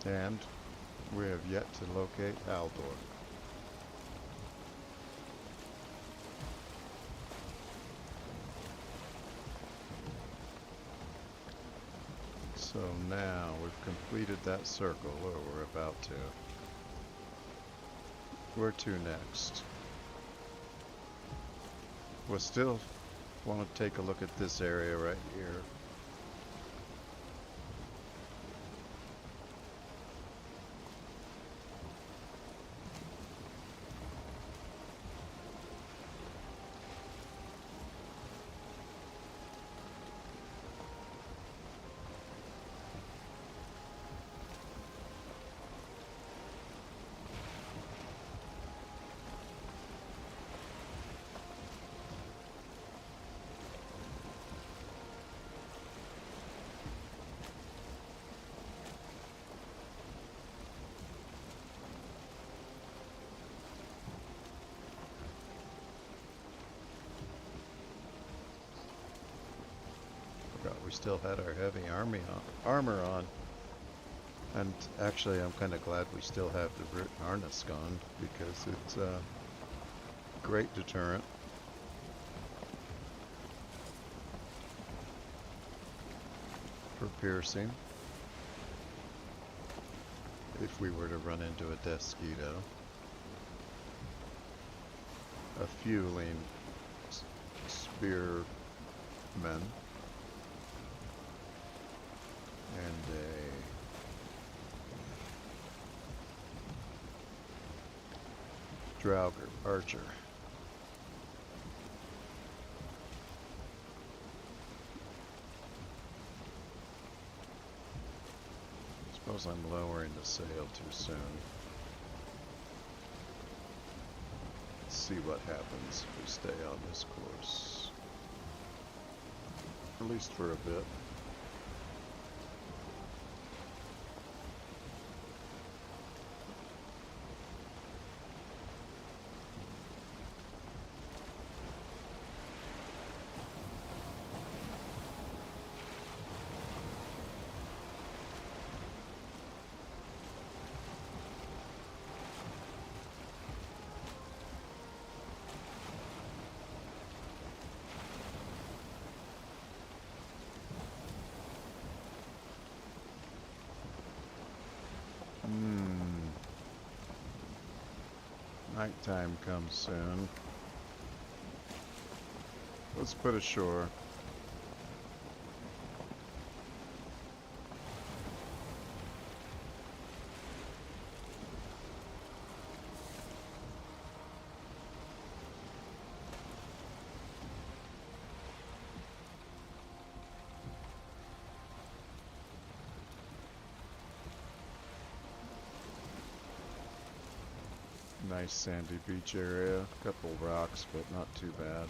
S2: And we have yet to locate Haldor. So now we've completed that circle, or we're about to. Where to next? We'll still want to take a look at this area right here. We still had our heavy armor on. And actually, I'm kind of glad we still have the root harness gone, because it's a great deterrent. For piercing. If we were to run into a Desquito. A fueling spearman. And a Draugr archer. Suppose I'm lowering the sail too soon. Let's see what happens if we stay on this course. At least for a bit. Nighttime comes soon. Let's put ashore. Nice sandy beach area. Couple rocks, but not too bad.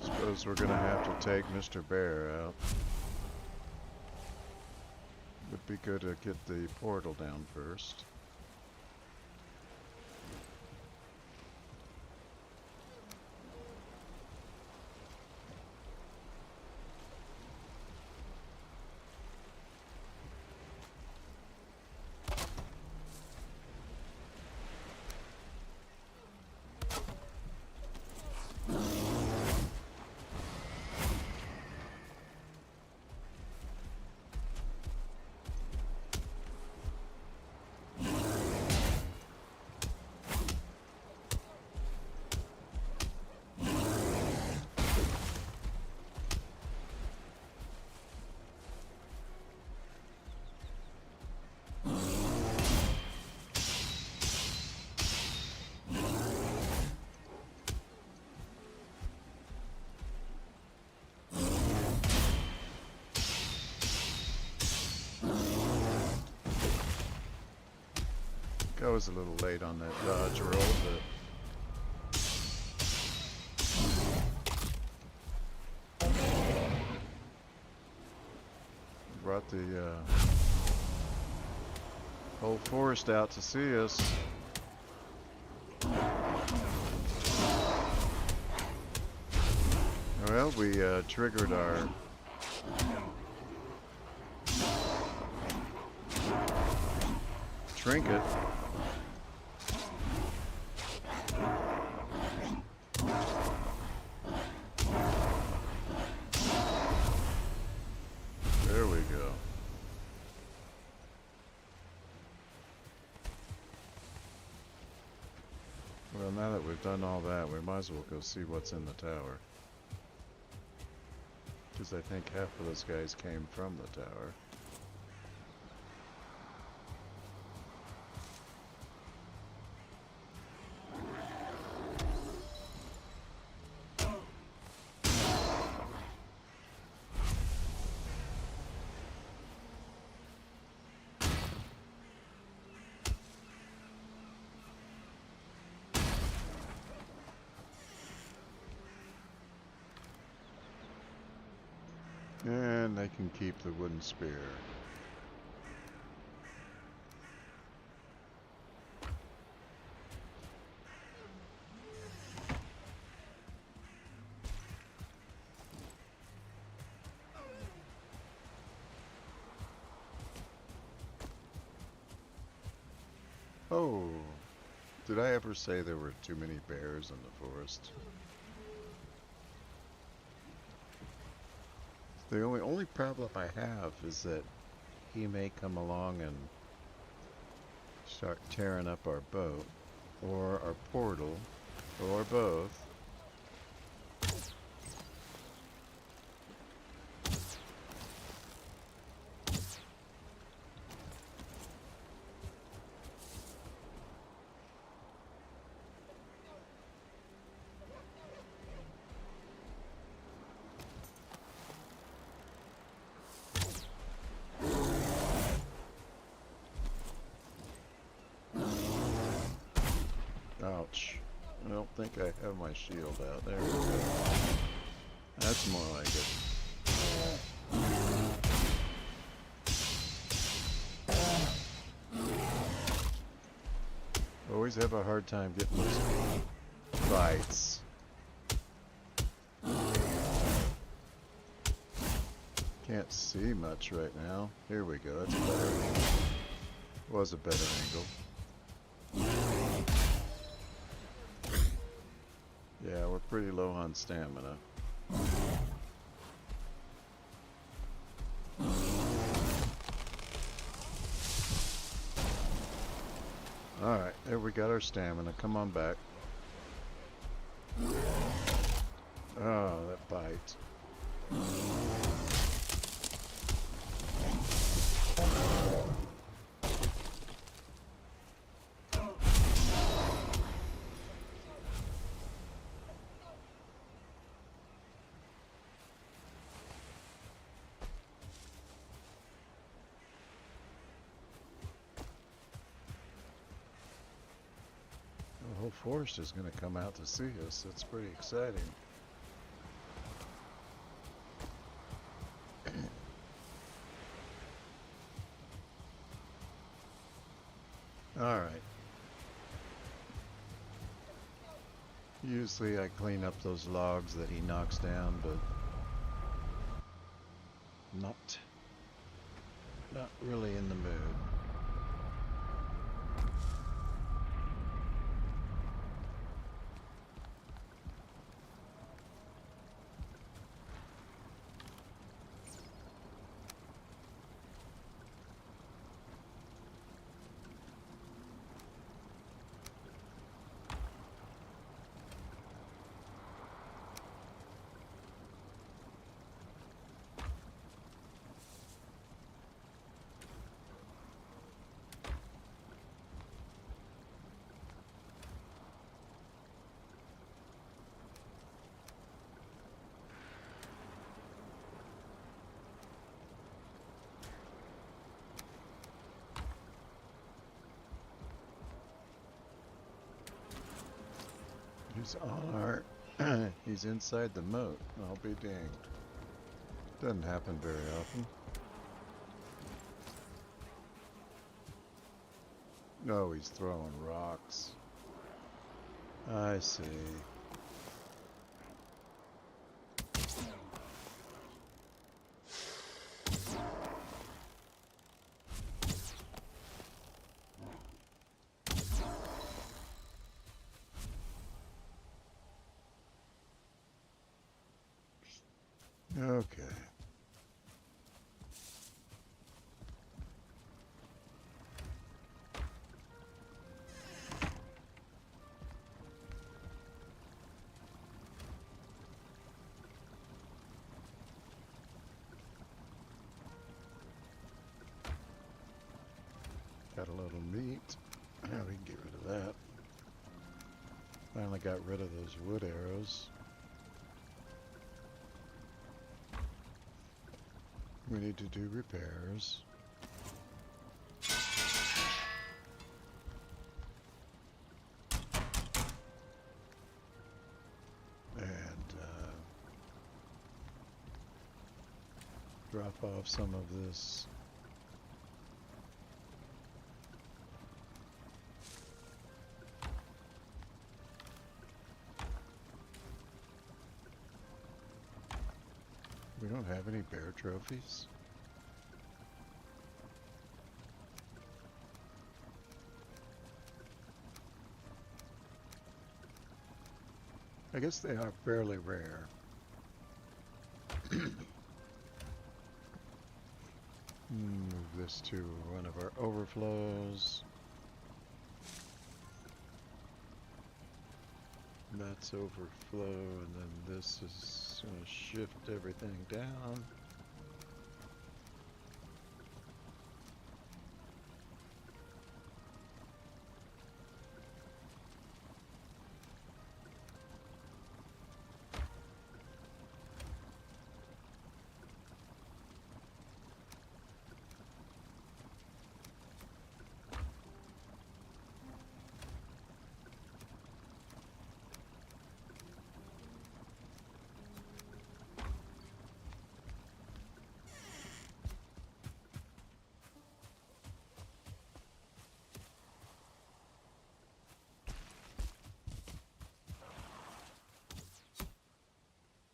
S2: Suppose we're gonna have to take Mr. Bear out. Would be good to get the portal down first. I was a little late on that dodge roll, but brought the whole forest out to see us. Well, we triggered our trinket. There we go. Well, now that we've done all that, we might as well go see what's in the tower. Because I think half of those guys came from the tower. And they can keep the wooden spear. Oh, did I ever say there were too many bears in the forest? The only problem I have is that he may come along and start tearing up our boat, or our portal, or both. Ouch. I don't think I have my shield out. There we go. That's more like it. Always have a hard time getting those bites. Can't see much right now. Here we go. That's better. Was a better angle. Yeah, we're pretty low on stamina. Alright, there we got our stamina. Come on back. fight. The whole forest is going to come out to see us. That's pretty exciting. All right. Usually I clean up those logs that he knocks down, but not really in the mood. He's on our... he's inside the moat. I'll be danged. Doesn't happen very often. No, he's throwing rocks. I see. Okay. Got a little meat. Yeah, we can get rid of that. Finally got rid of those wood arrows. We need to do repairs. And drop off some of this. We don't have any bear trophies. I guess they are fairly rare. Move this to one of our overflows. That's overflow, and then this is going to shift everything down.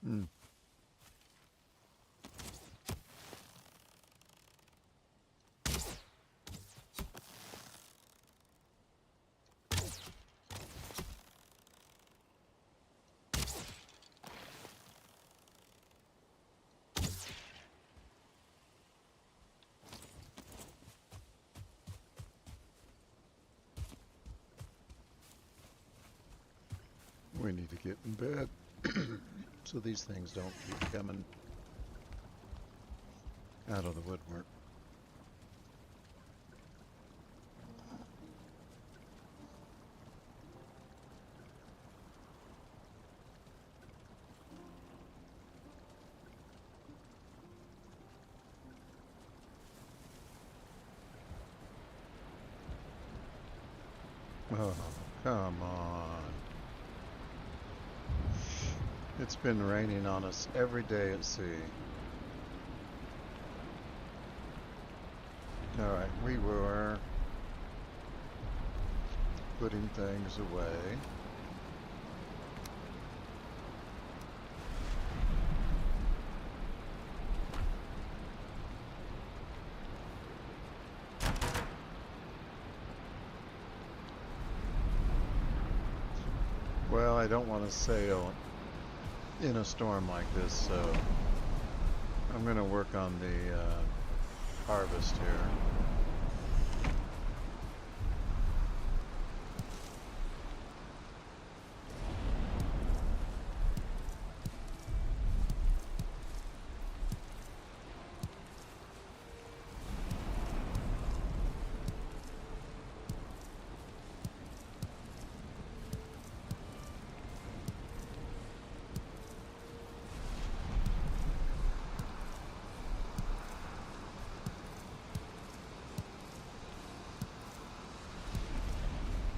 S2: Hmm. We need to get in bed. so these things don't keep coming out of the woodwork. Oh, come on. It's been raining on us every day at sea. Alright, we were putting things away. Well, I don't want to sail in a storm like this, so I'm going to work on the harvest here.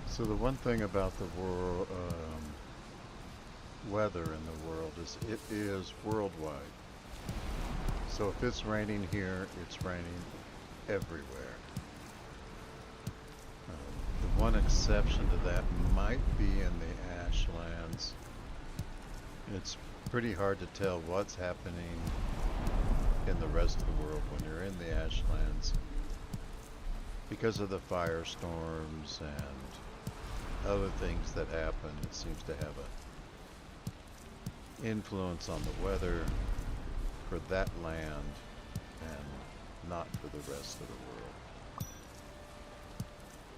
S2: So the one thing about the world, weather in the world is it is worldwide. So if it's raining here, it's raining everywhere. The one exception to that might be in the Ashlands. It's pretty hard to tell what's happening in the rest of the world when you're in the Ashlands because of the firestorms and other things that happen. It seems to have an influence on the weather for that land and not for the rest of the world.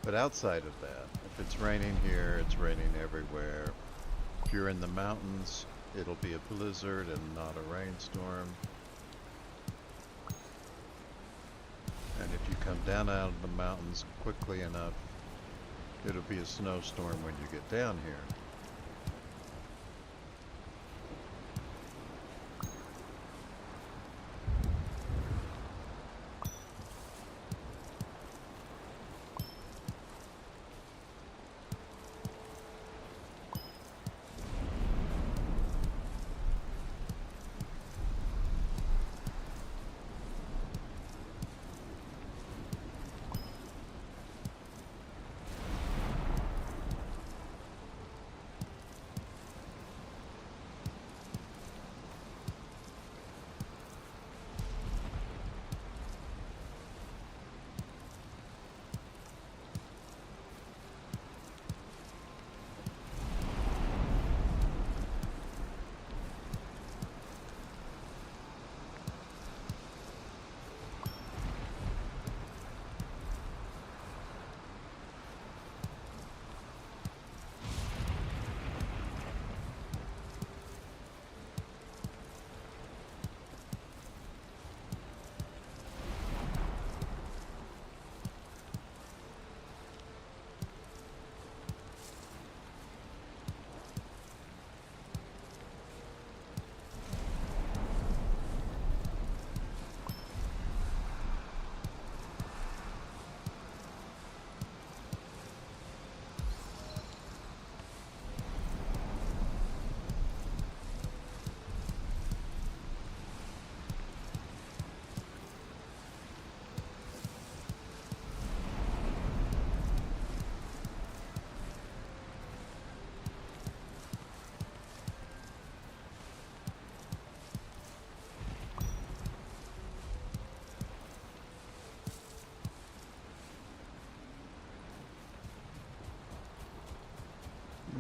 S2: But outside of that, if it's raining here, it's raining everywhere. If you're in the mountains, it'll be a blizzard and not a rainstorm. And if you come down out of the mountains quickly enough, it'll be a snowstorm when you get down here.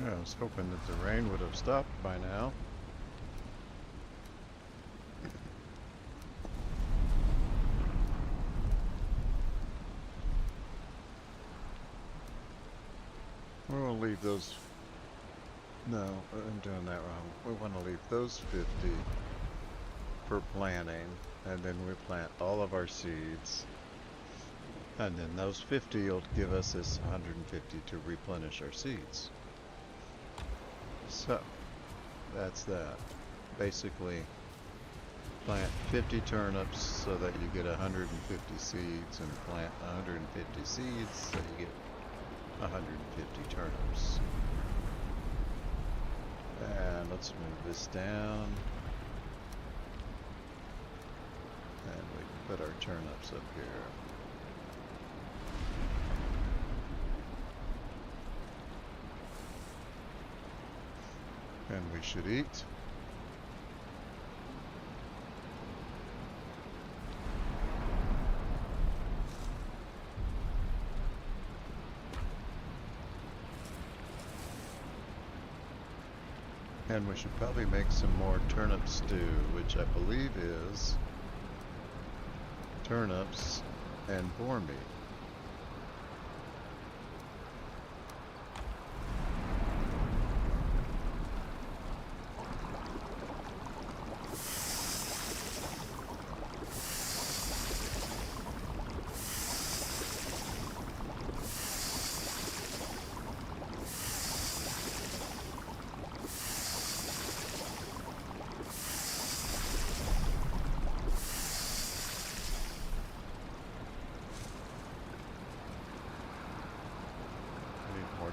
S2: Yeah, I was hoping that the rain would have stopped by now. We'll leave those No, I'm doing that wrong. We want to leave those 50 for planting, and then we plant all of our seeds. And then those 50 will give us this 150 to replenish our seeds. So, that's that. Basically, plant 50 turnips so that you get 150 seeds, and plant 150 seeds so you get 150 turnips. And let's move this down. And we can put our turnips up here. And we should eat. And we should probably make some more turnip stew, which I believe is turnips and boar meat.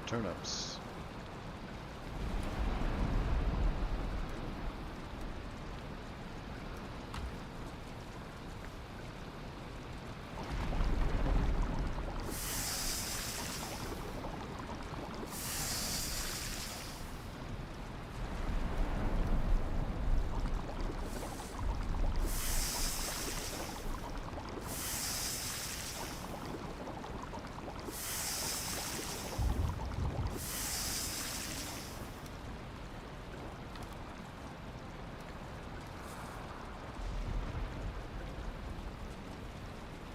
S2: Turnips.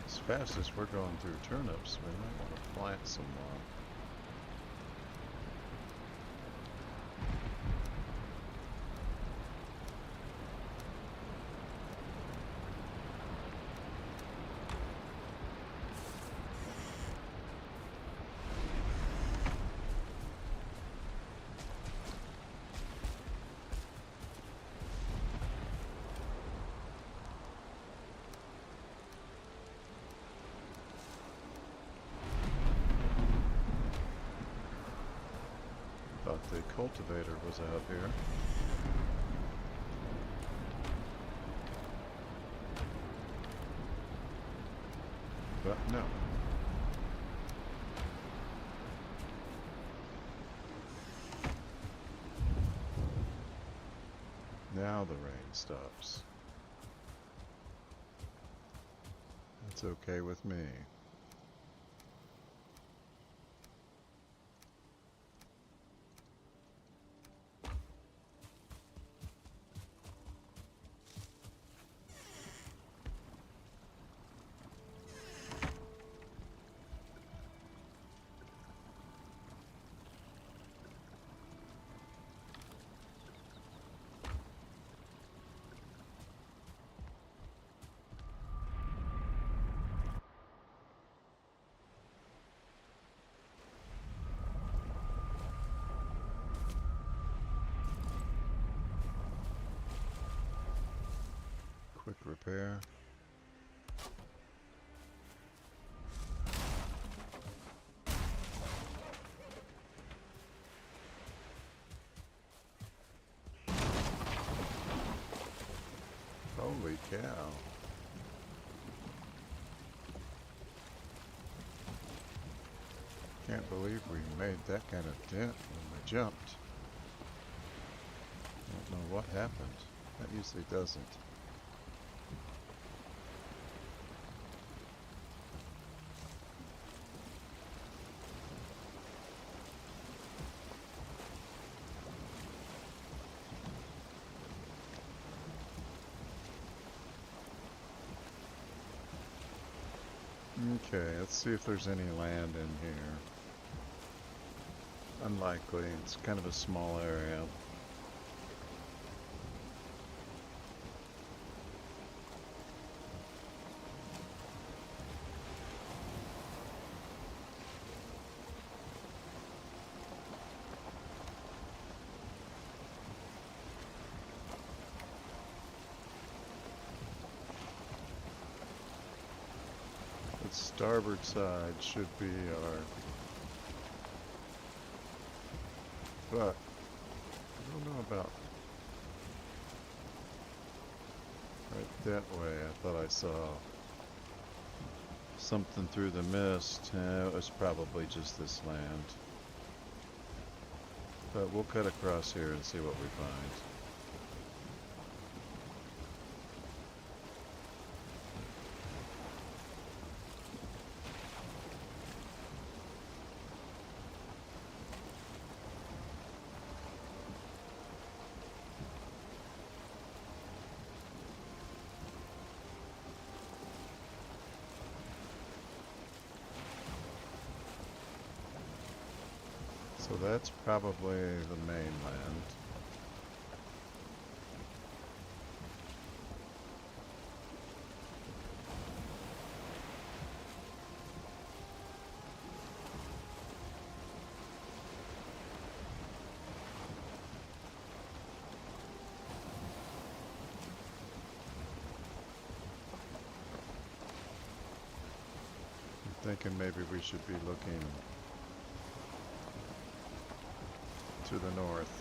S2: As fast as we're going through turnips, we might want to plant some more. Thought the cultivator was out here. But no. Now the rain stops. That's okay with me. Quick repair. Holy cow. Can't believe we made that kind of dent when we jumped. Don't know what happened. That usually doesn't. Okay, let's see if there's any land in here. Unlikely. It's kind of a small area. The starboard side should be our... But I don't know about right that way. I thought I saw something through the mist. It was probably just this land. But we'll cut across here and see what we find. So that's probably the mainland. I'm thinking maybe we should be looking to the north.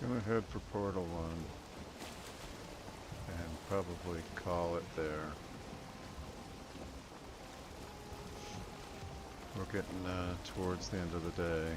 S2: Gonna head for Portal 1 and probably call it there. We're getting towards the end of the day.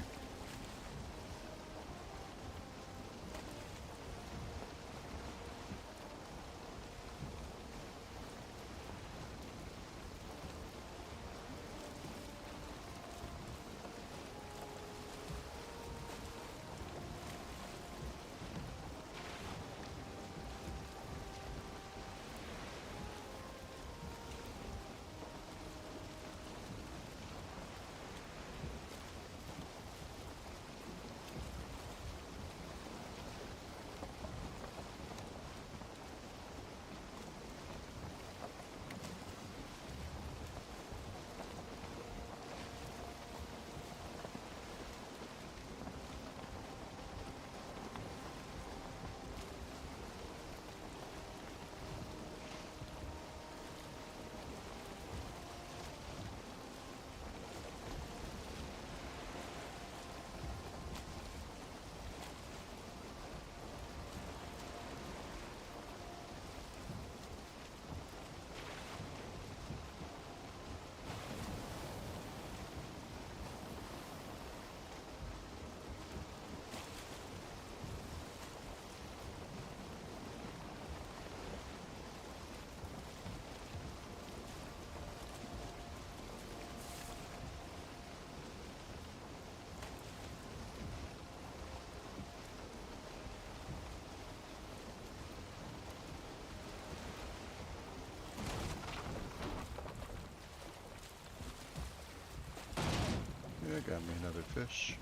S2: got me another fish.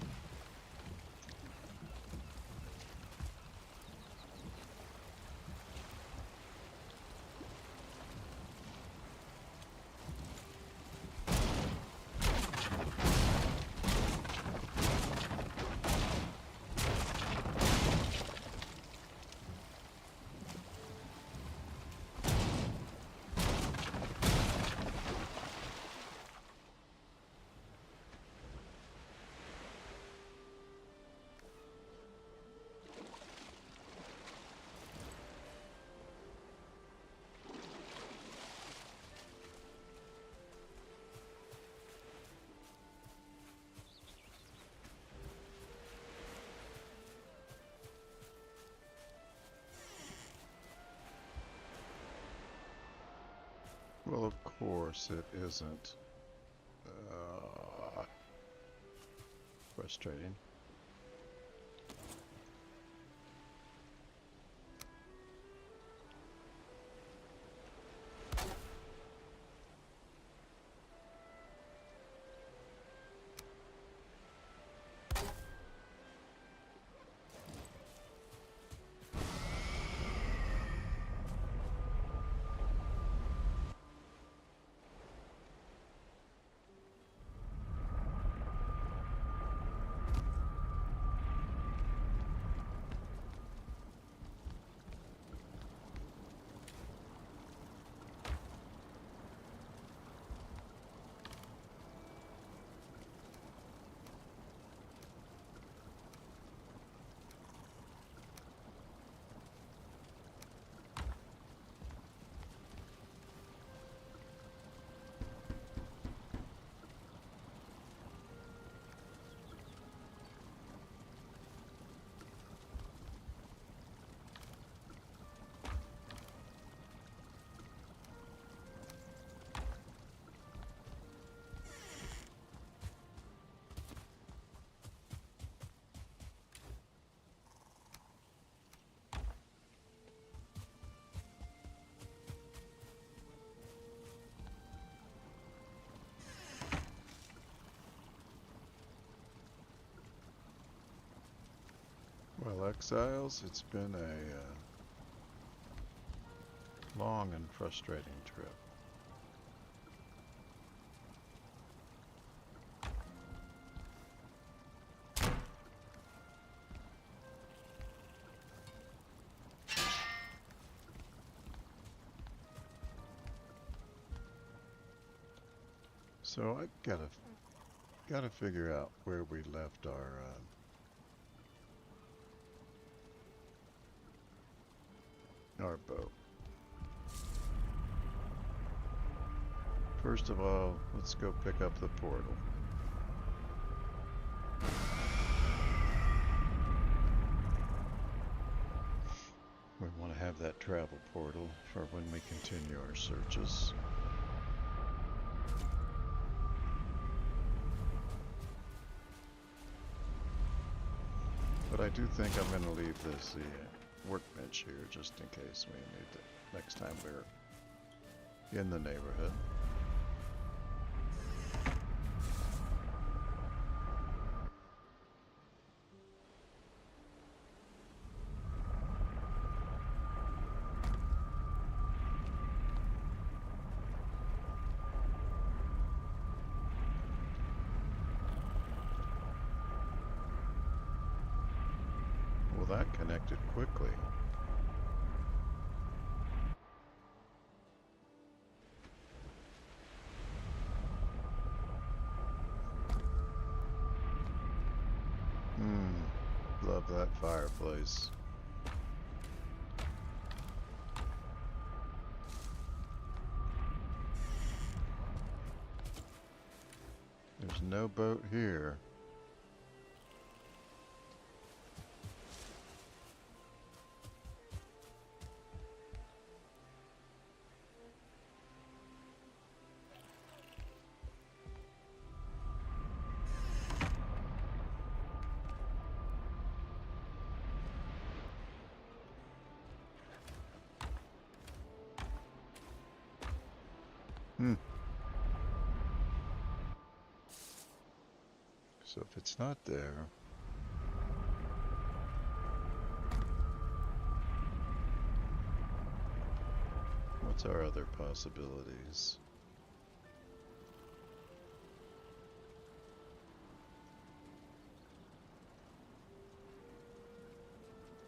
S2: Well, of course it isn't. Frustrating. Well, Exiles, it's been a long and frustrating trip. So I gotta figure out where we left our boat. First of all, let's go pick up the portal. We want to have that travel portal for when we continue our searches. But I do think I'm going to leave this workbench here just in case we need it next time we're in the neighborhood. Well, that connected quickly. Love that fireplace. There's no boat here.
S1: So if it's not there,
S2: what's our other possibilities?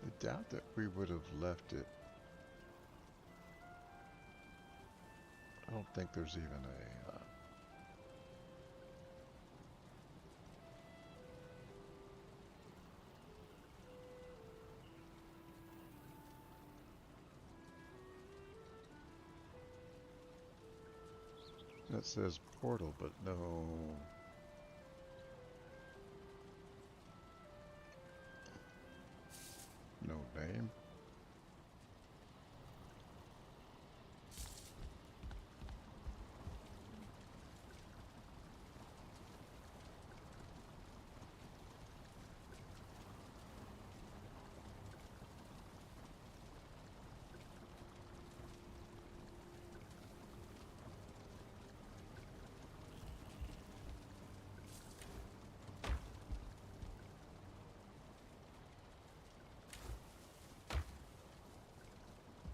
S2: I doubt that we would have left it. I don't think there's even a... that says portal, but no... no name.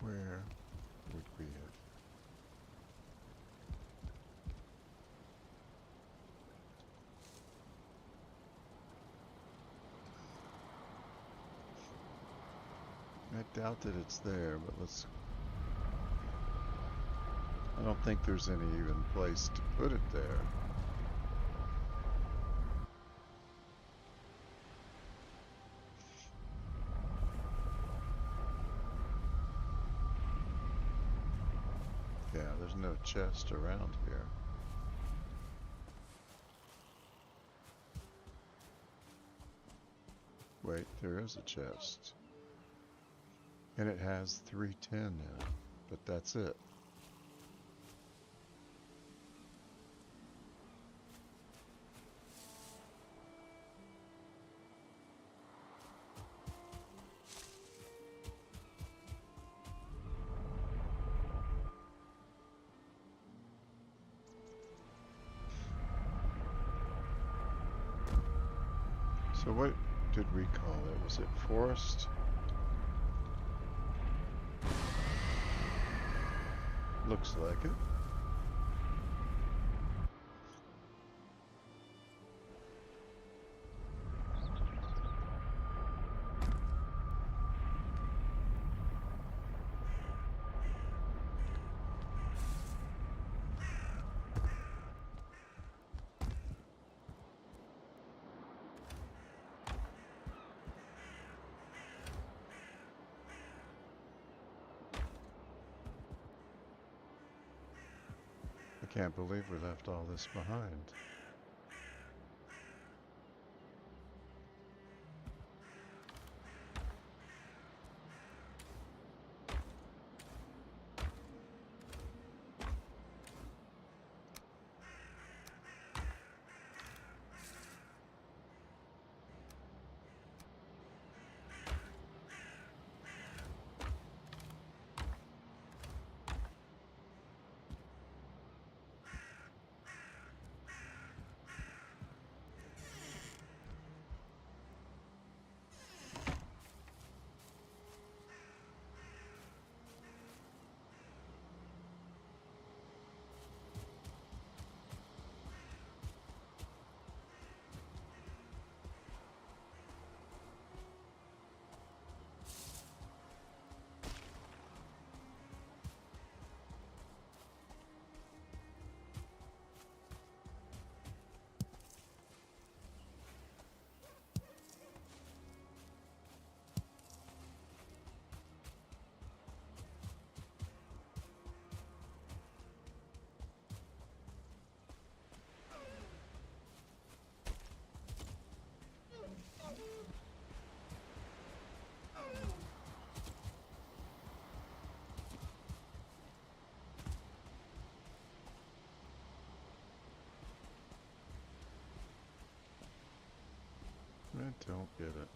S2: Where would we have? I doubt that it's there, but let's... I don't think there's any even place to put it there. Yeah, there's no chest around here. Wait, there is a chest. And it has 310 in it, but that's it. So what did we call it? Was it forest? Looks like it. I can't believe we left all this behind. I don't get it.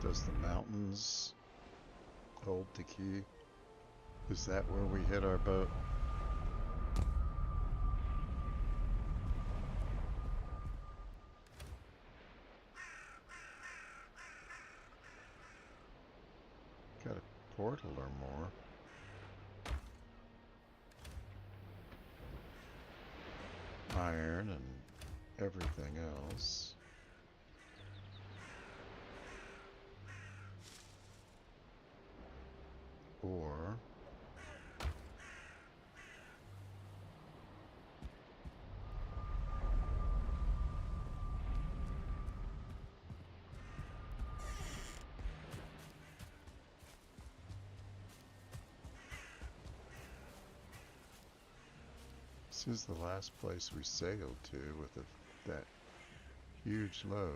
S2: Does the mountains hold the key? Is that where we hid our boat? Got a portal or more. Iron and everything else. Or this is the last place we sailed to with that huge load.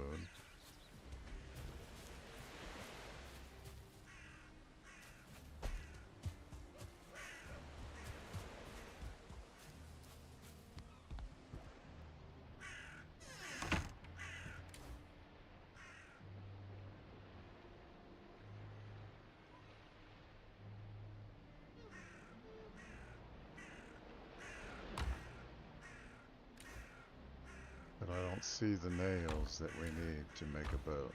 S2: But I don't see the nails that we need to make a boat.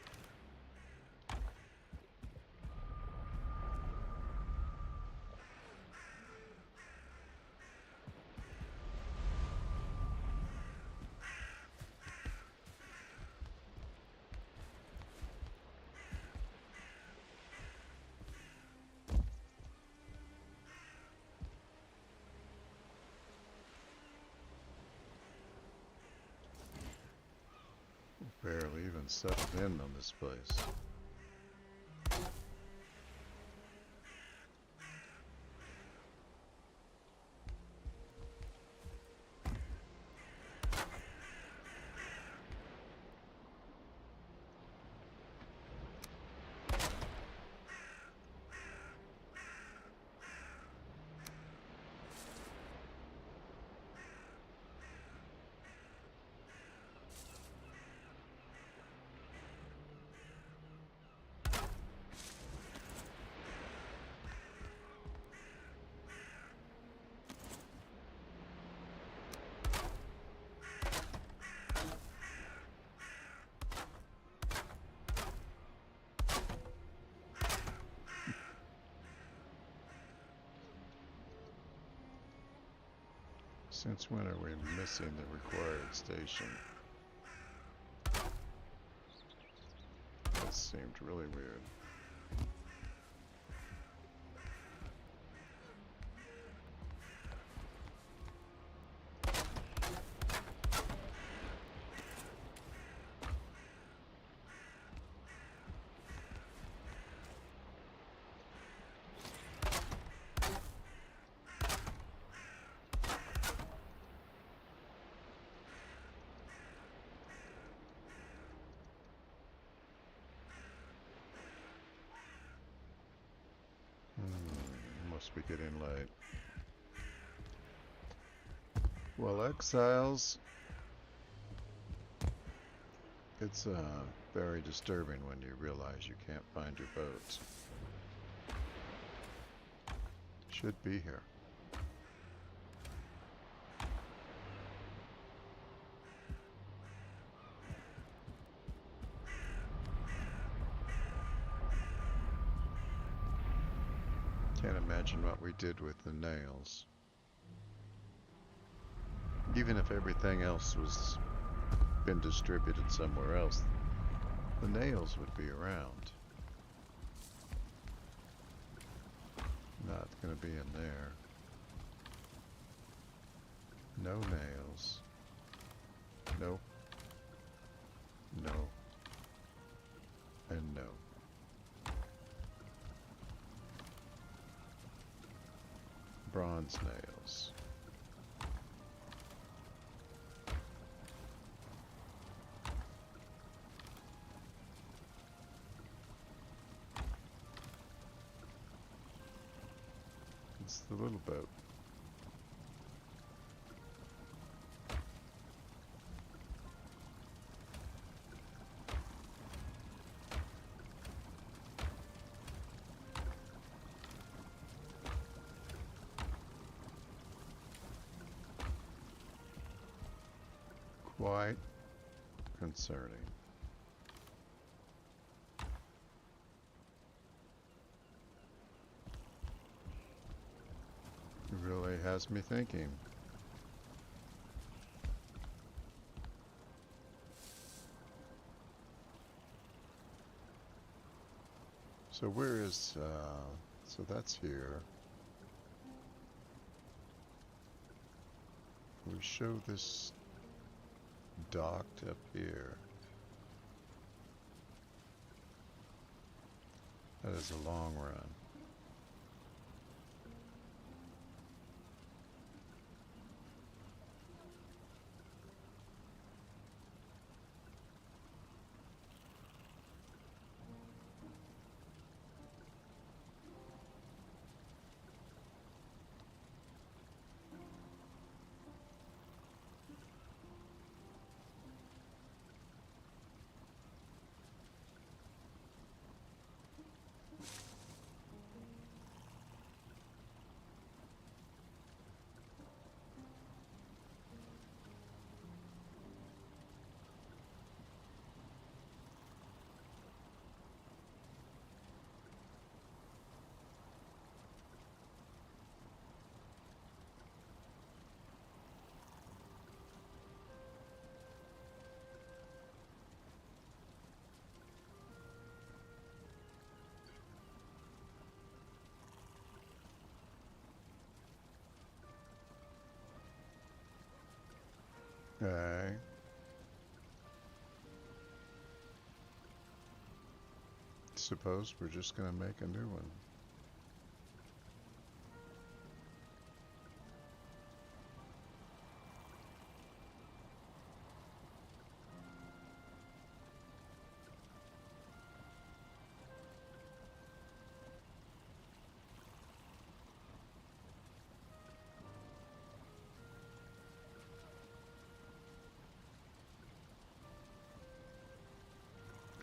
S2: Barely even settled in on this place. Since when are we missing the required station? That seemed really weird. Must be getting late. Well, Exiles, it's very disturbing when you realize you can't find your boat. Should be here. Can't imagine what we did with the nails. Even if everything else was been distributed somewhere else, the nails would be around. Not gonna be in there. No nails. Nope. No. And no. Bronze nails. It's the little boat. quite concerning. It really has me thinking. So where is, so that's here. We show this docked up here. That is a long run. Okay. Suppose we're just gonna make a new one.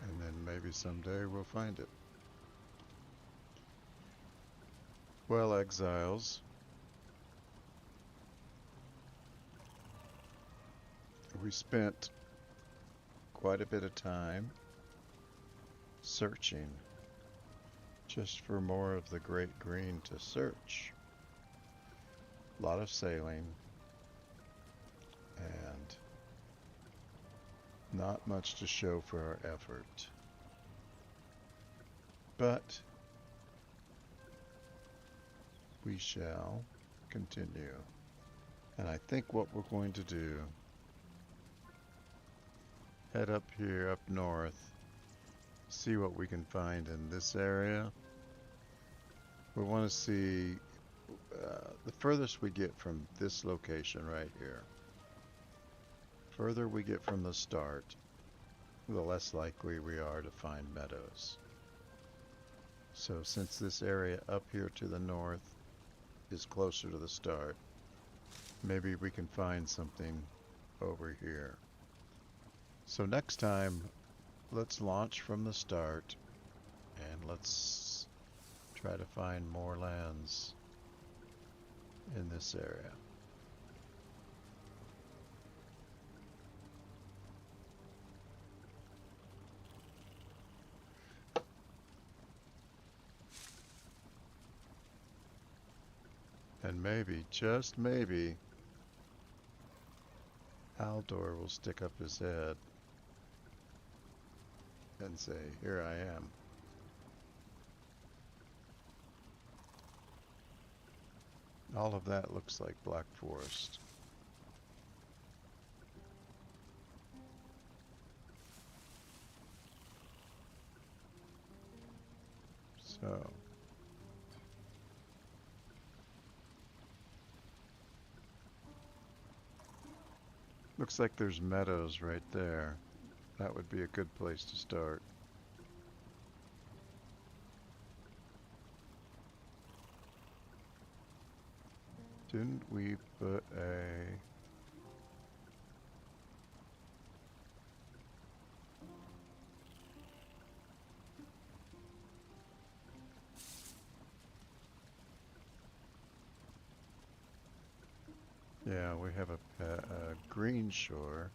S2: And then maybe someday we'll find it. Well, exiles, we spent quite a bit of time searching just for more of the Great Green to search. A lot of sailing and not much to show for our effort. But we shall continue. And I think what we're going to do, head up here, up north, see what we can find in this area. We want to see the furthest we get from this location right here. Further we get from the start, the less likely we are to find meadows. So since this area up here to the north is closer to the start, maybe we can find something over here. So next time, let's launch from the start and let's try to find more lands in this area. And maybe, just maybe, Haldor will stick up his head and say, "Here I am." All of that looks like Black Forest. So, looks like there's meadows right there. That would be a good place to start. Didn't we put a... Yeah, we have a green shore.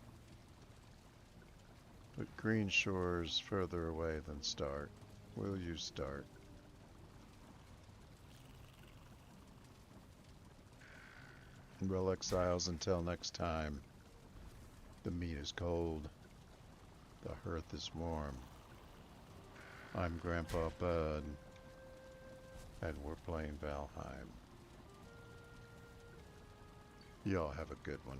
S2: But Green Shore's further away than Start. Will you start? Well, exiles, until next time. The meat is cold. The hearth is warm. I'm Grandpa Bud, and we're playing Valheim. Y'all have a good one.